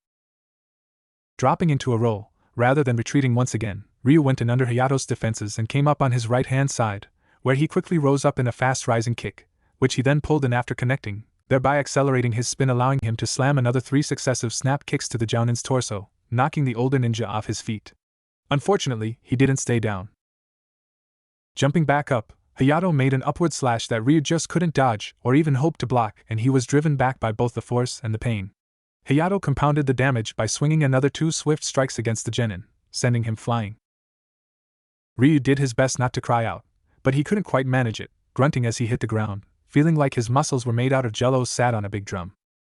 Dropping into a roll, rather than retreating once again, Ryu went in under Hayato's defenses and came up on his right-hand side, where he quickly rose up in a fast-rising kick, which he then pulled in after connecting, thereby accelerating his spin, allowing him to slam another 3 successive snap kicks to the Jounin's torso, knocking the older ninja off his feet. Unfortunately, he didn't stay down. Jumping back up, Hayato made an upward slash that Ryu just couldn't dodge or even hope to block, and he was driven back by both the force and the pain. Hayato compounded the damage by swinging another 2 swift strikes against the genin, sending him flying. Ryu did his best not to cry out, but he couldn't quite manage it, grunting as he hit the ground, feeling like his muscles were made out of jello sat on a big drum.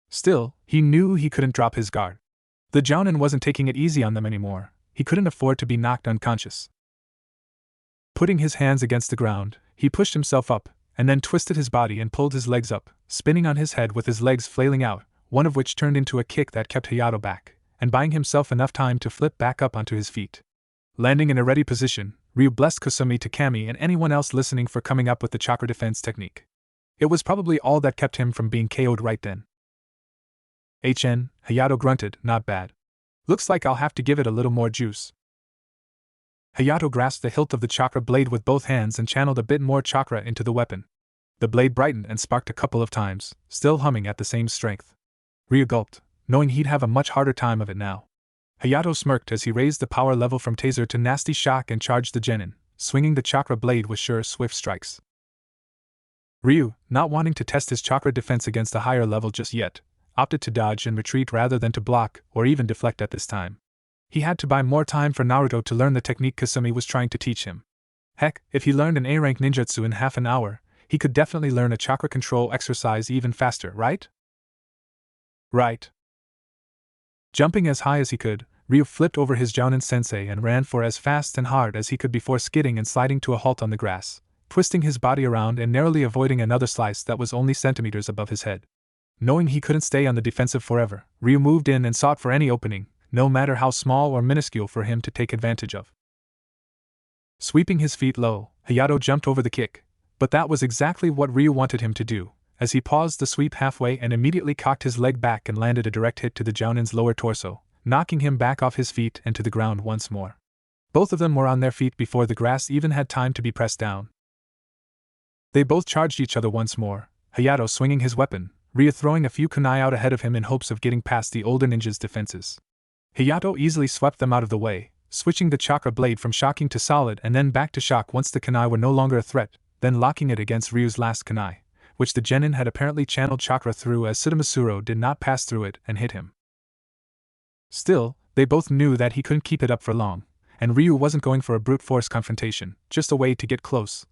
Still, he knew he couldn't drop his guard. The Jounin wasn't taking it easy on them anymore. He couldn't afford to be knocked unconscious. Putting his hands against the ground, he pushed himself up, and then twisted his body and pulled his legs up, spinning on his head with his legs flailing out, one of which turned into a kick that kept Hayato back, and buying himself enough time to flip back up onto his feet. Landing in a ready position, Ryu blessed Kusumi, Takami, and anyone else listening for coming up with the chakra defense technique. It was probably all that kept him from being KO'd right then. Hayato grunted, not bad. Looks like I'll have to give it a little more juice. Hayato grasped the hilt of the chakra blade with both hands and channeled a bit more chakra into the weapon. The blade brightened and sparked a couple of times, still humming at the same strength. Ryu gulped, knowing he'd have a much harder time of it now. Hayato smirked as he raised the power level from taser to nasty shock and charged the genin, swinging the chakra blade with sure swift strikes. Ryu, not wanting to test his chakra defense against a higher level just yet, opted to dodge and retreat rather than to block or even deflect at this time. He had to buy more time for Naruto to learn the technique Kasumi was trying to teach him. Heck, if he learned an A-rank ninjutsu in half an hour, he could definitely learn a chakra control exercise even faster, right? Right. Jumping as high as he could, Ryu flipped over his Jounin sensei and ran for as fast and hard as he could before skidding and sliding to a halt on the grass, twisting his body around and narrowly avoiding another slice that was only centimeters above his head. Knowing he couldn't stay on the defensive forever, Ryu moved in and sought for any opening, no matter how small or minuscule, for him to take advantage of. Sweeping his feet low, Hayato jumped over the kick, but that was exactly what Ryu wanted him to do, as he paused the sweep halfway and immediately cocked his leg back and landed a direct hit to the Jounin's lower torso, knocking him back off his feet and to the ground once more. Both of them were on their feet before the grass even had time to be pressed down. They both charged each other once more, Hayato swinging his weapon, Ryu throwing a few kunai out ahead of him in hopes of getting past the older ninja's defenses. Hayato easily swept them out of the way, switching the chakra blade from shocking to solid and then back to shock once the kunai were no longer a threat, then locking it against Ryu's last kunai, which the genin had apparently channeled chakra through as Sudamasuro did not pass through it and hit him. Still, they both knew that he couldn't keep it up for long, and Ryu wasn't going for a brute force confrontation, just a way to get close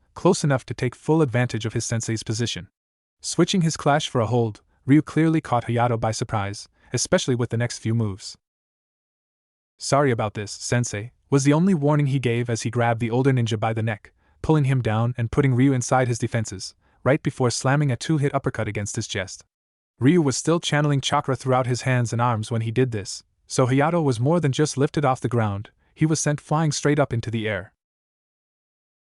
enough to take full advantage of his sensei's position. Switching his clash for a hold, Ryu clearly caught Hayato by surprise, especially with the next few moves. "Sorry about this, sensei," was the only warning he gave as he grabbed the older ninja by the neck, pulling him down and putting Ryu inside his defenses, right before slamming a 2-hit uppercut against his chest. Ryu was still channeling chakra throughout his hands and arms when he did this, so Hayato was more than just lifted off the ground, he was sent flying straight up into the air.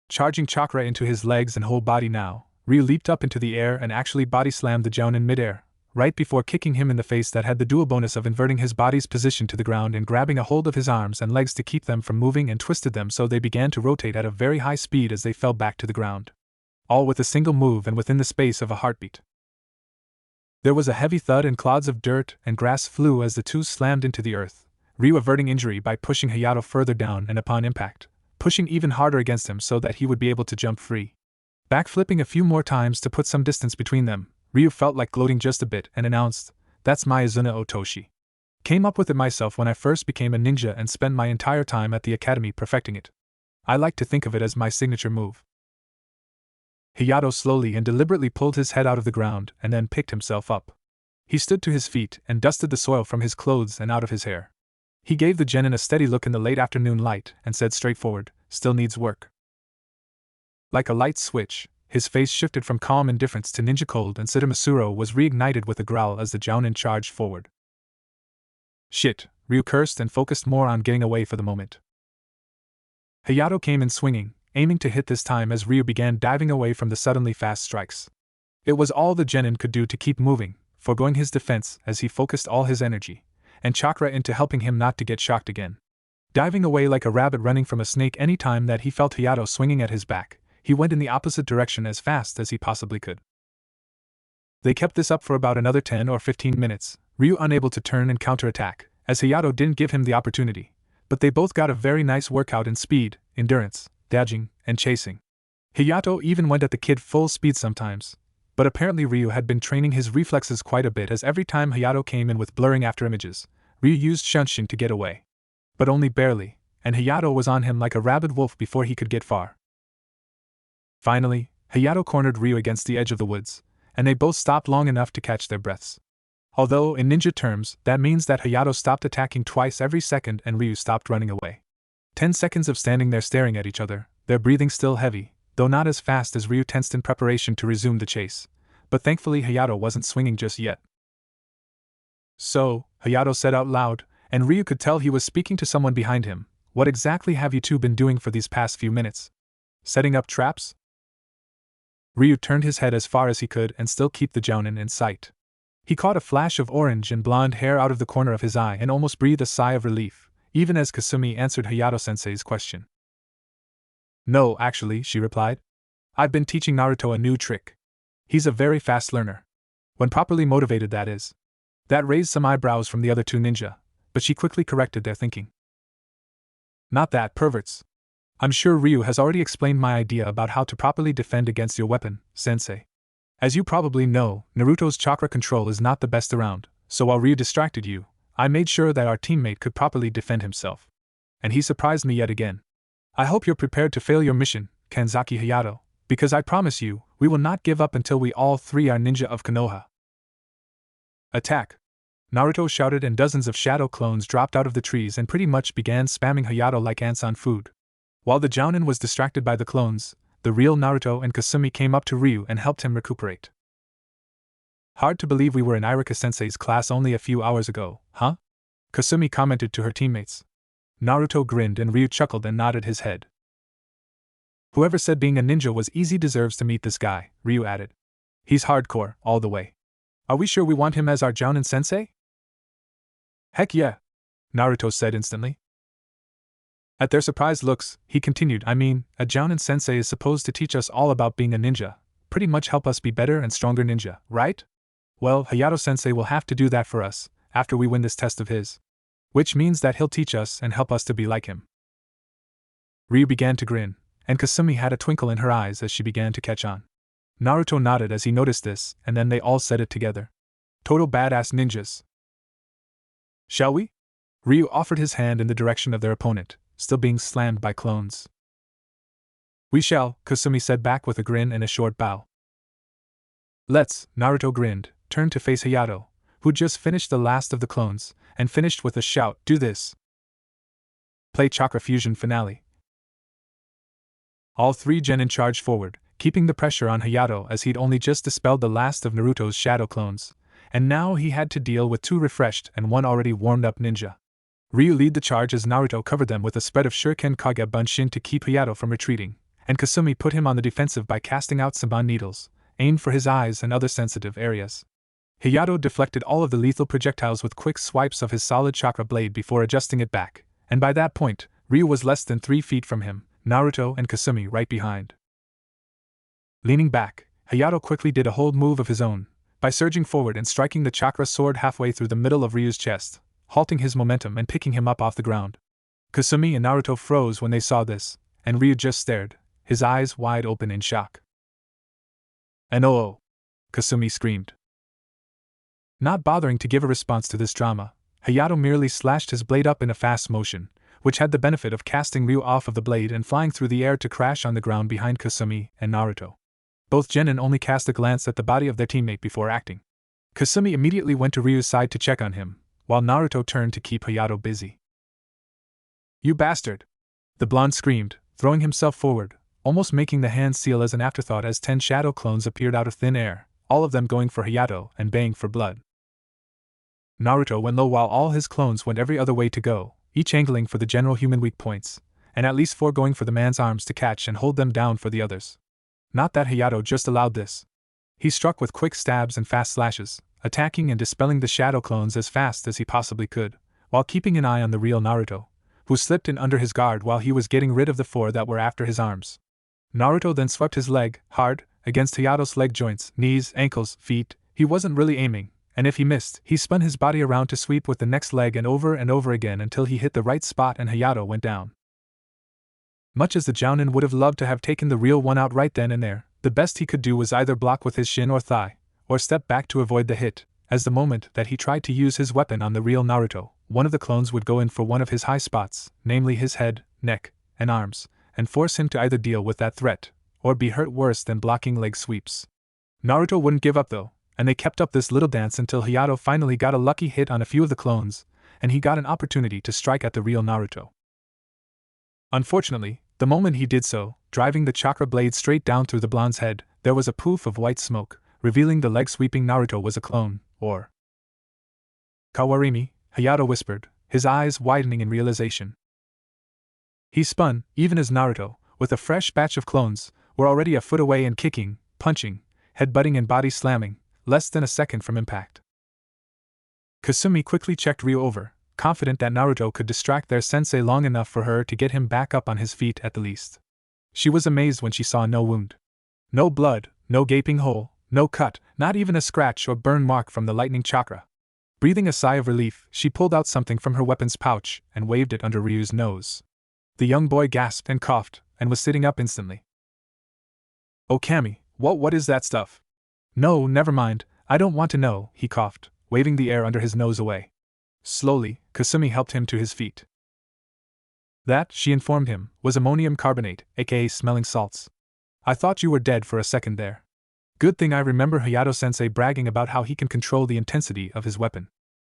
Charging chakra into his legs and whole body now, Ryu leaped up into the air and actually body-slammed the Jounin mid-air, right before kicking him in the face that had the dual bonus of inverting his body's position to the ground and grabbing a hold of his arms and legs to keep them from moving and twisted them so they began to rotate at a very high speed as they fell back to the ground. All with a single move and within the space of a heartbeat. There was a heavy thud and clods of dirt and grass flew as the two slammed into the earth, Ryu averting injury by pushing Hayato further down and upon impact, pushing even harder against him so that he would be able to jump free. Backflipping a few more times to put some distance between them, Ryu felt like gloating just a bit and announced, "That's my Izuna Otoshi. Came up with it myself when I first became a ninja and spent my entire time at the academy perfecting it. I like to think of it as my signature move." Hayato slowly and deliberately pulled his head out of the ground and then picked himself up. He stood to his feet and dusted the soil from his clothes and out of his hair. He gave the genin a steady look in the late afternoon light and said straightforward, "Still needs work." Like a light switch, his face shifted from calm indifference to ninja cold, and Sadamasuro was reignited with a growl as the jounin charged forward. "Shit," Ryu cursed and focused more on getting away for the moment. Hayato came in swinging, aiming to hit this time as Ryu began diving away from the suddenly fast strikes. It was all the genin could do to keep moving, foregoing his defense as he focused all his energy and chakra into helping him not to get shocked again. Diving away like a rabbit running from a snake any time that he felt Hayato swinging at his back, he went in the opposite direction as fast as he possibly could. They kept this up for about another 10 or 15 minutes, Ryu unable to turn and counterattack, as Hayato didn't give him the opportunity, but they both got a very nice workout in speed, endurance, dodging, and chasing. Hayato even went at the kid full speed sometimes, but apparently Ryu had been training his reflexes quite a bit, as every time Hayato came in with blurring after images, Ryu used Shunshin to get away. But only barely, and Hayato was on him like a rabid wolf before he could get far. Finally, Hayato cornered Ryu against the edge of the woods, and they both stopped long enough to catch their breaths. Although, in ninja terms, that means that Hayato stopped attacking twice every second and Ryu stopped running away. 10 seconds of standing there staring at each other, their breathing still heavy, though not as fast as Ryu tensed in preparation to resume the chase, but thankfully Hayato wasn't swinging just yet. "So," Hayato said out loud, and Ryu could tell he was speaking to someone behind him, "what exactly have you two been doing for these past few minutes? Setting up traps?" Ryu turned his head as far as he could and still keep the jounin in sight. He caught a flash of orange and blonde hair out of the corner of his eye and almost breathed a sigh of relief, even as Kasumi answered Hayato-sensei's question. "No, actually," she replied. "I've been teaching Naruto a new trick. He's a very fast learner. When properly motivated, that is." That raised some eyebrows from the other two ninja, but she quickly corrected their thinking. "Not that, perverts. I'm sure Ryu has already explained my idea about how to properly defend against your weapon, sensei. As you probably know, Naruto's chakra control is not the best around, so while Ryu distracted you, I made sure that our teammate could properly defend himself. And he surprised me yet again. I hope you're prepared to fail your mission, Kanzaki Hayato, because I promise you, we will not give up until we all three are ninja of Konoha." "Attack!" Naruto shouted, and dozens of shadow clones dropped out of the trees and pretty much began spamming Hayato like ants on food. While the jounin was distracted by the clones, the real Naruto and Kasumi came up to Ryu and helped him recuperate. "Hard to believe we were in Irika-sensei's class only a few hours ago, huh?" Kasumi commented to her teammates. Naruto grinned and Ryu chuckled and nodded his head. "Whoever said being a ninja was easy deserves to meet this guy," Ryu added. "He's hardcore, all the way. Are we sure we want him as our jounin sensei?" "Heck yeah," Naruto said instantly. At their surprised looks, he continued, "I mean, a jounin sensei is supposed to teach us all about being a ninja, pretty much help us be better and stronger ninja, right? Well, Hayato sensei will have to do that for us, after we win this test of his. Which means that he'll teach us and help us to be like him." Ryu began to grin, and Kasumi had a twinkle in her eyes as she began to catch on. Naruto nodded as he noticed this, and then they all said it together. "Total badass ninjas." "Shall we?" Ryu offered his hand in the direction of their opponent, still being slammed by clones. "We shall," Kasumi said back with a grin and a short bow. "Let's," Naruto grinned, turned to face Hayato, who'd just finished the last of the clones, and finished with a shout, "Do this!" Play Chakra Fusion Finale. All three genin charged forward, keeping the pressure on Hayato as he'd only just dispelled the last of Naruto's shadow clones, and now he had to deal with two refreshed and one already warmed-up ninja. Ryu led the charge as Naruto covered them with a spread of Shuriken Kage Bunshin to keep Hayato from retreating, and Kasumi put him on the defensive by casting out Saban needles, aimed for his eyes and other sensitive areas. Hayato deflected all of the lethal projectiles with quick swipes of his solid chakra blade before adjusting it back, and by that point, Ryu was less than 3 feet from him, Naruto and Kasumi right behind. Leaning back, Hayato quickly did a hold move of his own, by surging forward and striking the chakra sword halfway through the middle of Ryu's chest, halting his momentum and picking him up off the ground. Kasumi and Naruto froze when they saw this, and Ryu just stared, his eyes wide open in shock. "And oh!" Kasumi screamed. Not bothering to give a response to this drama, Hayato merely slashed his blade up in a fast motion, which had the benefit of casting Ryu off of the blade and flying through the air to crash on the ground behind Kasumi and Naruto. Both genin only cast a glance at the body of their teammate before acting. Kasumi immediately went to Ryu's side to check on him, while Naruto turned to keep Hayato busy. "You bastard!" the blonde screamed, throwing himself forward, almost making the hand seal as an afterthought as 10 shadow clones appeared out of thin air, all of them going for Hayato and baying for blood. Naruto went low while all his clones went every other way to go, each angling for the general human weak points, and at least 4 going for the man's arms to catch and hold them down for the others. Not that Hayato just allowed this. He struck with quick stabs and fast slashes, attacking and dispelling the shadow clones as fast as he possibly could, while keeping an eye on the real Naruto, who slipped in under his guard while he was getting rid of the 4 that were after his arms. Naruto then swept his leg, hard, against Hayato's leg joints, knees, ankles, feet. He wasn't really aiming, and if he missed, he spun his body around to sweep with the next leg and over again until he hit the right spot and Hayato went down. Much as the Jounin would have loved to have taken the real one out right then and there, the best he could do was either block with his shin or thigh, or step back to avoid the hit, as the moment that he tried to use his weapon on the real Naruto, one of the clones would go in for one of his high spots, namely his head, neck, and arms, and force him to either deal with that threat, or be hurt worse than blocking leg sweeps. Naruto wouldn't give up though, and they kept up this little dance until Hayato finally got a lucky hit on a few of the clones, and he got an opportunity to strike at the real Naruto. Unfortunately, the moment he did so, driving the chakra blade straight down through the blonde's head, there was a poof of white smoke, revealing the leg-sweeping Naruto was a clone, or Kawarimi, Hayato whispered, his eyes widening in realization. He spun, even as Naruto, with a fresh batch of clones, were already a foot away and kicking, punching, head-butting and body slamming, less than a second from impact. Kasumi quickly checked Ryu over, confident that Naruto could distract their sensei long enough for her to get him back up on his feet at the least. She was amazed when she saw no wound. No blood, no gaping hole, no cut, not even a scratch or burn mark from the lightning chakra. Breathing a sigh of relief, she pulled out something from her weapon's pouch and waved it under Ryu's nose. The young boy gasped and coughed, and was sitting up instantly. "Oh Kami, what is that stuff?" "No, never mind, I don't want to know," he coughed, waving the air under his nose away. Slowly, Kasumi helped him to his feet. That, she informed him, was ammonium carbonate, aka smelling salts. "I thought you were dead for a second there. Good thing I remember Hayato-sensei bragging about how he can control the intensity of his weapon.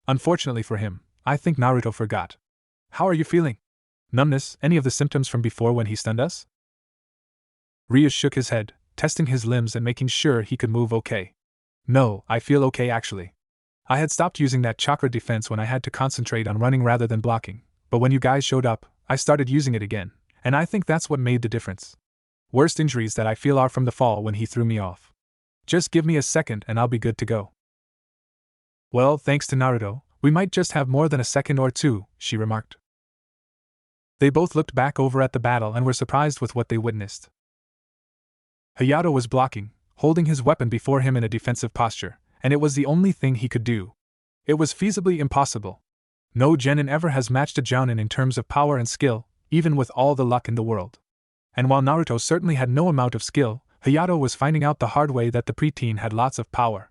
Unfortunately for him, I think Naruto forgot. How are you feeling? Numbness, any of the symptoms from before when he stunned us?" Ryu shook his head, testing his limbs and making sure he could move okay. "No, I feel okay actually. I had stopped using that chakra defense when I had to concentrate on running rather than blocking, but when you guys showed up, I started using it again, and I think that's what made the difference. Worst injuries that I feel are from the fall when he threw me off. Just give me a second and I'll be good to go." "Well, thanks to Naruto, we might just have more than a second or two," she remarked. They both looked back over at the battle and were surprised with what they witnessed. Hayato was blocking, holding his weapon before him in a defensive posture, and it was the only thing he could do. It was feasibly impossible. No genin ever has matched a Jounin in terms of power and skill, even with all the luck in the world. And while Naruto certainly had no amount of skill, Hayato was finding out the hard way that the preteen had lots of power.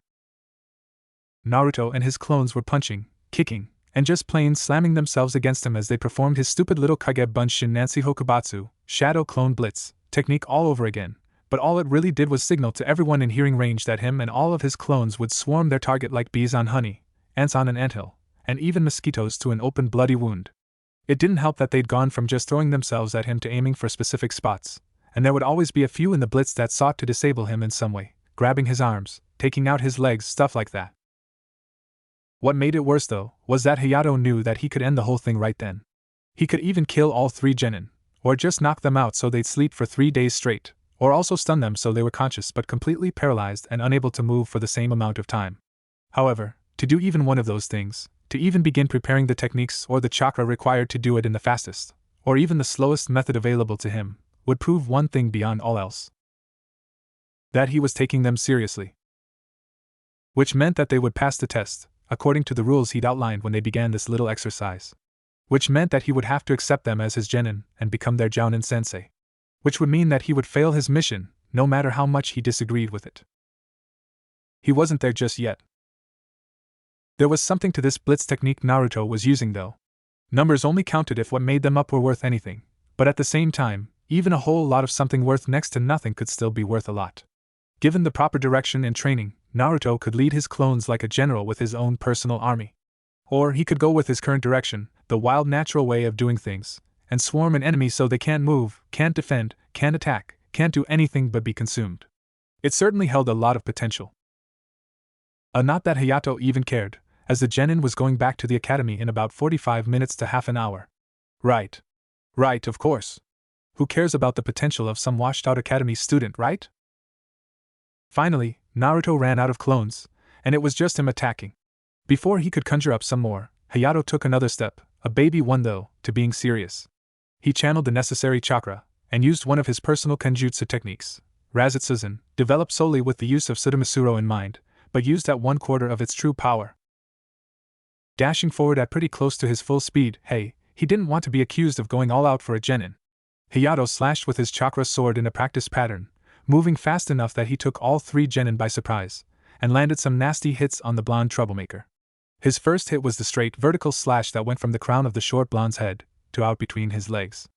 Naruto and his clones were punching, kicking, and just plain slamming themselves against him as they performed his stupid little Kage Bunshin Nancy Hokubatsu, Shadow Clone Blitz, technique all over again, but all it really did was signal to everyone in hearing range that him and all of his clones would swarm their target like bees on honey, ants on an anthill, and even mosquitoes to an open bloody wound. It didn't help that they'd gone from just throwing themselves at him to aiming for specific spots, and there would always be a few in the blitz that sought to disable him in some way, grabbing his arms, taking out his legs, stuff like that. What made it worse though, was that Hayato knew that he could end the whole thing right then. He could even kill all 3 genin, or just knock them out so they'd sleep for 3 days straight, or also stun them so they were conscious but completely paralyzed and unable to move for the same amount of time. However, to do even one of those things, to even begin preparing the techniques or the chakra required to do it in the fastest, or even the slowest method available to him, would prove one thing beyond all else. That he was taking them seriously. Which meant that they would pass the test, according to the rules he'd outlined when they began this little exercise. Which meant that he would have to accept them as his genin and become their Jounin sensei. Which would mean that he would fail his mission, no matter how much he disagreed with it. He wasn't there just yet. There was something to this blitz technique Naruto was using though. Numbers only counted if what made them up were worth anything, but at the same time, even a whole lot of something worth next to nothing could still be worth a lot. Given the proper direction and training, Naruto could lead his clones like a general with his own personal army. Or he could go with his current direction, the wild natural way of doing things, and swarm an enemy so they can't move, can't defend, can't attack, can't do anything but be consumed. It certainly held a lot of potential. Not that Hayato even cared, as the genin was going back to the academy in about 45 minutes to half an hour. Right, of course. Who cares about the potential of some washed-out academy student, right? Finally, Naruto ran out of clones, and it was just him attacking. Before he could conjure up some more, Hayato took another step, a baby one though, to being serious. He channeled the necessary chakra, and used one of his personal kenjutsu techniques, Razatsuzen, developed solely with the use of Tsutomusuro in mind, but used at 1/4 of its true power. Dashing forward at pretty close to his full speed, he didn't want to be accused of going all out for a genin. Hayato slashed with his chakra sword in a practice pattern, moving fast enough that he took all 3 genin by surprise, and landed some nasty hits on the blonde troublemaker. His first hit was the straight vertical slash that went from the crown of the short blonde's head to out between his legs.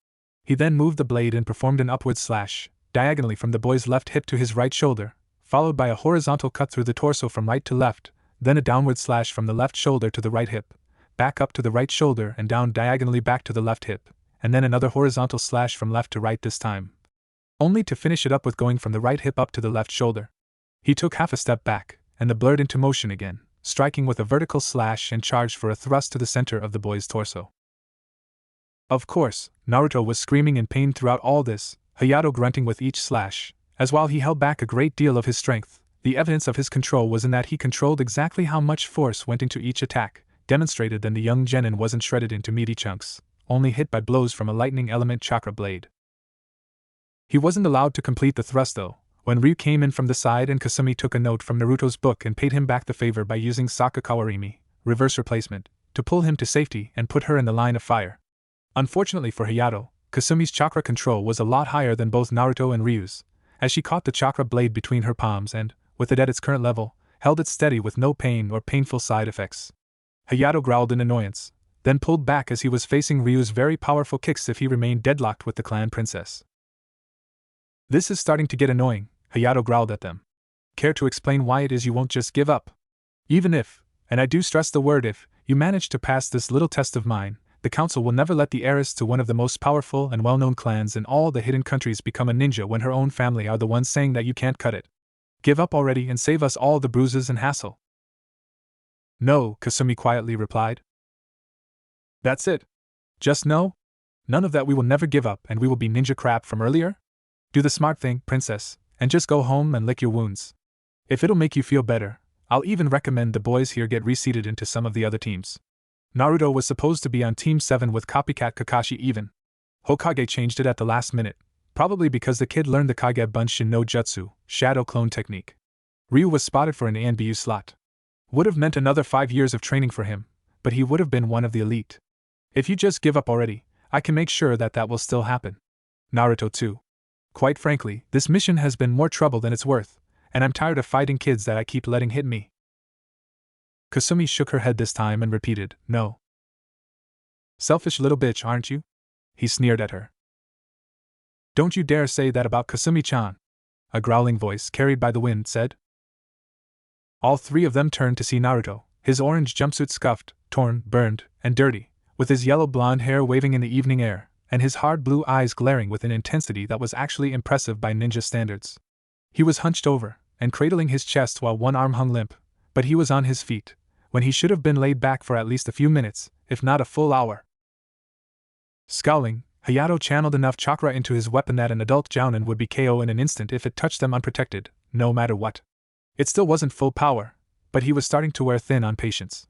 He then moved the blade and performed an upward slash, diagonally from the boy's left hip to his right shoulder, followed by a horizontal cut through the torso from right to left, then a downward slash from the left shoulder to the right hip, back up to the right shoulder and down diagonally back to the left hip, and then another horizontal slash from left to right this time, only to finish it up with going from the right hip up to the left shoulder. He took half a step back, and the blurred into motion again, striking with a vertical slash and charged for a thrust to the center of the boy's torso. Of course, Naruto was screaming in pain throughout all this, Hayato grunting with each slash, as while he held back a great deal of his strength, the evidence of his control was in that he controlled exactly how much force went into each attack, demonstrated that the young genin wasn't shredded into meaty chunks, only hit by blows from a lightning element chakra blade. He wasn't allowed to complete the thrust though, when Ryu came in from the side and Kasumi took a note from Naruto's book and paid him back the favor by using Sakakawarimi, reverse replacement, to pull him to safety and put her in the line of fire. Unfortunately for Hayato, Kasumi's chakra control was a lot higher than both Naruto and Ryu's, as she caught the chakra blade between her palms and, with it at its current level, held it steady with no pain or painful side effects. Hayato growled in annoyance, then pulled back as he was facing Ryu's very powerful kicks if he remained deadlocked with the clan princess. "This is starting to get annoying," Hayato growled at them. "Care to explain why it is you won't just give up? Even if, and I do stress the word if, you manage to pass this little test of mine, the council will never let the heiress to one of the most powerful and well-known clans in all the hidden countries become a ninja when her own family are the ones saying that you can't cut it. Give up already and save us all the bruises and hassle." "No," Kasumi quietly replied. "That's it. Just no? None of that. We will never give up and we will be ninja crap from earlier? Do the smart thing, princess, and just go home and lick your wounds. If it'll make you feel better, I'll even recommend the boys here get reseeded into some of the other teams. Naruto was supposed to be on Team 7 with copycat Kakashi even. Hokage changed it at the last minute, probably because the kid learned the Kage Bunshin no Jutsu, shadow clone technique. Ryu was spotted for an ANBU slot. Would have meant another 5 years of training for him, but he would have been one of the elite. If you just give up already, I can make sure that will still happen. Naruto too. Quite frankly, this mission has been more trouble than it's worth, and I'm tired of fighting kids that I keep letting hit me." Kasumi shook her head this time and repeated, "No." "Selfish little bitch, aren't you?" he sneered at her. "Don't you dare say that about Kasumi-chan," a growling voice carried by the wind said. All 3 of them turned to see Naruto, his orange jumpsuit scuffed, torn, burned, and dirty, with his yellow blonde hair waving in the evening air, and his hard blue eyes glaring with an intensity that was actually impressive by ninja standards. He was hunched over, and cradling his chest while one arm hung limp, but he was on his feet, when he should have been laid back for at least a few minutes, if not a full hour. Scowling, Hayato channeled enough chakra into his weapon that an adult jounin would be KO in an instant if it touched them unprotected, no matter what. It still wasn't full power, but he was starting to wear thin on patience.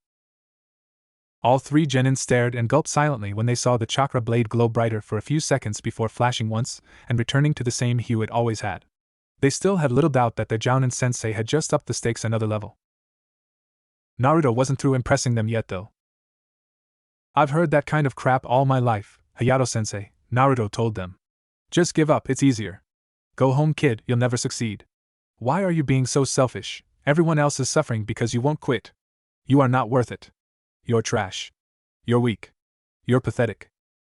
All 3 genin stared and gulped silently when they saw the chakra blade glow brighter for a few seconds before flashing once and returning to the same hue it always had. They still had little doubt that their jounin sensei had just upped the stakes another level. Naruto wasn't through impressing them yet though. "I've heard that kind of crap all my life, Hayato-sensei," Naruto told them. "Just give up, it's easier. Go home, kid, you'll never succeed. Why are you being so selfish? Everyone else is suffering because you won't quit. You are not worth it. You're trash. You're weak. You're pathetic.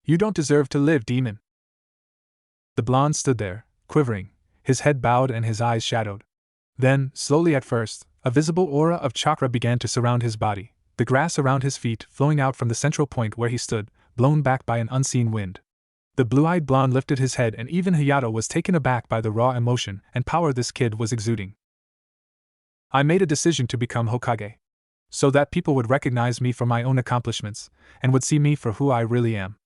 You don't deserve to live, demon." The blonde stood there, quivering, his head bowed and his eyes shadowed. Then, slowly at first, a visible aura of chakra began to surround his body, the grass around his feet flowing out from the central point where he stood, blown back by an unseen wind. The blue-eyed blonde lifted his head, and even Hayato was taken aback by the raw emotion and power this kid was exuding. I made a decision to become Hokage, so that people would recognize me for my own accomplishments, and would see me for who I really am.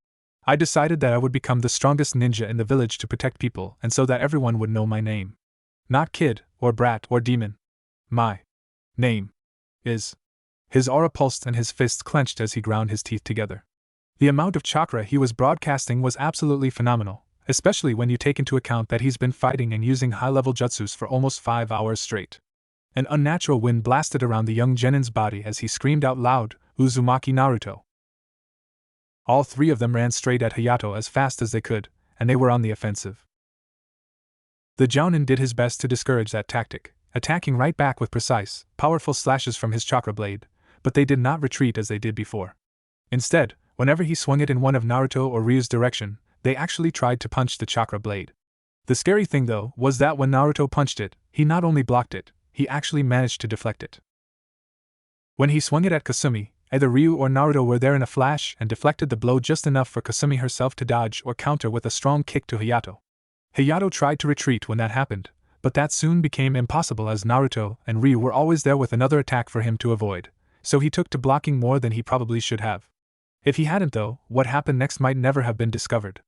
I decided that I would become the strongest ninja in the village to protect people, and so that everyone would know my name. Not kid, or brat, or demon. My name is. His aura pulsed and his fists clenched as he ground his teeth together. The amount of chakra he was broadcasting was absolutely phenomenal, especially when you take into account that he's been fighting and using high-level jutsus for almost 5 hours straight. An unnatural wind blasted around the young genin's body as he screamed out loud, "Uzumaki Naruto!" All three of them ran straight at Hayato as fast as they could, and they were on the offensive. The Jounin did his best to discourage that tactic, attacking right back with precise, powerful slashes from his chakra blade, but they did not retreat as they did before. Instead, whenever he swung it in one of Naruto or Ryu's direction, they actually tried to punch the chakra blade. The scary thing, though, was that when Naruto punched it, he not only blocked it, he actually managed to deflect it. When he swung it at Kasumi, either Ryu or Naruto were there in a flash and deflected the blow just enough for Kasumi herself to dodge or counter with a strong kick to Hayato. Hayato tried to retreat when that happened, but that soon became impossible as Naruto and Ryu were always there with another attack for him to avoid, so he took to blocking more than he probably should have. If he hadn't, though, what happened next might never have been discovered.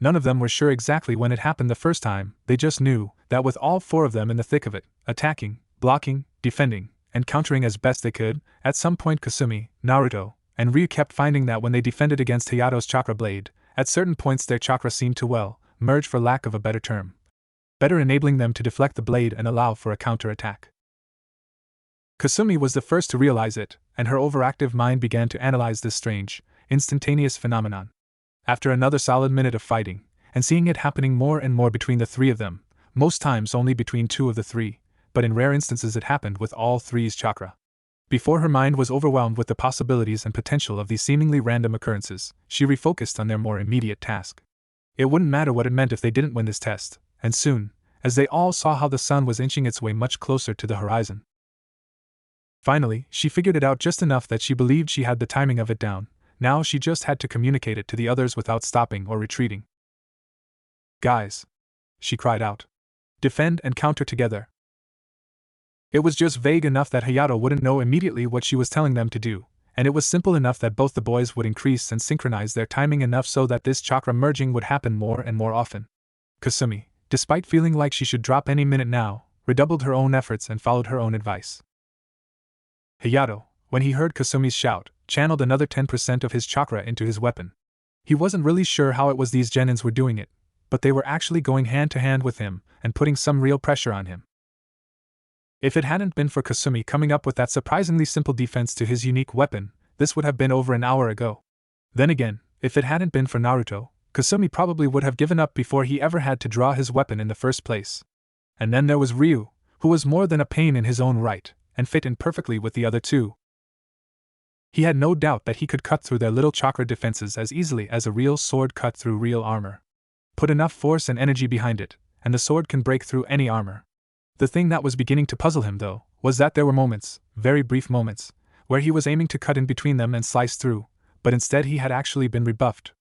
None of them were sure exactly when it happened the first time, they just knew that with all four of them in the thick of it, attacking, blocking, defending, and countering as best they could, at some point Kasumi, Naruto, and Ryu kept finding that when they defended against Hayato's chakra blade, at certain points their chakra seemed to, merge for lack of a better term, better enabling them to deflect the blade and allow for a counter-attack. Kasumi was the first to realize it, and her overactive mind began to analyze this strange, instantaneous phenomenon. After another solid minute of fighting, and seeing it happening more and more between the three of them, most times only between two of the three, but in rare instances it happened with all three's chakra. Before her mind was overwhelmed with the possibilities and potential of these seemingly random occurrences, she refocused on their more immediate task. It wouldn't matter what it meant if they didn't win this test, and soon, as they all saw how the sun was inching its way much closer to the horizon. Finally, she figured it out just enough that she believed she had the timing of it down. Now she just had to communicate it to the others without stopping or retreating. "Guys!" she cried out. "Defend and counter together." It was just vague enough that Hayato wouldn't know immediately what she was telling them to do, and it was simple enough that both the boys would increase and synchronize their timing enough so that this chakra merging would happen more and more often. Kasumi, despite feeling like she should drop any minute now, redoubled her own efforts and followed her own advice. Hayato, when he heard Kasumi's shout, channeled another 10% of his chakra into his weapon. He wasn't really sure how it was these genins were doing it, but they were actually going hand to hand with him and putting some real pressure on him. If it hadn't been for Kasumi coming up with that surprisingly simple defense to his unique weapon, this would have been over an hour ago. Then again, if it hadn't been for Naruto, Kasumi probably would have given up before he ever had to draw his weapon in the first place. And then there was Ryu, who was more than a pain in his own right, and fit in perfectly with the other two. He had no doubt that he could cut through their little chakra defenses as easily as a real sword cut through real armor. Put enough force and energy behind it, and the sword can break through any armor. The thing that was beginning to puzzle him, though, was that there were moments, very brief moments, where he was aiming to cut in between them and slice through, but instead he had actually been rebuffed.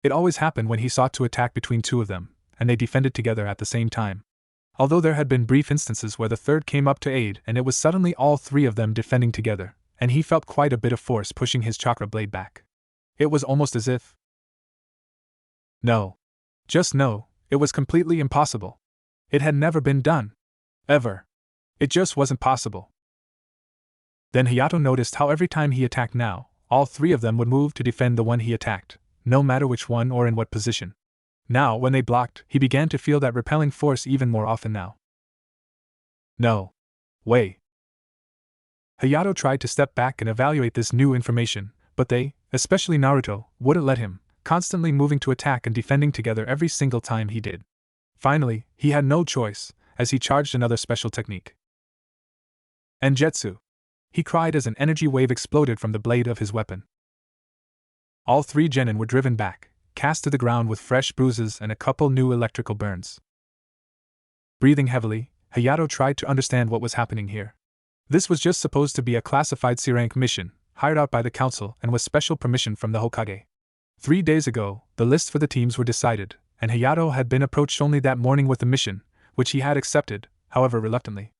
It always happened when he sought to attack between two of them, and they defended together at the same time. Although there had been brief instances where the third came up to aid and it was suddenly all three of them defending together, and he felt quite a bit of force pushing his chakra blade back. It was almost as if... No. Just no, it was completely impossible. It had never been done. Ever. It just wasn't possible. Then Hayato noticed how every time he attacked now, all three of them would move to defend the one he attacked, no matter which one or in what position. Now, when they blocked, he began to feel that repelling force even more often now. No way. Hayato tried to step back and evaluate this new information, but they, especially Naruto, wouldn't let him, constantly moving to attack and defending together every single time he did. Finally, he had no choice, as he charged another special technique. Enjetsu! He cried as an energy wave exploded from the blade of his weapon. All three genin were driven back, cast to the ground with fresh bruises and a couple new electrical burns. Breathing heavily, Hayato tried to understand what was happening here. This was just supposed to be a classified C-rank mission, hired out by the council and with special permission from the Hokage. 3 days ago, the list for the teams were decided, and Hayato had been approached only that morning with the mission, which he had accepted, however reluctantly.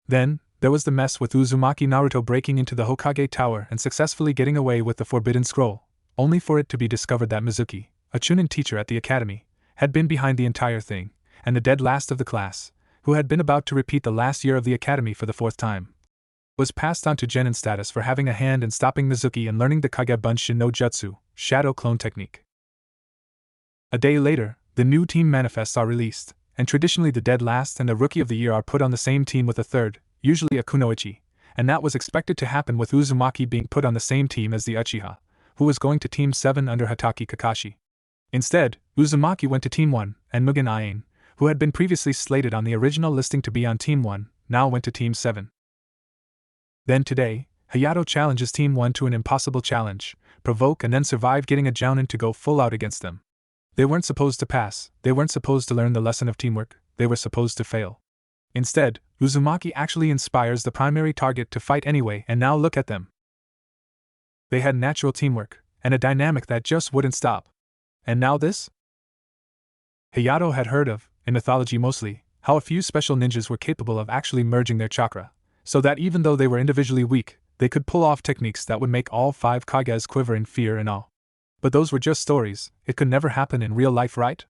Then, there was the mess with Uzumaki Naruto breaking into the Hokage Tower and successfully getting away with the Forbidden Scroll, only for it to be discovered that Mizuki, a Chunin teacher at the academy, had been behind the entire thing, and the dead last of the class, who had been about to repeat the last year of the academy for the 4th time, was passed on to Genin status for having a hand in stopping Mizuki and learning the Kagebunshin no Jutsu, shadow clone technique. A day later, the new team manifests are released, and traditionally the dead last and the rookie of the year are put on the same team with a third, usually a kunoichi, and that was expected to happen with Uzumaki being put on the same team as the Uchiha, who was going to Team 7 under Hatake Kakashi. Instead, Uzumaki went to Team 1, and Mugen Ain, who had been previously slated on the original listing to be on Team 1, now went to Team 7. Then today, Hayato challenges Team 1 to an impossible challenge, provoke and then survive getting a Jounin to go full out against them. They weren't supposed to pass, they weren't supposed to learn the lesson of teamwork, they were supposed to fail. Instead, Uzumaki actually inspires the primary target to fight anyway, and now look at them. They had natural teamwork, and a dynamic that just wouldn't stop. And now this? Hayato had heard of, in mythology mostly, how a few special ninjas were capable of actually merging their chakra, so that even though they were individually weak, they could pull off techniques that would make all 5 Kages quiver in fear and awe. But those were just stories, it could never happen in real life, right?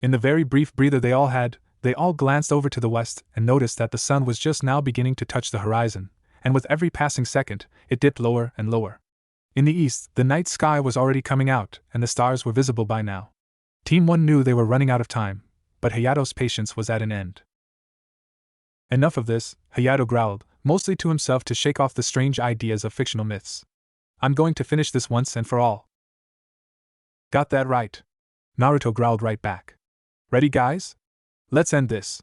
In the very brief breather they all had, they all glanced over to the west and noticed that the sun was just now beginning to touch the horizon, and with every passing second, it dipped lower and lower. In the east, the night sky was already coming out, and the stars were visible by now. Team 1 knew they were running out of time, but Hayato's patience was at an end. Enough of this, Hayato growled, mostly to himself to shake off the strange ideas of fictional myths. I'm going to finish this once and for all. Got that right. Naruto growled right back. Ready, guys? Let's end this.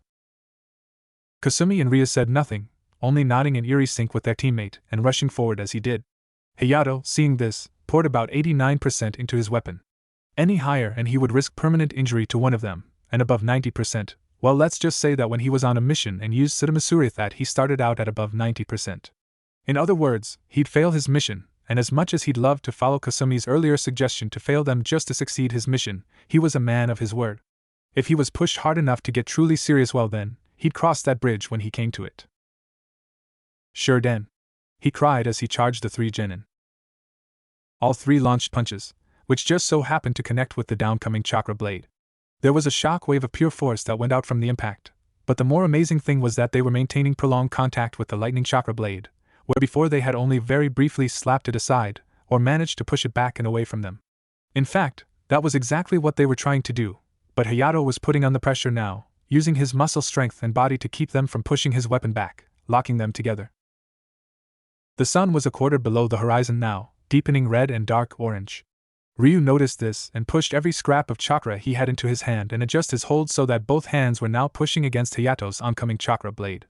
Kasumi and Ryu said nothing, only nodding in eerie sync with their teammate and rushing forward as he did. Hayato, seeing this, poured about 89% into his weapon. Any higher and he would risk permanent injury to one of them, and above 90%, well, let's just say that when he was on a mission and used Sudamasuri that he started out at above 90%. In other words, he'd fail his mission, and as much as he'd love to follow Kasumi's earlier suggestion to fail them just to succeed his mission, he was a man of his word. If he was pushed hard enough to get truly serious, well then, he'd cross that bridge when he came to it. Sure den, he cried as he charged the 3 genin. All 3 launched punches, which just so happened to connect with the downcoming chakra blade. There was a shock wave of pure force that went out from the impact, but the more amazing thing was that they were maintaining prolonged contact with the lightning chakra blade, where before they had only very briefly slapped it aside, or managed to push it back and away from them. In fact, that was exactly what they were trying to do, but Hayato was putting on the pressure now, using his muscle strength and body to keep them from pushing his weapon back, locking them together. The sun was a quarter below the horizon now, deepening red and dark orange. Ryu noticed this and pushed every scrap of chakra he had into his hand and adjusted his hold so that both hands were now pushing against Hayato's oncoming chakra blade.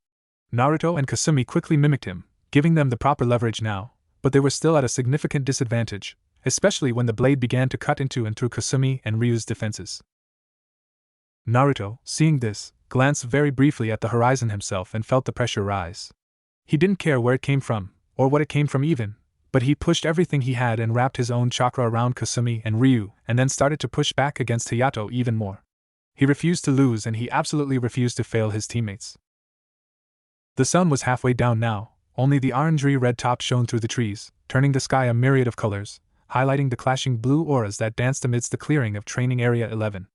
Naruto and Kasumi quickly mimicked him, giving them the proper leverage now, but they were still at a significant disadvantage, especially when the blade began to cut into and through Kasumi and Ryu's defenses. Naruto, seeing this, glanced very briefly at the horizon himself and felt the pressure rise. He didn't care where it came from, or what it came from even, but he pushed everything he had and wrapped his own chakra around Kasumi and Ryu and then started to push back against Hayato even more. He refused to lose and he absolutely refused to fail his teammates. The sun was halfway down now. Only the orangey red top shone through the trees, turning the sky a myriad of colors, highlighting the clashing blue auras that danced amidst the clearing of Training Area 11.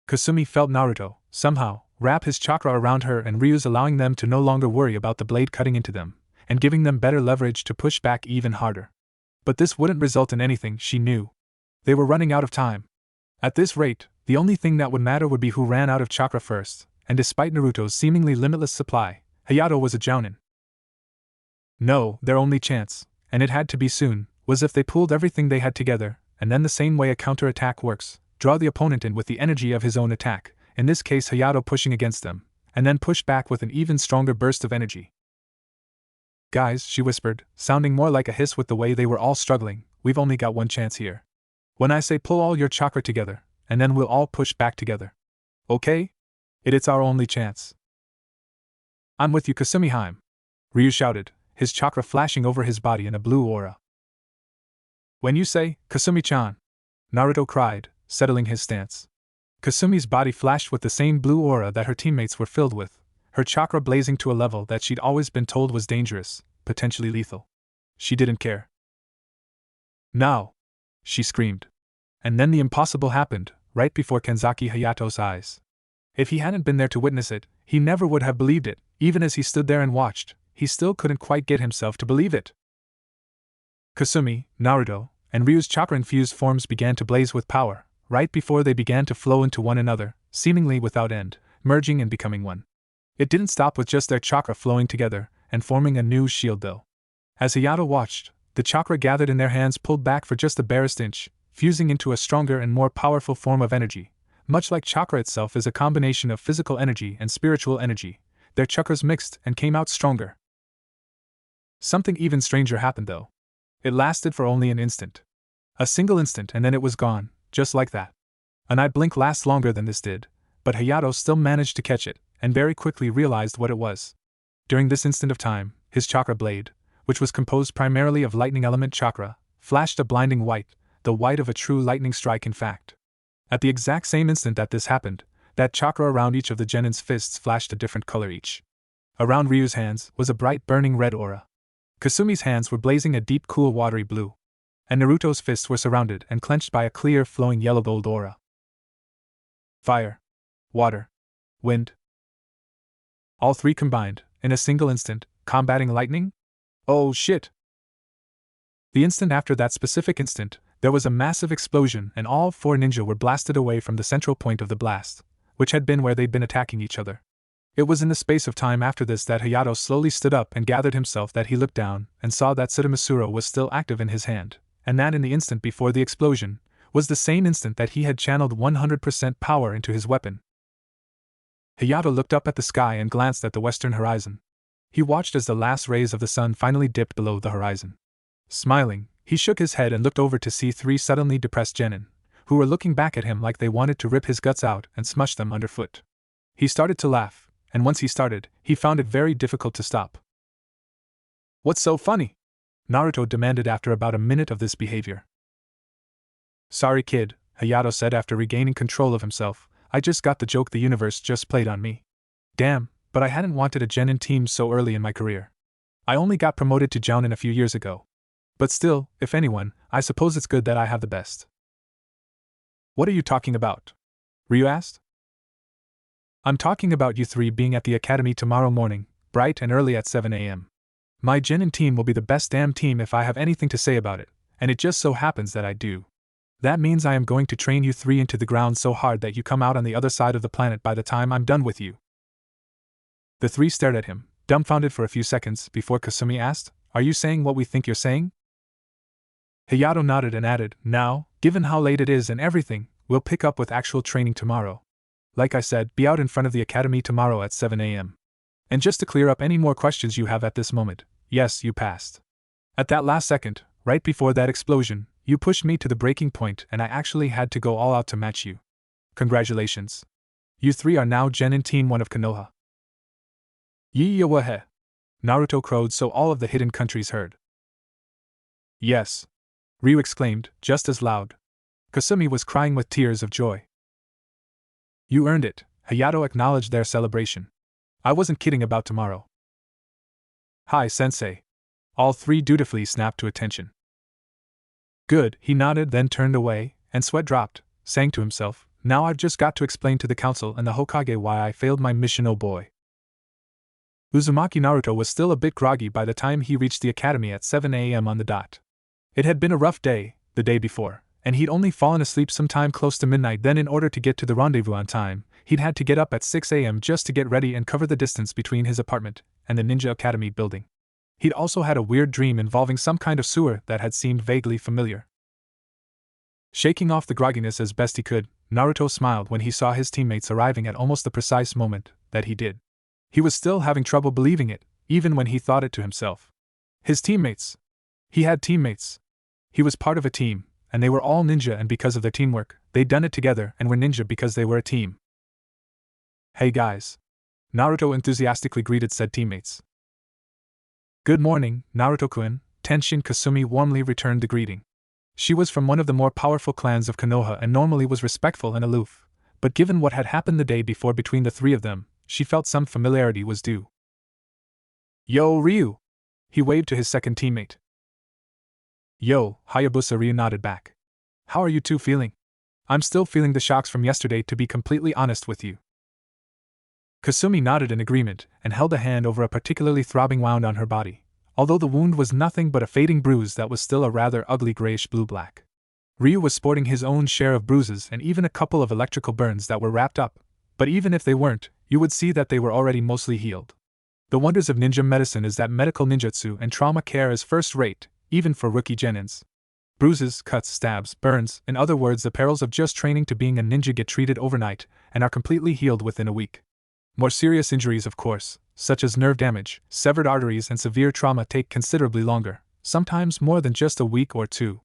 Kasumi felt Naruto, somehow, wrap his chakra around her and Ryu's, allowing them to no longer worry about the blade cutting into them, and giving them better leverage to push back even harder. But this wouldn't result in anything, she knew. They were running out of time. At this rate, the only thing that would matter would be who ran out of chakra first, and despite Naruto's seemingly limitless supply, Hayato was a Jounin. No, their only chance, and it had to be soon, was if they pooled everything they had together, and then the same way a counterattack works, draw the opponent in with the energy of his own attack, in this case Hayato pushing against them, and then push back with an even stronger burst of energy. Guys, she whispered, sounding more like a hiss with the way they were all struggling, we've only got one chance here. When I say pull all your chakra together, and then we'll all push back together. Okay? It's our only chance. I'm with you, Kasumi-hime, Ryu shouted, his chakra flashing over his body in a blue aura. When you say, Kasumi-chan, Naruto cried, settling his stance. Kasumi's body flashed with the same blue aura that her teammates were filled with, her chakra blazing to a level that she'd always been told was dangerous, potentially lethal. She didn't care. Now! She screamed. And then the impossible happened, right before Kenzaki Hayato's eyes. If he hadn't been there to witness it, he never would have believed it. Even as he stood there and watched, he still couldn't quite get himself to believe it. Kasumi, Naruto, and Ryu's chakra-infused forms began to blaze with power, right before they began to flow into one another, seemingly without end, merging and becoming one. It didn't stop with just their chakra flowing together and forming a new shield though. As Hayato watched, the chakra gathered in their hands pulled back for just the barest inch, fusing into a stronger and more powerful form of energy. Much like chakra itself is a combination of physical energy and spiritual energy, their chakras mixed and came out stronger. Something even stranger happened though. It lasted for only an instant. A single instant and then it was gone, just like that. An eye blink lasts longer than this did, but Hayato still managed to catch it, and very quickly realized what it was. During this instant of time, his chakra blade, which was composed primarily of lightning element chakra, flashed a blinding white, the white of a true lightning strike in fact. At the exact same instant that this happened, that chakra around each of the genin's fists flashed a different color each. Around Ryu's hands was a bright burning red aura. Kasumi's hands were blazing a deep cool watery blue. And Naruto's fists were surrounded and clenched by a clear flowing yellow-gold aura. Fire. Water. Wind. All three combined, in a single instant, combating lightning? Oh shit! The instant after that specific instant, there was a massive explosion and all four ninja were blasted away from the central point of the blast, which had been where they'd been attacking each other. It was in the space of time after this that Hayato slowly stood up and gathered himself that he looked down and saw that Tsutomusuro was still active in his hand, and that in the instant before the explosion, was the same instant that he had channeled 100% power into his weapon. Hayato looked up at the sky and glanced at the western horizon. He watched as the last rays of the sun finally dipped below the horizon. Smiling, he shook his head and looked over to see three suddenly depressed genin, who were looking back at him like they wanted to rip his guts out and smush them underfoot. He started to laugh, and once he started, he found it very difficult to stop. What's so funny? Naruto demanded after about a minute of this behavior. Sorry kid, Hayato said after regaining control of himself, I just got the joke the universe just played on me. Damn, but I hadn't wanted a genin team so early in my career. I only got promoted to Jounin a few years ago. But still, if anyone, I suppose it's good that I have the best. What are you talking about? Ryu asked. I'm talking about you three being at the academy tomorrow morning, bright and early at 7 a.m. My genin team will be the best damn team if I have anything to say about it, and it just so happens that I do. That means I am going to train you three into the ground so hard that you come out on the other side of the planet by the time I'm done with you. The three stared at him, dumbfounded for a few seconds, before Kasumi asked, Are you saying what we think you're saying? Hayato nodded and added, Now, given how late it is and everything, we'll pick up with actual training tomorrow. Like I said, be out in front of the academy tomorrow at 7 a.m. And just to clear up any more questions you have at this moment, yes, you passed. At that last second, right before that explosion, you pushed me to the breaking point and I actually had to go all out to match you. Congratulations. You three are now genin Team 1 of Konoha. Yi-ya-wa-he. Naruto crowed so all of the hidden countries heard. Yes. Ryu exclaimed, just as loud. Kasumi was crying with tears of joy. You earned it, Hayato acknowledged their celebration. I wasn't kidding about tomorrow. Hi, sensei. All three dutifully snapped to attention. Good, he nodded, then turned away, and sweat dropped, saying to himself, Now I've just got to explain to the council and the Hokage why I failed my mission, oh boy. Uzumaki Naruto was still a bit groggy by the time he reached the academy at 7 a.m. on the dot. It had been a rough day, the day before, and he'd only fallen asleep sometime close to midnight. Then in order to get to the rendezvous on time, he'd had to get up at 6 a.m. just to get ready and cover the distance between his apartment and the Ninja Academy building. He'd also had a weird dream involving some kind of sewer that had seemed vaguely familiar. Shaking off the grogginess as best he could, Naruto smiled when he saw his teammates arriving at almost the precise moment that he did. He was still having trouble believing it, even when he thought it to himself. His teammates. He had teammates. He was part of a team, and they were all ninja, and because of their teamwork, they'd done it together and were ninja because they were a team. Hey guys. Naruto enthusiastically greeted said teammates. Good morning, Naruto-kun, Tenshin Kasumi warmly returned the greeting. She was from one of the more powerful clans of Konoha and normally was respectful and aloof, but given what had happened the day before between the three of them, she felt some familiarity was due. Yo, Ryu! He waved to his second teammate. Yo, Hayabusa. Ryu nodded back. How are you two feeling? I'm still feeling the shocks from yesterday, to be completely honest with you. Kasumi nodded in agreement and held a hand over a particularly throbbing wound on her body, although the wound was nothing but a fading bruise that was still a rather ugly grayish blue-black. Ryu was sporting his own share of bruises and even a couple of electrical burns that were wrapped up, but even if they weren't, you would see that they were already mostly healed. The wonders of ninja medicine is that medical ninjutsu and trauma care is first-rate, even for rookie genins. Bruises, cuts, stabs, burns, in other words the perils of just training to being a ninja get treated overnight and are completely healed within a week. More serious injuries, of course, such as nerve damage, severed arteries and severe trauma take considerably longer, sometimes more than just a week or two.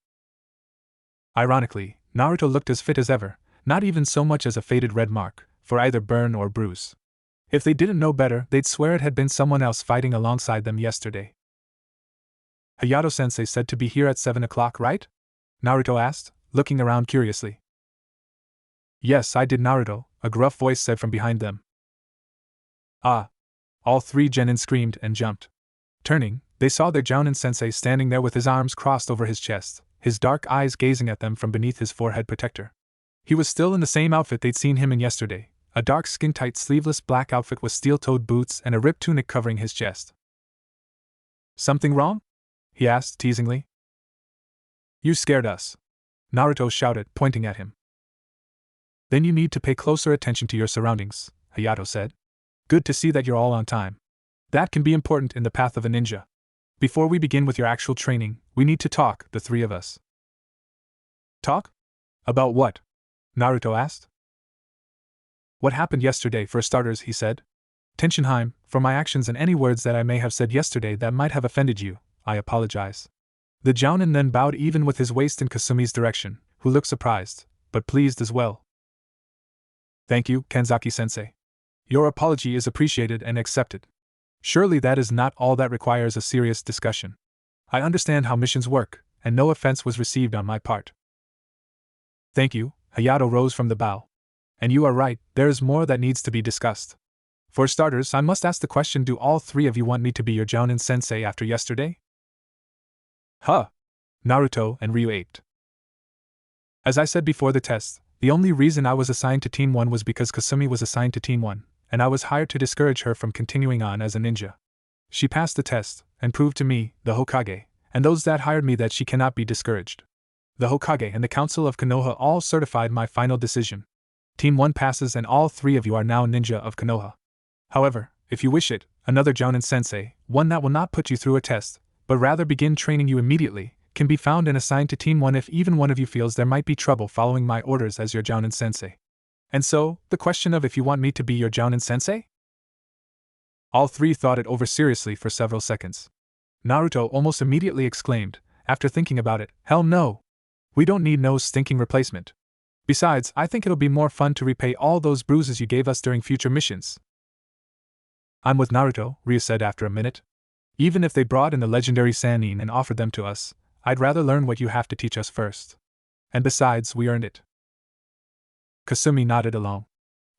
Ironically, Naruto looked as fit as ever, not even so much as a faded red mark, for either burn or bruise. If they didn't know better, they'd swear it had been someone else fighting alongside them yesterday. Hayato-sensei said to be here at 7 o'clock, right? Naruto asked, looking around curiously. Yes, I did, Naruto, a gruff voice said from behind them. Ah! All three genin screamed and jumped. Turning, they saw their Jounin-sensei standing there with his arms crossed over his chest, his dark eyes gazing at them from beneath his forehead protector. He was still in the same outfit they'd seen him in yesterday, a dark skin-tight sleeveless black outfit with steel-toed boots and a ripped tunic covering his chest. Something wrong? He asked teasingly. You scared us, Naruto shouted, pointing at him. Then you need to pay closer attention to your surroundings, Hayato said. Good to see that you're all on time. That can be important in the path of a ninja. Before we begin with your actual training, we need to talk, the three of us. Talk? About what? Naruto asked. What happened yesterday, for starters, he said. Tenshinheim, for my actions and any words that I may have said yesterday that might have offended you, I apologize. The Jounin then bowed even with his waist in Kasumi's direction, who looked surprised, but pleased as well. Thank you, Kanzaki-sensei. Your apology is appreciated and accepted. Surely that is not all that requires a serious discussion. I understand how missions work, and no offense was received on my part. Thank you, Hayato rose from the bow. And you are right, there is more that needs to be discussed. For starters, I must ask the question, do all three of you want me to be your Jounin-sensei after yesterday? Huh! Naruto and Ryu aped. As I said before the test, the only reason I was assigned to Team 1 was because Kasumi was assigned to Team 1, and I was hired to discourage her from continuing on as a ninja. She passed the test, and proved to me, the Hokage, and those that hired me that she cannot be discouraged. The Hokage and the Council of Konoha all certified my final decision. Team 1 passes and all three of you are now ninja of Konoha. However, if you wish it, another Jounin-sensei, one that will not put you through a test, but rather begin training you immediately, can be found and assigned to Team 1 if even one of you feels there might be trouble following my orders as your Jounin-sensei. And so, the question of if you want me to be your Jounin-sensei? All three thought it over seriously for several seconds. Naruto almost immediately exclaimed, after thinking about it, hell no! We don't need no stinking replacement. Besides, I think it'll be more fun to repay all those bruises you gave us during future missions. I'm with Naruto, Ryu said after a minute. Even if they brought in the legendary Sannin and offered them to us, I'd rather learn what you have to teach us first. And besides, we earned it. Kasumi nodded along.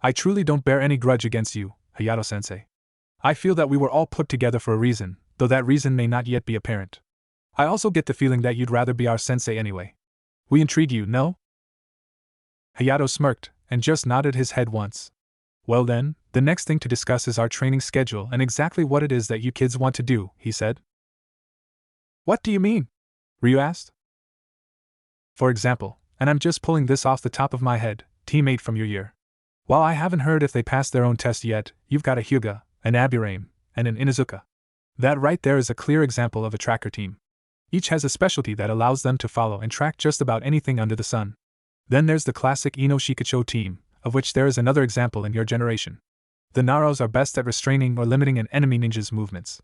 I truly don't bear any grudge against you, Hayato-sensei. I feel that we were all put together for a reason, though that reason may not yet be apparent. I also get the feeling that you'd rather be our sensei anyway. We intrigue you, no? Hayato smirked, and just nodded his head once. Well then, the next thing to discuss is our training schedule and exactly what it is that you kids want to do, he said. What do you mean? Ryu asked. For example, and I'm just pulling this off the top of my head, teammate from your year. While I haven't heard if they passed their own test yet, you've got a Hyuga, an Aburame, and an Inuzuka. That right there is a clear example of a tracker team. Each has a specialty that allows them to follow and track just about anything under the sun. Then there's the classic Ino Shikacho team, of which there is another example in your generation. The Naros are best at restraining or limiting an enemy ninja's movements.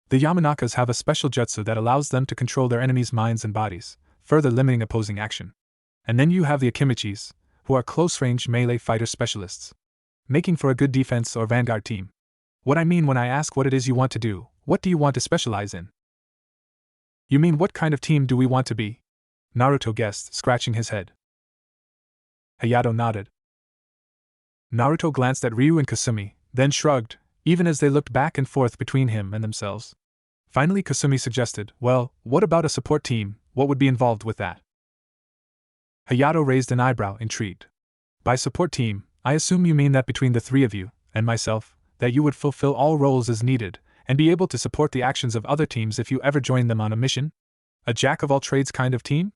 The Yamanakas have a special jutsu that allows them to control their enemies' minds and bodies, further limiting opposing action. And then you have the Akimichis, who are close-range melee fighter specialists. making for a good defense or vanguard team. What I mean when I ask what it is you want to do, what do you want to specialize in? You mean what kind of team do we want to be? Naruto guessed, scratching his head. Hayato nodded. Naruto glanced at Ryu and Kasumi, then shrugged, even as they looked back and forth between him and themselves. Finally, Kasumi suggested, well, what about a support team? What would be involved with that? Hayato raised an eyebrow, intrigued. By support team, I assume you mean that between the three of you, and myself, that you would fulfill all roles as needed, and be able to support the actions of other teams if you ever join them on a mission? A jack-of-all-trades kind of team?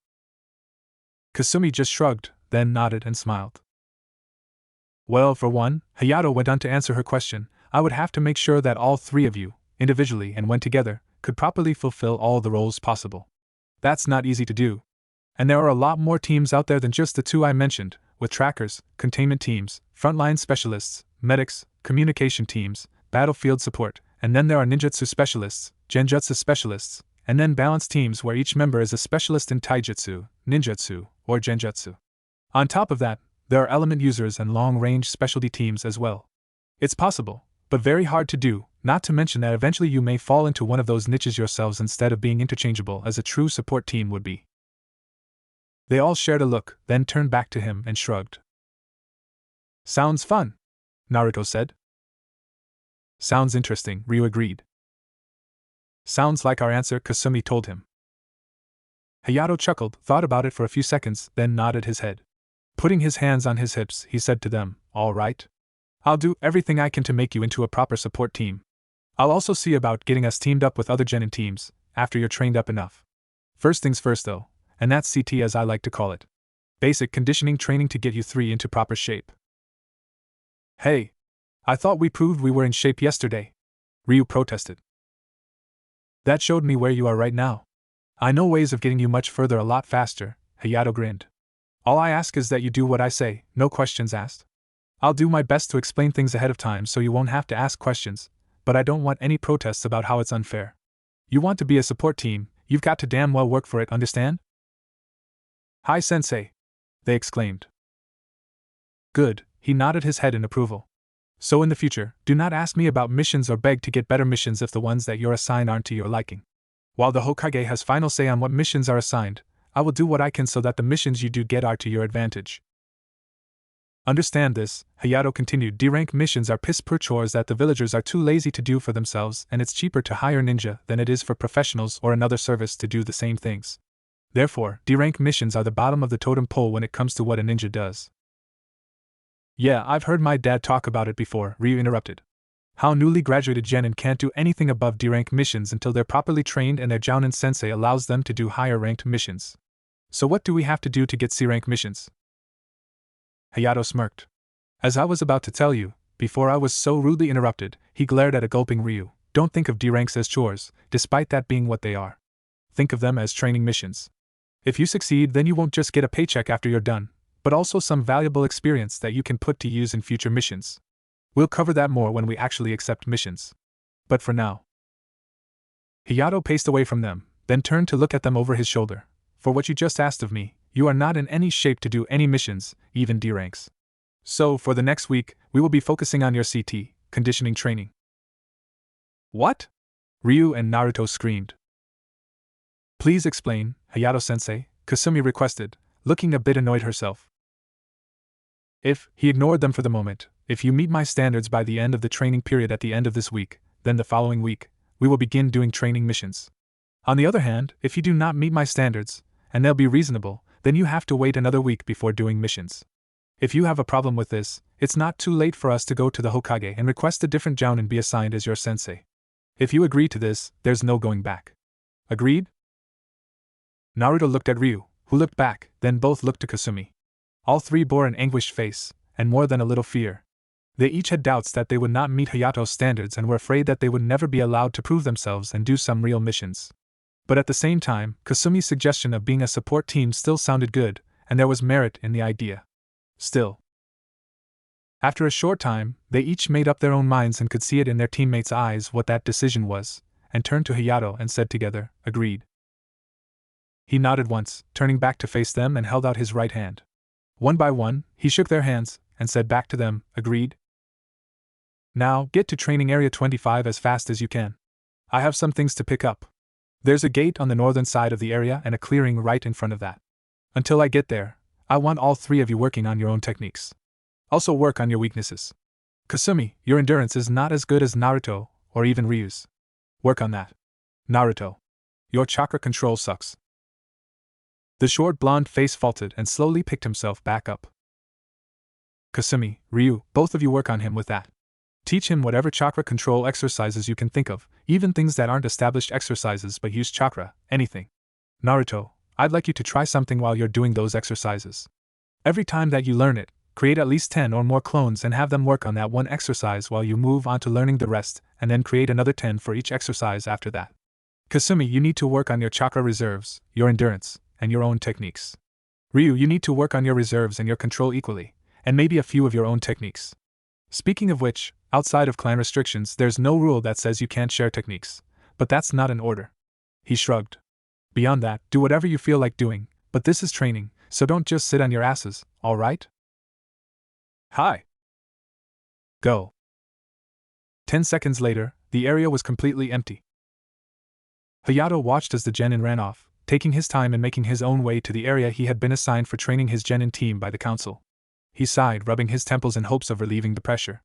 Kasumi just shrugged, then nodded and smiled. Well, for one, Hayato went on to answer her question, I would have to make sure that all three of you, individually and when together, could properly fulfill all the roles possible. That's not easy to do. And there are a lot more teams out there than just the two I mentioned, with trackers, containment teams, frontline specialists, medics, communication teams, battlefield support, and then there are ninjutsu specialists, genjutsu specialists, and then balanced teams where each member is a specialist in taijutsu, ninjutsu, or genjutsu. On top of that, there are element users and long-range specialty teams as well. It's possible, but very hard to do, not to mention that eventually you may fall into one of those niches yourselves instead of being interchangeable as a true support team would be. They all shared a look, then turned back to him and shrugged. Sounds fun, Naruto said. Sounds interesting, Ryu agreed. Sounds like our answer, Kasumi told him. Hayato chuckled, thought about it for a few seconds, then nodded his head. Putting his hands on his hips, he said to them, all right. I'll do everything I can to make you into a proper support team. I'll also see about getting us teamed up with other genin teams, after you're trained up enough. First things first though, and that's CT as I like to call it. Basic conditioning training to get you three into proper shape. Hey! I thought we proved we were in shape yesterday, Ryu protested. That showed me where you are right now. I know ways of getting you much further a lot faster, Hayato grinned. All I ask is that you do what I say, no questions asked. I'll do my best to explain things ahead of time so you won't have to ask questions, but I don't want any protests about how it's unfair. You want to be a support team, you've got to damn well work for it, understand? Hi sensei! They exclaimed. Good, he nodded his head in approval. So in the future, do not ask me about missions or beg to get better missions if the ones that you're assigned aren't to your liking. While the Hokage has final say on what missions are assigned, I will do what I can so that the missions you do get are to your advantage. Understand this, Hayato continued, D-rank missions are piss-poor chores that the villagers are too lazy to do for themselves, and it's cheaper to hire ninja than it is for professionals or another service to do the same things. Therefore, D-rank missions are the bottom of the totem pole when it comes to what a ninja does. Yeah, I've heard my dad talk about it before, Ryu interrupted. How newly graduated genin can't do anything above D-rank missions until they're properly trained and their jounin sensei allows them to do higher-ranked missions. So what do we have to do to get C-rank missions? Hayato smirked. As I was about to tell you, before I was so rudely interrupted, he glared at a gulping Ryu. Don't think of D-ranks as chores, despite that being what they are. Think of them as training missions. If you succeed, then you won't just get a paycheck after you're done, but also some valuable experience that you can put to use in future missions. We'll cover that more when we actually accept missions. But for now. Hayato paced away from them, then turned to look at them over his shoulder. For what you just asked of me, you are not in any shape to do any missions, even D ranks. So, for the next week, we will be focusing on your CT, conditioning training. What? Ryu and Naruto screamed. Please explain, Hayato-sensei, Kasumi requested, looking a bit annoyed herself. He ignored them for the moment, if you meet my standards by the end of the training period at the end of this week, then the following week, we will begin doing training missions. On the other hand, if you do not meet my standards, and they'll be reasonable, then you have to wait another week before doing missions. If you have a problem with this, it's not too late for us to go to the Hokage and request a different jounin be assigned as your sensei. If you agree to this, there's no going back. Agreed? Naruto looked at Ryu, who looked back, then both looked to Kasumi. All three bore an anguished face, and more than a little fear. They each had doubts that they would not meet Hayato's standards and were afraid that they would never be allowed to prove themselves and do some real missions. But at the same time, Kasumi's suggestion of being a support team still sounded good, and there was merit in the idea. Still. After a short time, they each made up their own minds and could see it in their teammates' eyes what that decision was, and turned to Hayato and said together, agreed. He nodded once, turning back to face them and held out his right hand. One by one, he shook their hands, and said back to them, agreed. Now, get to training area 25 as fast as you can. I have some things to pick up. There's a gate on the northern side of the area and a clearing right in front of that. Until I get there, I want all three of you working on your own techniques. Also work on your weaknesses. Kasumi, your endurance is not as good as Naruto, or even Ryu's. Work on that. Naruto, your chakra control sucks. The short blonde face faltered and slowly picked himself back up. Kasumi, Ryu, both of you work on him with that. Teach him whatever chakra control exercises you can think of, even things that aren't established exercises but use chakra, anything. Naruto, I'd like you to try something while you're doing those exercises. Every time that you learn it, create at least 10 or more clones and have them work on that one exercise while you move on to learning the rest, and then create another 10 for each exercise after that. Kasumi, you need to work on your chakra reserves, your endurance, and your own techniques. Ryu, you need to work on your reserves and your control equally, and maybe a few of your own techniques. Speaking of which, outside of clan restrictions, there's no rule that says you can't share techniques, but that's not an order. He shrugged. Beyond that, do whatever you feel like doing, but this is training, so don't just sit on your asses, alright? Hi. Go. 10 seconds later, the area was completely empty. Hayato watched as the genin ran off, taking his time and making his own way to the area he had been assigned for training his genin team by the council. He sighed, rubbing his temples in hopes of relieving the pressure.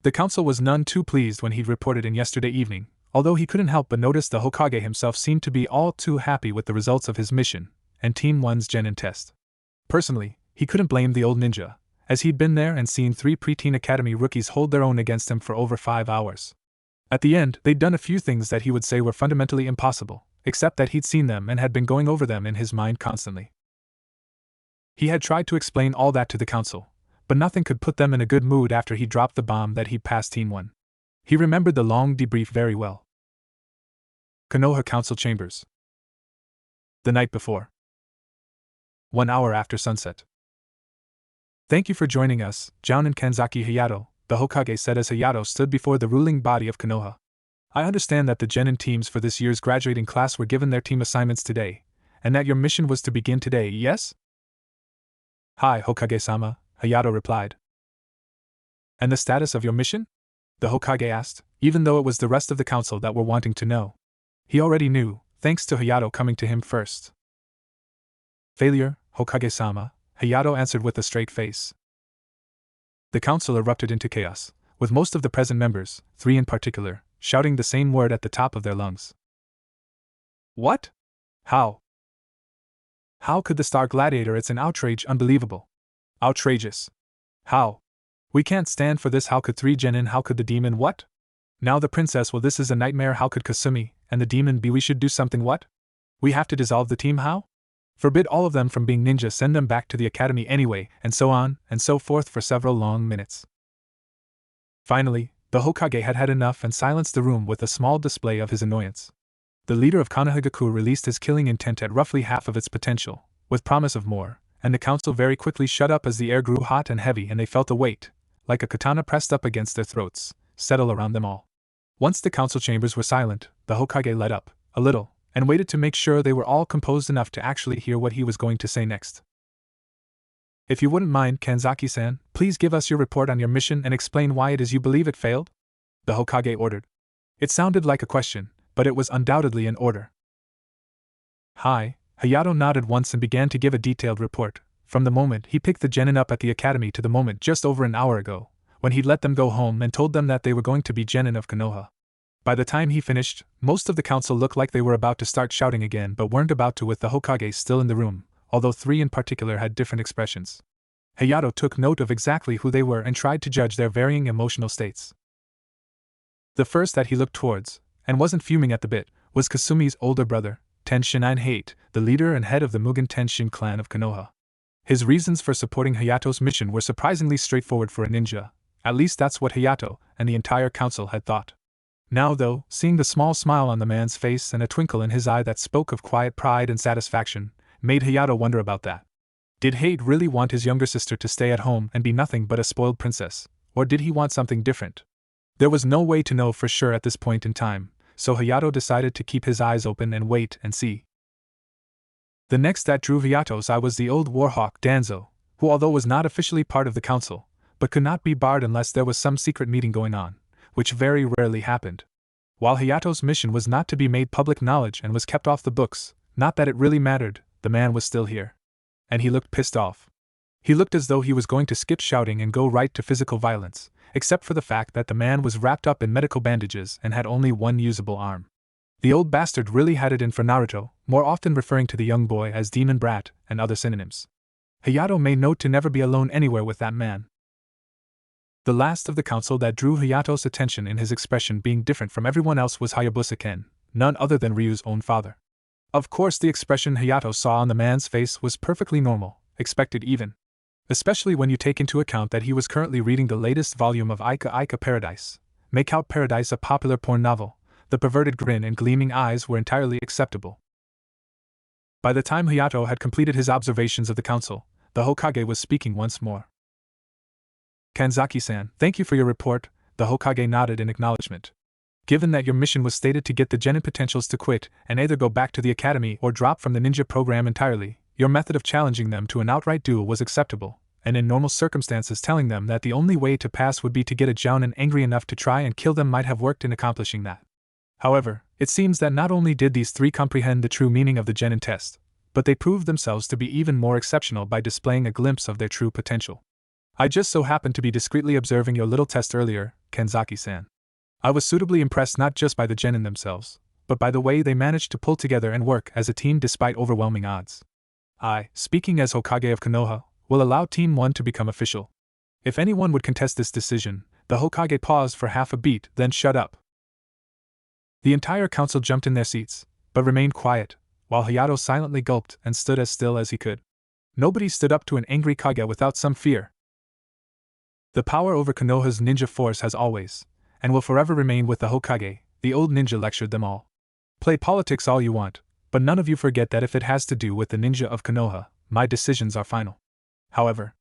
The council was none too pleased when he'd reported in yesterday evening, although he couldn't help but notice the Hokage himself seemed to be all too happy with the results of his mission and Team 1's genin test. Personally, he couldn't blame the old ninja, as he'd been there and seen 3 preteen academy rookies hold their own against him for over 5 hours. At the end, they'd done a few things that he would say were fundamentally impossible, except that he'd seen them and had been going over them in his mind constantly. He had tried to explain all that to the council, but nothing could put them in a good mood after he dropped the bomb that he'd passed Team 1. He remembered the long debrief very well. Konoha Council Chambers. The night before. 1 hour after sunset. Thank you for joining us, Jounin Kanzaki Hayato, the Hokage said as Hayato stood before the ruling body of Konoha. I understand that the genin teams for this year's graduating class were given their team assignments today, and that your mission was to begin today, yes? Hi, Hokage-sama, Hayato replied. And the status of your mission? The Hokage asked, even though it was the rest of the council that were wanting to know. He already knew, thanks to Hayato coming to him first. Failure, Hokage-sama, Hayato answered with a straight face. The council erupted into chaos, with most of the present members, 3 in particular, shouting the same word at the top of their lungs. What? How? How could the Star Gladiator? It's an outrage, unbelievable. Outrageous. How? We can't stand for this. How could 3 genin? How could the demon? What? Now the princess. Well, this is a nightmare. How could Kasumi and the demon be? We should do something. What? We have to dissolve the team. How? Forbid all of them from being ninja. Send them back to the academy anyway, and so on and so forth for several long minutes. Finally, the Hokage had had enough and silenced the room with a small display of his annoyance. The leader of Konohagaku released his killing intent at roughly half of its potential, with promise of more, and the council very quickly shut up as the air grew hot and heavy and they felt a weight, like a katana pressed up against their throats, settle around them all. Once the council chambers were silent, the Hokage let up, a little, and waited to make sure they were all composed enough to actually hear what he was going to say next. If you wouldn't mind, Kanzaki-san, please give us your report on your mission and explain why it is you believe it failed? The Hokage ordered. It sounded like a question, but it was undoubtedly an order. Hi, Hayato nodded once and began to give a detailed report, from the moment he picked the genin up at the academy to the moment just over an hour ago, when he'd let them go home and told them that they were going to be genin of Konoha. By the time he finished, most of the council looked like they were about to start shouting again but weren't about to with the Hokage still in the room, although 3 in particular had different expressions. Hayato took note of exactly who they were and tried to judge their varying emotional states. The first that he looked towards, and wasn't fuming at the bit, was Kasumi's older brother, Tenshinhan Hate, the leader and head of the Mugen Tenshin clan of Konoha. His reasons for supporting Hayato's mission were surprisingly straightforward for a ninja, at least that's what Hayato and the entire council had thought. Now though, seeing the small smile on the man's face and a twinkle in his eye that spoke of quiet pride and satisfaction, made Hayato wonder about that. Did Hate really want his younger sister to stay at home and be nothing but a spoiled princess, or did he want something different? There was no way to know for sure at this point in time, so Hayato decided to keep his eyes open and wait and see. The next that drew Hayato's eye was the old warhawk Danzo, who although was not officially part of the council, but could not be barred unless there was some secret meeting going on, which very rarely happened. While Hayato's mission was not to be made public knowledge and was kept off the books, not that it really mattered, the man was still here. And he looked pissed off. He looked as though he was going to skip shouting and go right to physical violence, except for the fact that the man was wrapped up in medical bandages and had only one usable arm. The old bastard really had it in for Naruto, more often referring to the young boy as demon brat and other synonyms. Hayato made note to never be alone anywhere with that man. The last of the council that drew Hayato's attention in his expression being different from everyone else was Hayabusa-ken, none other than Ryu's own father. Of course, the expression Hayato saw on the man's face was perfectly normal, expected even. Especially when you take into account that he was currently reading the latest volume of Ika Ika Paradise. Make Out Paradise, a popular porn novel. The perverted grin and gleaming eyes were entirely acceptable. By the time Hayato had completed his observations of the council, the Hokage was speaking once more. Kanzaki-san, thank you for your report, the Hokage nodded in acknowledgement. Given that your mission was stated to get the genin potentials to quit and either go back to the academy or drop from the ninja program entirely, your method of challenging them to an outright duel was acceptable, and in normal circumstances telling them that the only way to pass would be to get a jounin angry enough to try and kill them might have worked in accomplishing that. However, it seems that not only did these three comprehend the true meaning of the genin test, but they proved themselves to be even more exceptional by displaying a glimpse of their true potential. I just so happened to be discreetly observing your little test earlier, Kanzaki-san. I was suitably impressed not just by the genin themselves, but by the way they managed to pull together and work as a team despite overwhelming odds. I, speaking as Hokage of Konoha, will allow Team 1 to become official. If anyone would contest this decision, the Hokage paused for half a beat, then shut up. The entire council jumped in their seats, but remained quiet, while Hayato silently gulped and stood as still as he could. Nobody stood up to an angry Kage without some fear. The power over Konoha's ninja force has always, and will forever remain with the Hokage, the old ninja lectured them all. Play politics all you want, but none of you forget that if it has to do with the ninja of Konoha, my decisions are final. However,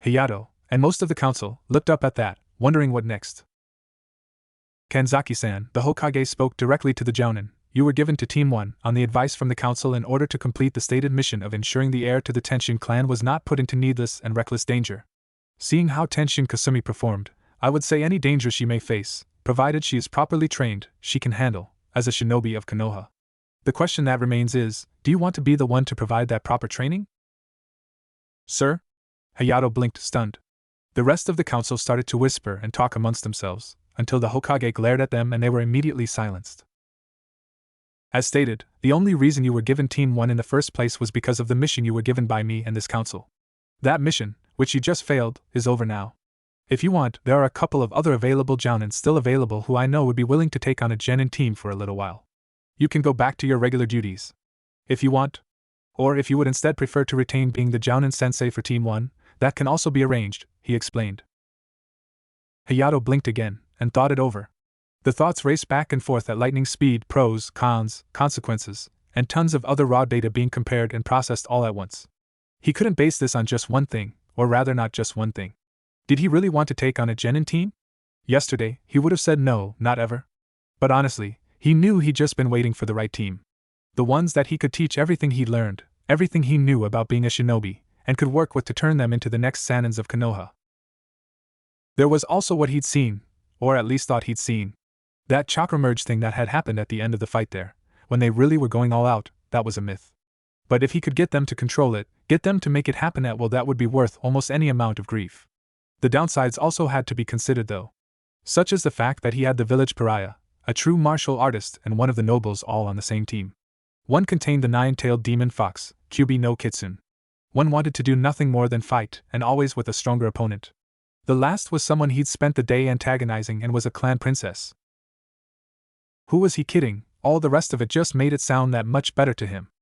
Hayato, and most of the council, looked up at that, wondering what next. Kanzaki-san, the Hokage spoke directly to the jounin. You were given to Team 1 on the advice from the council in order to complete the stated mission of ensuring the heir to the Tenshin clan was not put into needless and reckless danger. Seeing how Tenshin Kasumi performed, I would say any danger she may face, provided she is properly trained, she can handle, as a shinobi of Konoha. The question that remains is, do you want to be the one to provide that proper training? Sir? Hayato blinked, stunned. The rest of the council started to whisper and talk amongst themselves, until the Hokage glared at them and they were immediately silenced. As stated, the only reason you were given Team 1 in the first place was because of the mission you were given by me and this council. That mission, which you just failed, is over now. If you want, there are a couple of other available jounins still available who I know would be willing to take on a genin team for a little while. You can go back to your regular duties. If you want. Or if you would instead prefer to retain being the jounin sensei for Team 1, that can also be arranged, he explained. Hayato blinked again, and thought it over. The thoughts raced back and forth at lightning speed, pros, cons, consequences, and tons of other raw data being compared and processed all at once. He couldn't base this on just one thing, or rather not just one thing. Did he really want to take on a genin team? Yesterday, he would have said no, not ever. But honestly, he knew he'd just been waiting for the right team. The ones that he could teach everything he'd learned, everything he knew about being a shinobi, and could work with to turn them into the next Sanins of Konoha. There was also what he'd seen, or at least thought he'd seen. That chakra merge thing that had happened at the end of the fight there, when they really were going all out, that was a myth. But if he could get them to control it, get them to make it happen at will, that would be worth almost any amount of grief. The downsides also had to be considered though. Such as the fact that he had the village pariah, a true martial artist and one of the nobles all on the same team. One contained the nine-tailed demon fox, Kyubi no Kitsune. One wanted to do nothing more than fight, and always with a stronger opponent. The last was someone he'd spent the day antagonizing and was a clan princess. Who was he kidding? All the rest of it just made it sound that much better to him.